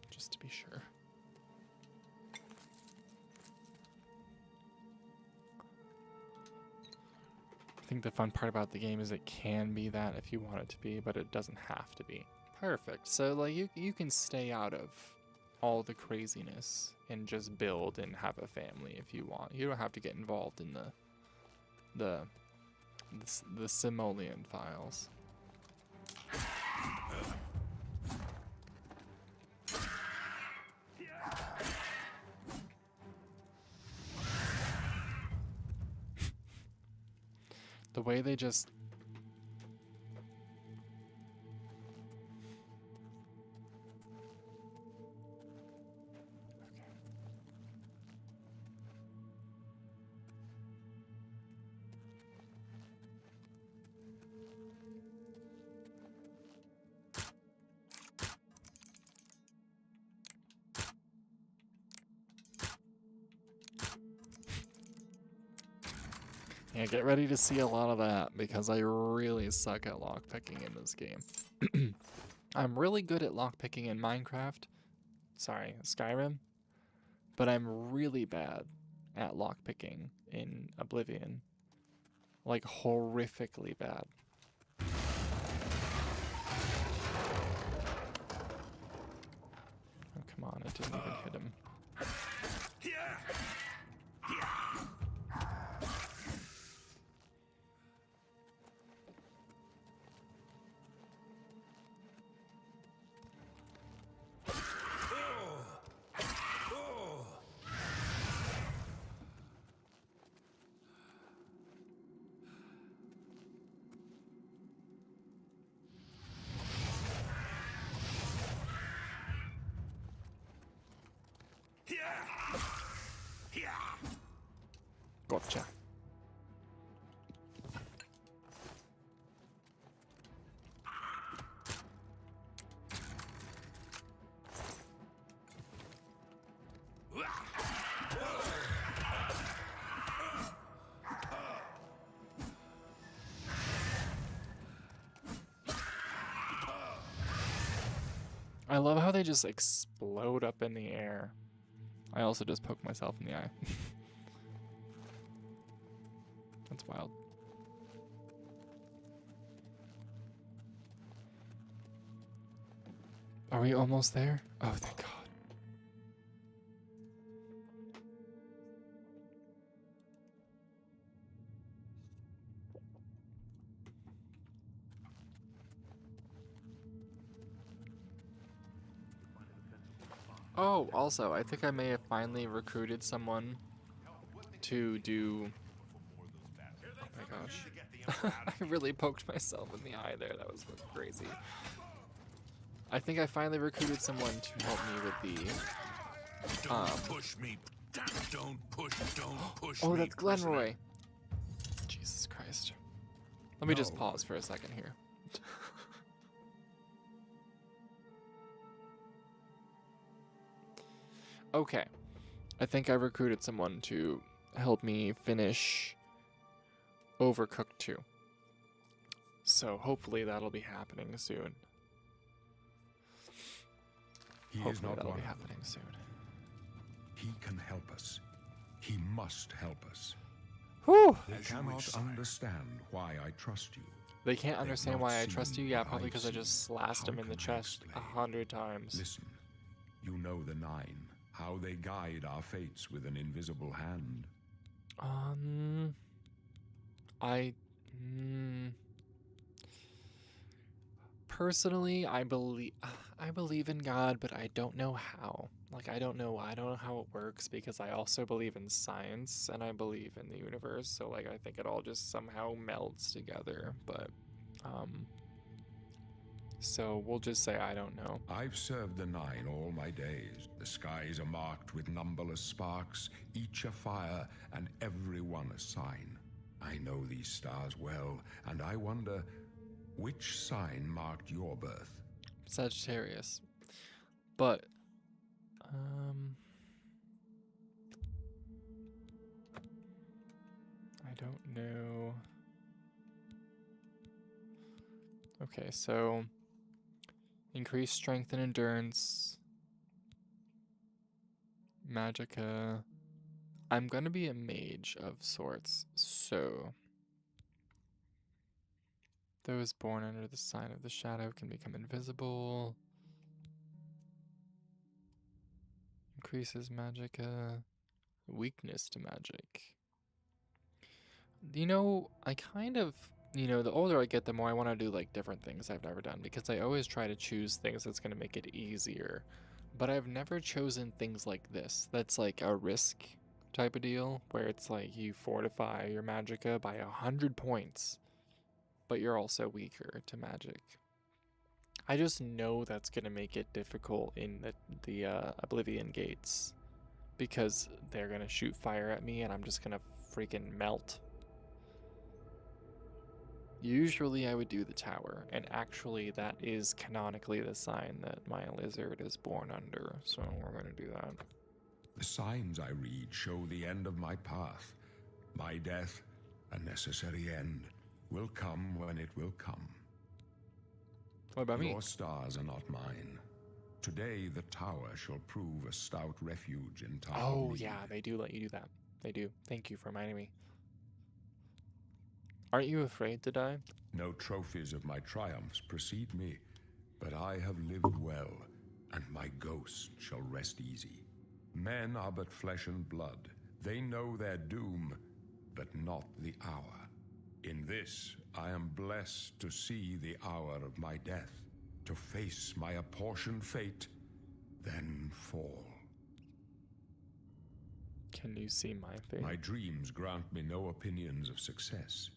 Just to be sure. I think the fun part about the game is it can be that if you want it to be, but it doesn't have to be. Perfect. So like you can stay out of all the craziness and just build and have a family if you want. You don't have to get involved in the Simoleon files. The way they just... Okay. Yeah, get ready to see a lot of that, because I really suck at lockpicking in this game. I'm really good at lockpicking in Minecraft. Skyrim, but I'm really bad at lockpicking in Oblivion. Like, horrifically bad. Oh, come on, it didn't even hit him. Gotcha. I love how they just explode up in the air. I also just poked myself in the eye. That's wild. Are we almost there? Oh, thank God. Oh, also, I think I may have finally recruited someone to do... Oh my gosh. I really poked myself in the eye there. That was crazy. I think I finally recruited someone to help me with the... Don't push me. Don't push Oh, me. that's Glenroy. Jesus Christ. Let me just pause for a second here. Okay. I think I recruited someone to help me finish Overcooked 2. So hopefully that'll be happening soon. Hopefully that'll be happening soon. He can help us. He must help us. Whew. They cannot understand why I trust you. They can't understand why I trust you? Yeah, probably because I just slashed him in the chest 100 times. Listen, you know the Nine, how they guide our fates with an invisible hand. Personally, I believe in God, but I don't know how. Like, I don't know how it works, because I also believe in science and I believe in the universe. So like, I think it all just somehow melds together. But so we'll just say I don't know. I've served the Nine all my days. The skies are marked with numberless sparks, each a fire and every one a sign. I know these stars well, and I wonder, which sign marked your birth? Sagittarius. But I don't know. Okay, so increased strength and endurance. Magicka. I'm gonna be a mage of sorts, so those born under the sign of the shadow can become invisible. Increases magicka. Weakness to magic. You know, I kind of, the older I get, the more I want to do like different things I've never done, because I always try to choose things that's going to make it easier. But I've never chosen things like this. That's like a risk type of deal, where it's like you fortify your magicka by 100 points, but you're also weaker to magic. I just know that's going to make it difficult in the Oblivion gates, because they're going to shoot fire at me and I'm just going to freaking melt. Usually I would do the tower, and actually that is canonically the sign that my lizard is born under, so we're going to do that. The signs I read show the end of my path. My death, a necessary end, will come when it will come. What about me? Your stars are not mine. Today, the tower shall prove a stout refuge in time of Oh, need. yeah, they do let you do that. They do. Thank you for reminding me. Aren't you afraid to die? No trophies of my triumphs precede me, but I have lived well, and my ghost shall rest easy. Men are but flesh and blood. They know their doom, but not the hour. In this, I am blessed to see the hour of my death, to face my apportioned fate, then fall. Can you see my fate? My dreams grant me no opinions of success.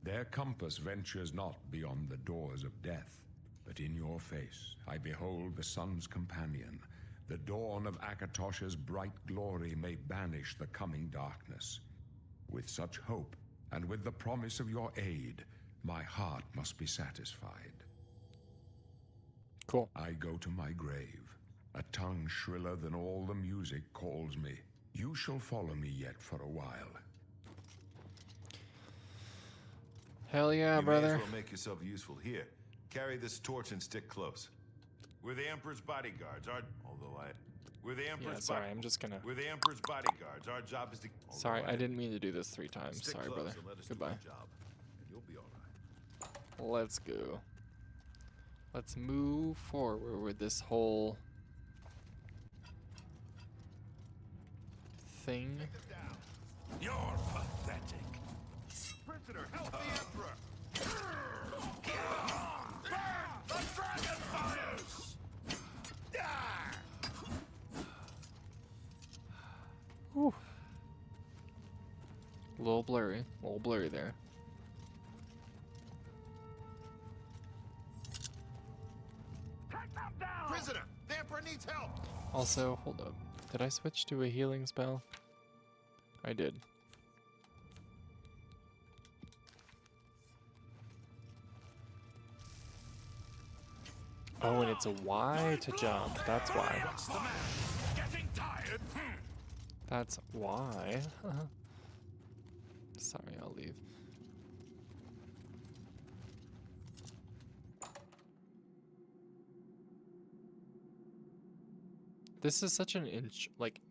Their compass ventures not beyond the doors of death. But in your face I behold the sun's companion. The dawn of Akatosh's bright glory may banish the coming darkness. With such hope, and with the promise of your aid, my heart must be satisfied. Cool. I go to my grave. A tongue shriller than all the music calls me. You shall follow me yet for a while. Hell yeah, you brother. may as well make yourself useful. Here, carry this torch and stick close. We're the Emperor's bodyguards. We're the Emperor's Yeah, sorry, I'm just gonna... We're the Emperor's bodyguards. Our job is to... Sorry, I didn't mean to do this 3 times. Stick Sorry, close brother. and let us Goodbye. do our job, and you'll be all right. Let's go. Let's move forward with this whole thing. You're pathetic. Prisoner, help the Emperor! Burn the dragon fires! Whew. A little blurry there. Take them down! Prisoner, the Emperor needs help! Also, hold up. Did I switch to a healing spell? I did. Oh, and it's a Y to jump. That's why. What's the matter? Getting tired? That's why. Sorry, I'll leave. This is such an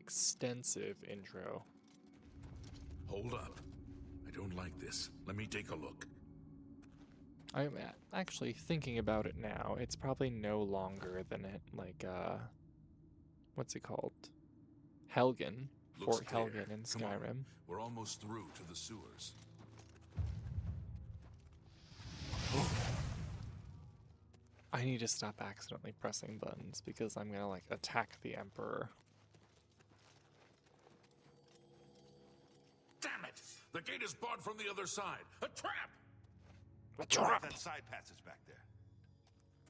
extensive intro. Hold up. I don't like this. Let me take a look. I'm actually thinking about it now. It's probably no longer than it, what's it called? Helgen. Looks Fort clear. Helgen in Come on. Skyrim. We're almost through to the sewers. I need to stop accidentally pressing buttons because I'm gonna attack the Emperor. Damn it! The gate is barred from the other side. A trap! A trap! That side passage back there.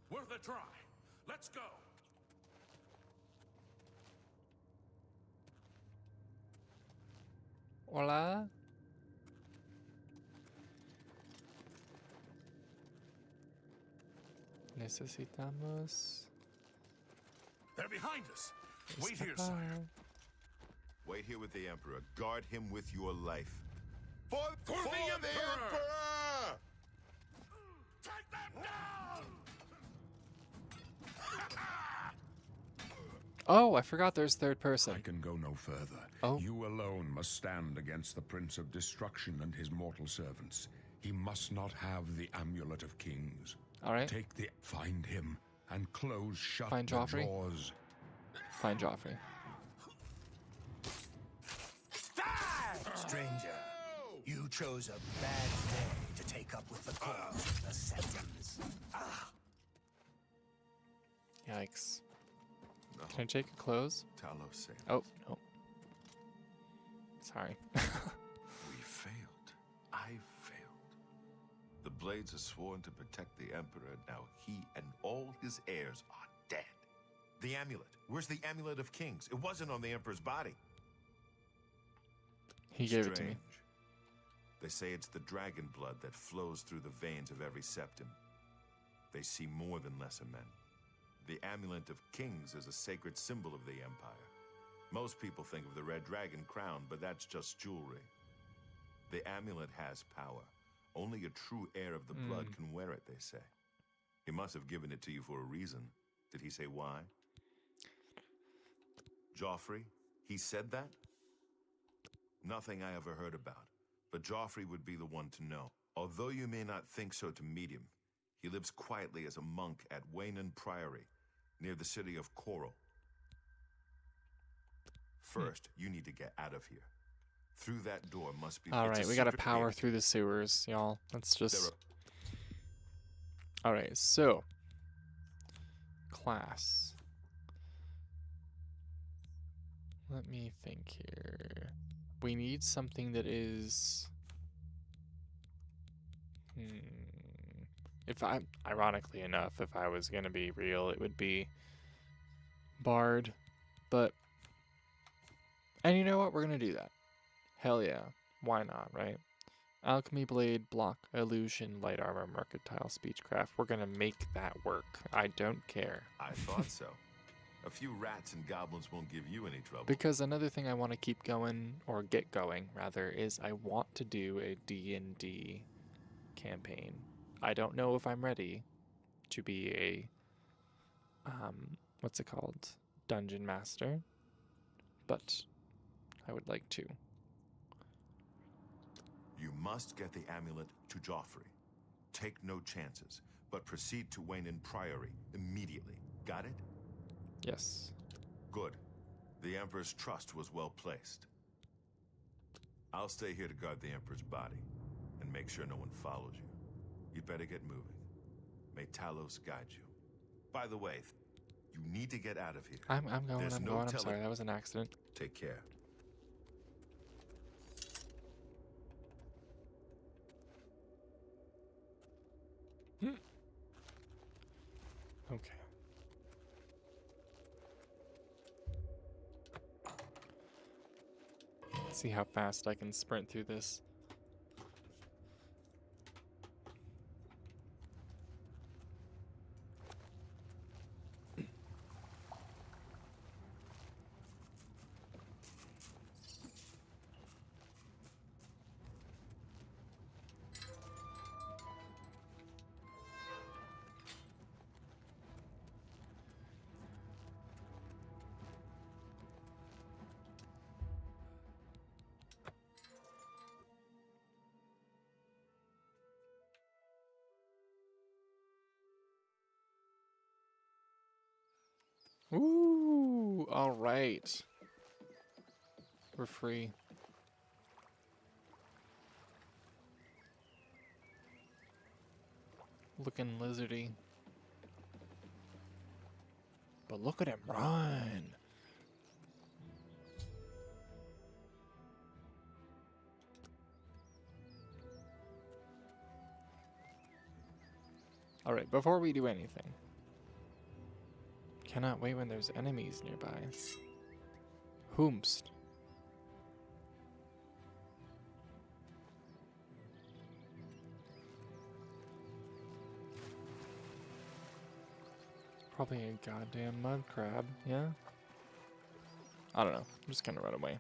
Worth a try. Let's go. Hola. Necesitamos. They're behind us. Wait here, sire. Wait here with the Emperor. Guard him with your life. For the Emperor! Take them down! Oh, I forgot there's third person. I can go no further. Oh. You alone must stand against the Prince of Destruction and his mortal servants. He must not have the Amulet of Kings. All right. Find him and close shut Find the Joffrey? doors. Find Joffrey. Stranger, you chose a bad day to take up with the cause of the Septons. Yikes. Can I take a close? Talos saved us. Oh, no. Sorry. We failed. I failed. The Blades are sworn to protect the Emperor. Now he and all his heirs are dead. The amulet. Where's the Amulet of Kings? It wasn't on the Emperor's body. He gave it to me. They say it's the dragon blood that flows through the veins of every septim. They see more than lesser men. The Amulet of Kings is a sacred symbol of the Empire. Most people think of the red dragon crown, but that's just jewelry. The amulet has power. Only a true heir of the blood can wear it, they say. He must have given it to you for a reason. Did he say why? Joffrey? He said that? Nothing I ever heard about, but Joffrey would be the one to know. Although you may not think so to meet him, he lives quietly as a monk at Waynon Priory, near the city of Coral. First, you need to get out of here. Through that door must be... Alright, we gotta power through the sewers, y'all. Let's just... Alright, so... Class. Let me think here. We need something that is... Ironically enough, if I was gonna be real, it would be Bard. But... And you know what? We're gonna do that. Hell yeah. Why not, right? Alchemy blade, block, illusion, light armor, mercantile, speechcraft. We're gonna make that work. I don't care. I thought so. A few rats and goblins won't give you any trouble. Because another thing I want to keep going, or get going, rather, is I want to do a D&D campaign. I don't know if I'm ready to be a, what's it called? Dungeon master. But I would like to. You must get the amulet to Joffrey. Take no chances, but proceed to Waynon Priory immediately. Got it? Yes. Good. The Emperor's trust was well placed. I'll stay here to guard the Emperor's body and make sure no one follows you. You'd better get moving. May Talos guide you. By the way, you need to get out of here. I'm going. I'm sorry, that was an accident. Take care. Okay. Let's see how fast I can sprint through this. Ooh, all right. We're free. Looking lizardy. But look at him run. All right, before we do anything. Cannot wait when there's enemies nearby. Whomst. Probably a goddamn mud crab, yeah? I don't know. I'm just gonna run away.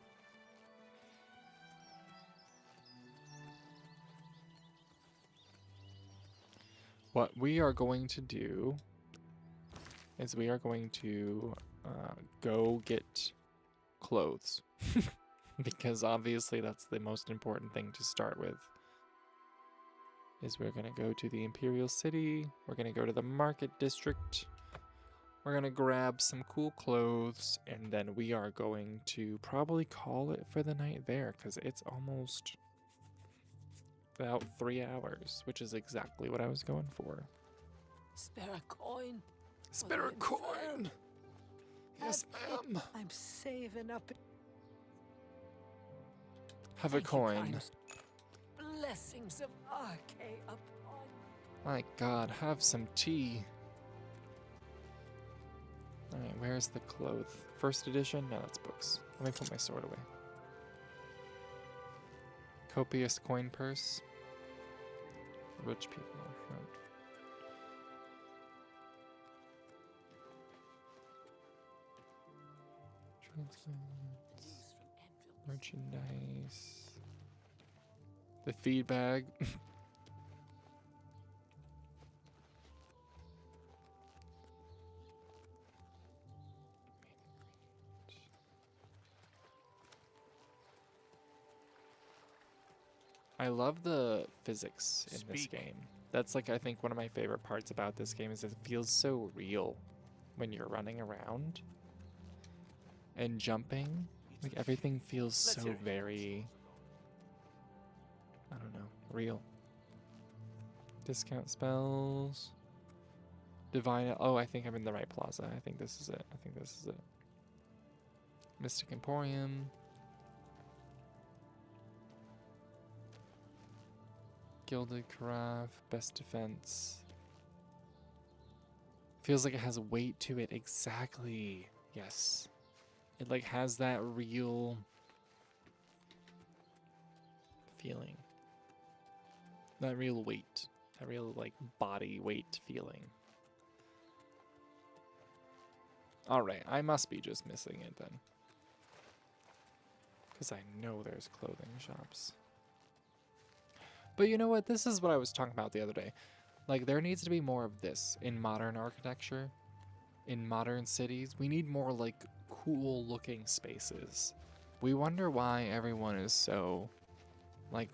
What we are going to do is we are going to go get clothes. Because obviously that's the most important thing to start with. Is we're going to go to the Imperial City. We're going to go to the Market District. We're going to grab some cool clothes. And then we are going to probably call it for the night there. Because it's almost about 3 hours. Which is exactly what I was going for. Spare a coin. Spare a coin. Yes, ma'am. I'm saving up. Have a coin. Blessings of Arche upon. My God, have some tea. Alright, where's the cloth? First edition? No, that's books. Let me put my sword away. Copious coin purse. Rich people. Front. Merchandise. The feed bag. I love the physics in this game. That's like, I think one of my favorite parts about this game is it feels so real when you're running around and jumping. Like everything feels so very, I don't know, real. Discount spells. Divine, oh, I think I'm in the right plaza. I think this is it. I think this is it. Mystic Emporium. Gilded Carafe, best defense. Feels like it has weight to it. Exactly. Yes. It like has that real feeling. That real weight. That real like body weight feeling. Alright, I must be just missing it then. Because I know there's clothing shops. But you know what? This is what I was talking about the other day. Like, there needs to be more of this in modern architecture, in modern cities. We need more, like, cool-looking spaces. We wonder why everyone is so, like,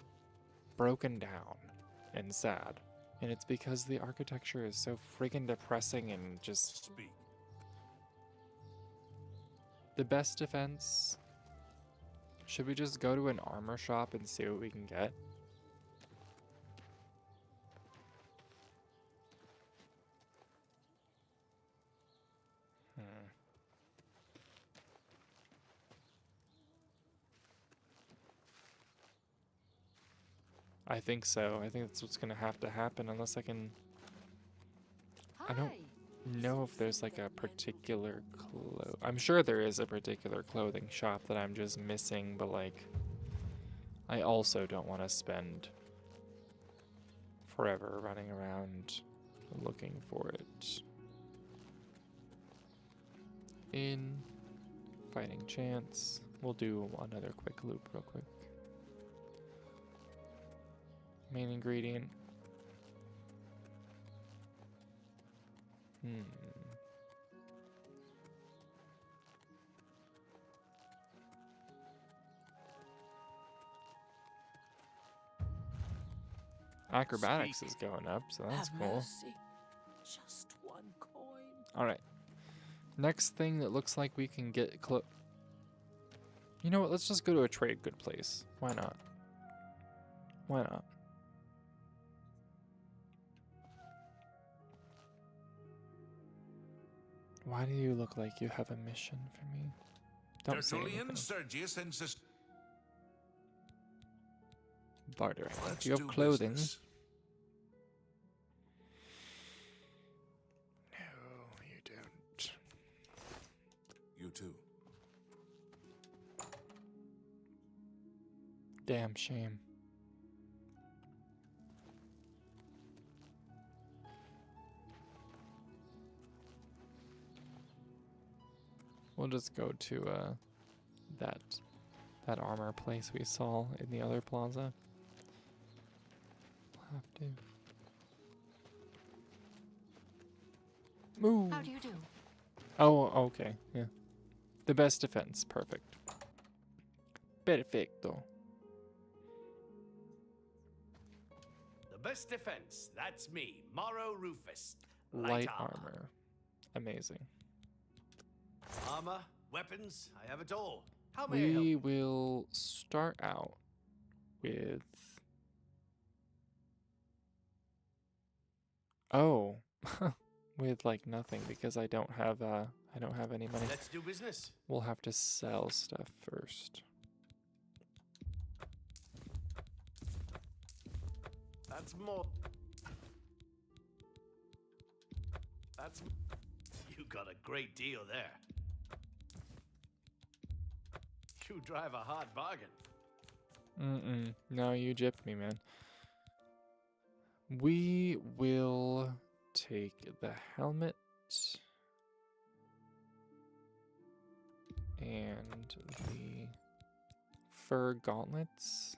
broken down and sad. And it's because the architecture is so freaking depressing and just... The best defense... Should we just go to an armor shop and see what we can get? I think so. I think that's what's gonna have to happen unless I can... I don't know if there's like a particular I'm sure there is a particular clothing shop that I'm just missing, but like... I also don't want to spend forever running around looking for it. In fighting chance. We'll do another quick loop real quick. Main ingredient. Acrobatics is going up, so that's cool. Just one coin. Alright. Next thing that looks like we can get You know what? Let's just go to a trade good place. Why not? Why not? Why do you look like you have a mission for me? Don't say anything. Sergius insist. Bartering. Do you have clothing? Business. No, you don't. You too. Damn shame. We'll just go to that armor place we saw in the other plaza. We'll have to move. How do you do? Oh, okay, yeah. The best defense, perfect. Perfecto. The best defense, that's me, Morrow Rufus. Light armor. Amazing. Armor, weapons, I have it all. How may I help? We will start out with... Oh, with like nothing because I don't have any money. Let's do business. We'll have to sell stuff first. That's more. You got a great deal there. You drive a hard bargain. No, you gypped me, man. We will take the helmet and the fur gauntlets,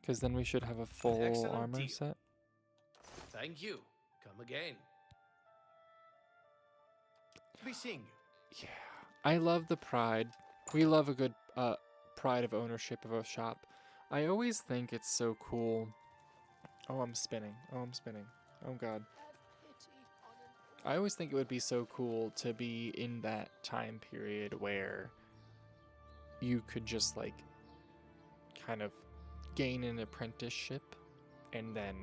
because then we should have a full Excellent armor deal. set. Thank you. Come again. Be seeing you. Yeah, I love the pride. We love a good pride of ownership of a shop. I always think it's so cool. Oh, I'm spinning. Oh, I'm spinning. Oh, God. I always think it would be so cool to be in that time period where you could just, like, kind of gain an apprenticeship and then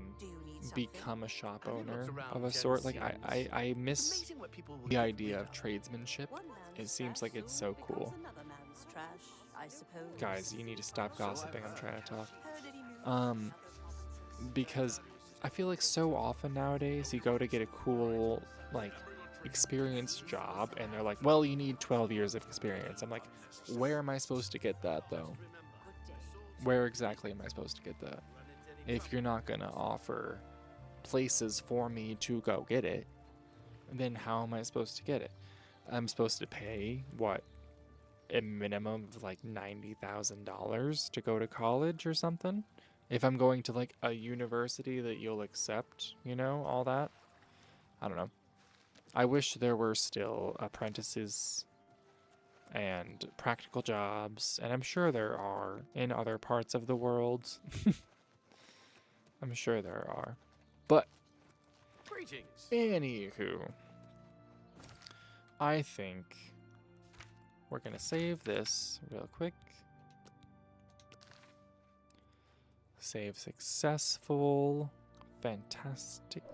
become a shop owner of a sort. Like, I miss the idea of tradesmanship. It seems like it's so cool. Guys, you need to stop gossiping. I'm trying to talk. Because I feel like so often nowadays you go to get a cool, like, experienced job and they're like, well, you need 12 years of experience. I'm like, where am I supposed to get that, though? Where exactly am I supposed to get that? If you're not gonna offer places for me to go get it, then how am I supposed to get it? I'm supposed to pay, what, a minimum of like $90,000 to go to college or something? If I'm going to like a university that you'll accept, you know, all that. I don't know. I wish there were still apprentices and practical jobs, and I'm sure there are in other parts of the world. I'm sure there are. But anywho, I think we're gonna save this real quick. Save successful. Fantastic.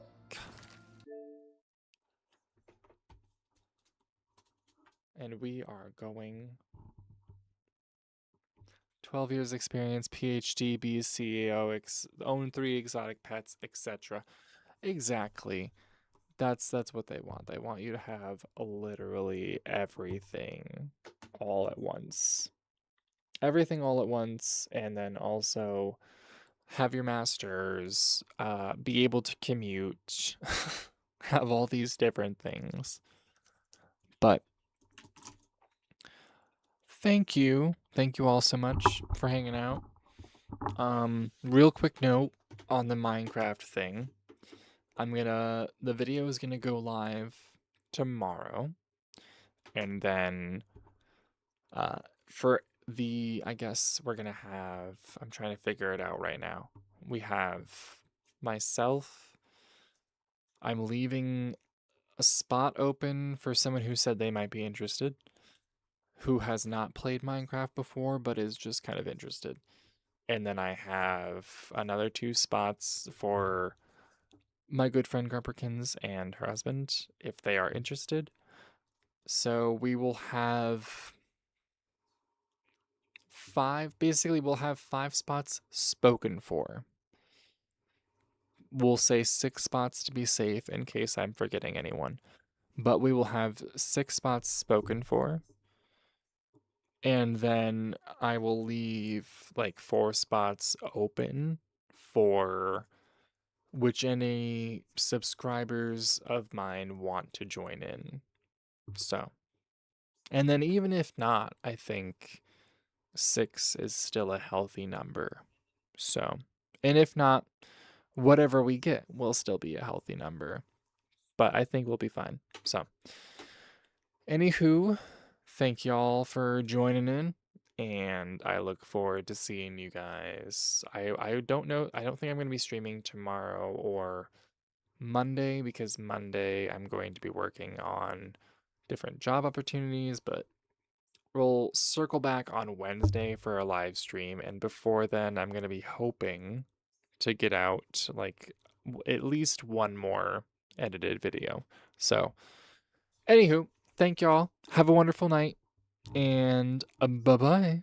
And we are going 12 years experience, PhD, be CEO, own 3 exotic pets, etc. Exactly. That's what they want. They want you to have literally everything all at once. Everything all at once, and then also have your masters, be able to commute, have all these different things. But thank you all so much for hanging out. Real quick note on the Minecraft thing. The video is gonna go live tomorrow, and then for I guess we're gonna have, I'm trying to figure it out right now. We have myself. I'm leaving a spot open for someone who said they might be interested, who has not played Minecraft before but is just kind of interested. And then I have another 2 spots for my good friend Grumperkins and her husband if they are interested. So we will have 5, basically we'll have 5 spots spoken for. We'll say 6 spots to be safe in case I'm forgetting anyone. But we will have 6 spots spoken for. And then I will leave like 4 spots open for which any subscribers of mine want to join in. So, and then even if not, I think 6 is still a healthy number. So, and if not, whatever we get will still be a healthy number. But I think we'll be fine. So, anywho, thank y'all for joining in, and I look forward to seeing you guys. I don't know. I don't think I'm going to be streaming tomorrow or Monday, because Monday I'm going to be working on different job opportunities, but we'll circle back on Wednesday for a live stream, and before then I'm going to be hoping to get out like at least one more edited video. So, anywho, thank y'all. Have a wonderful night, and bye-bye.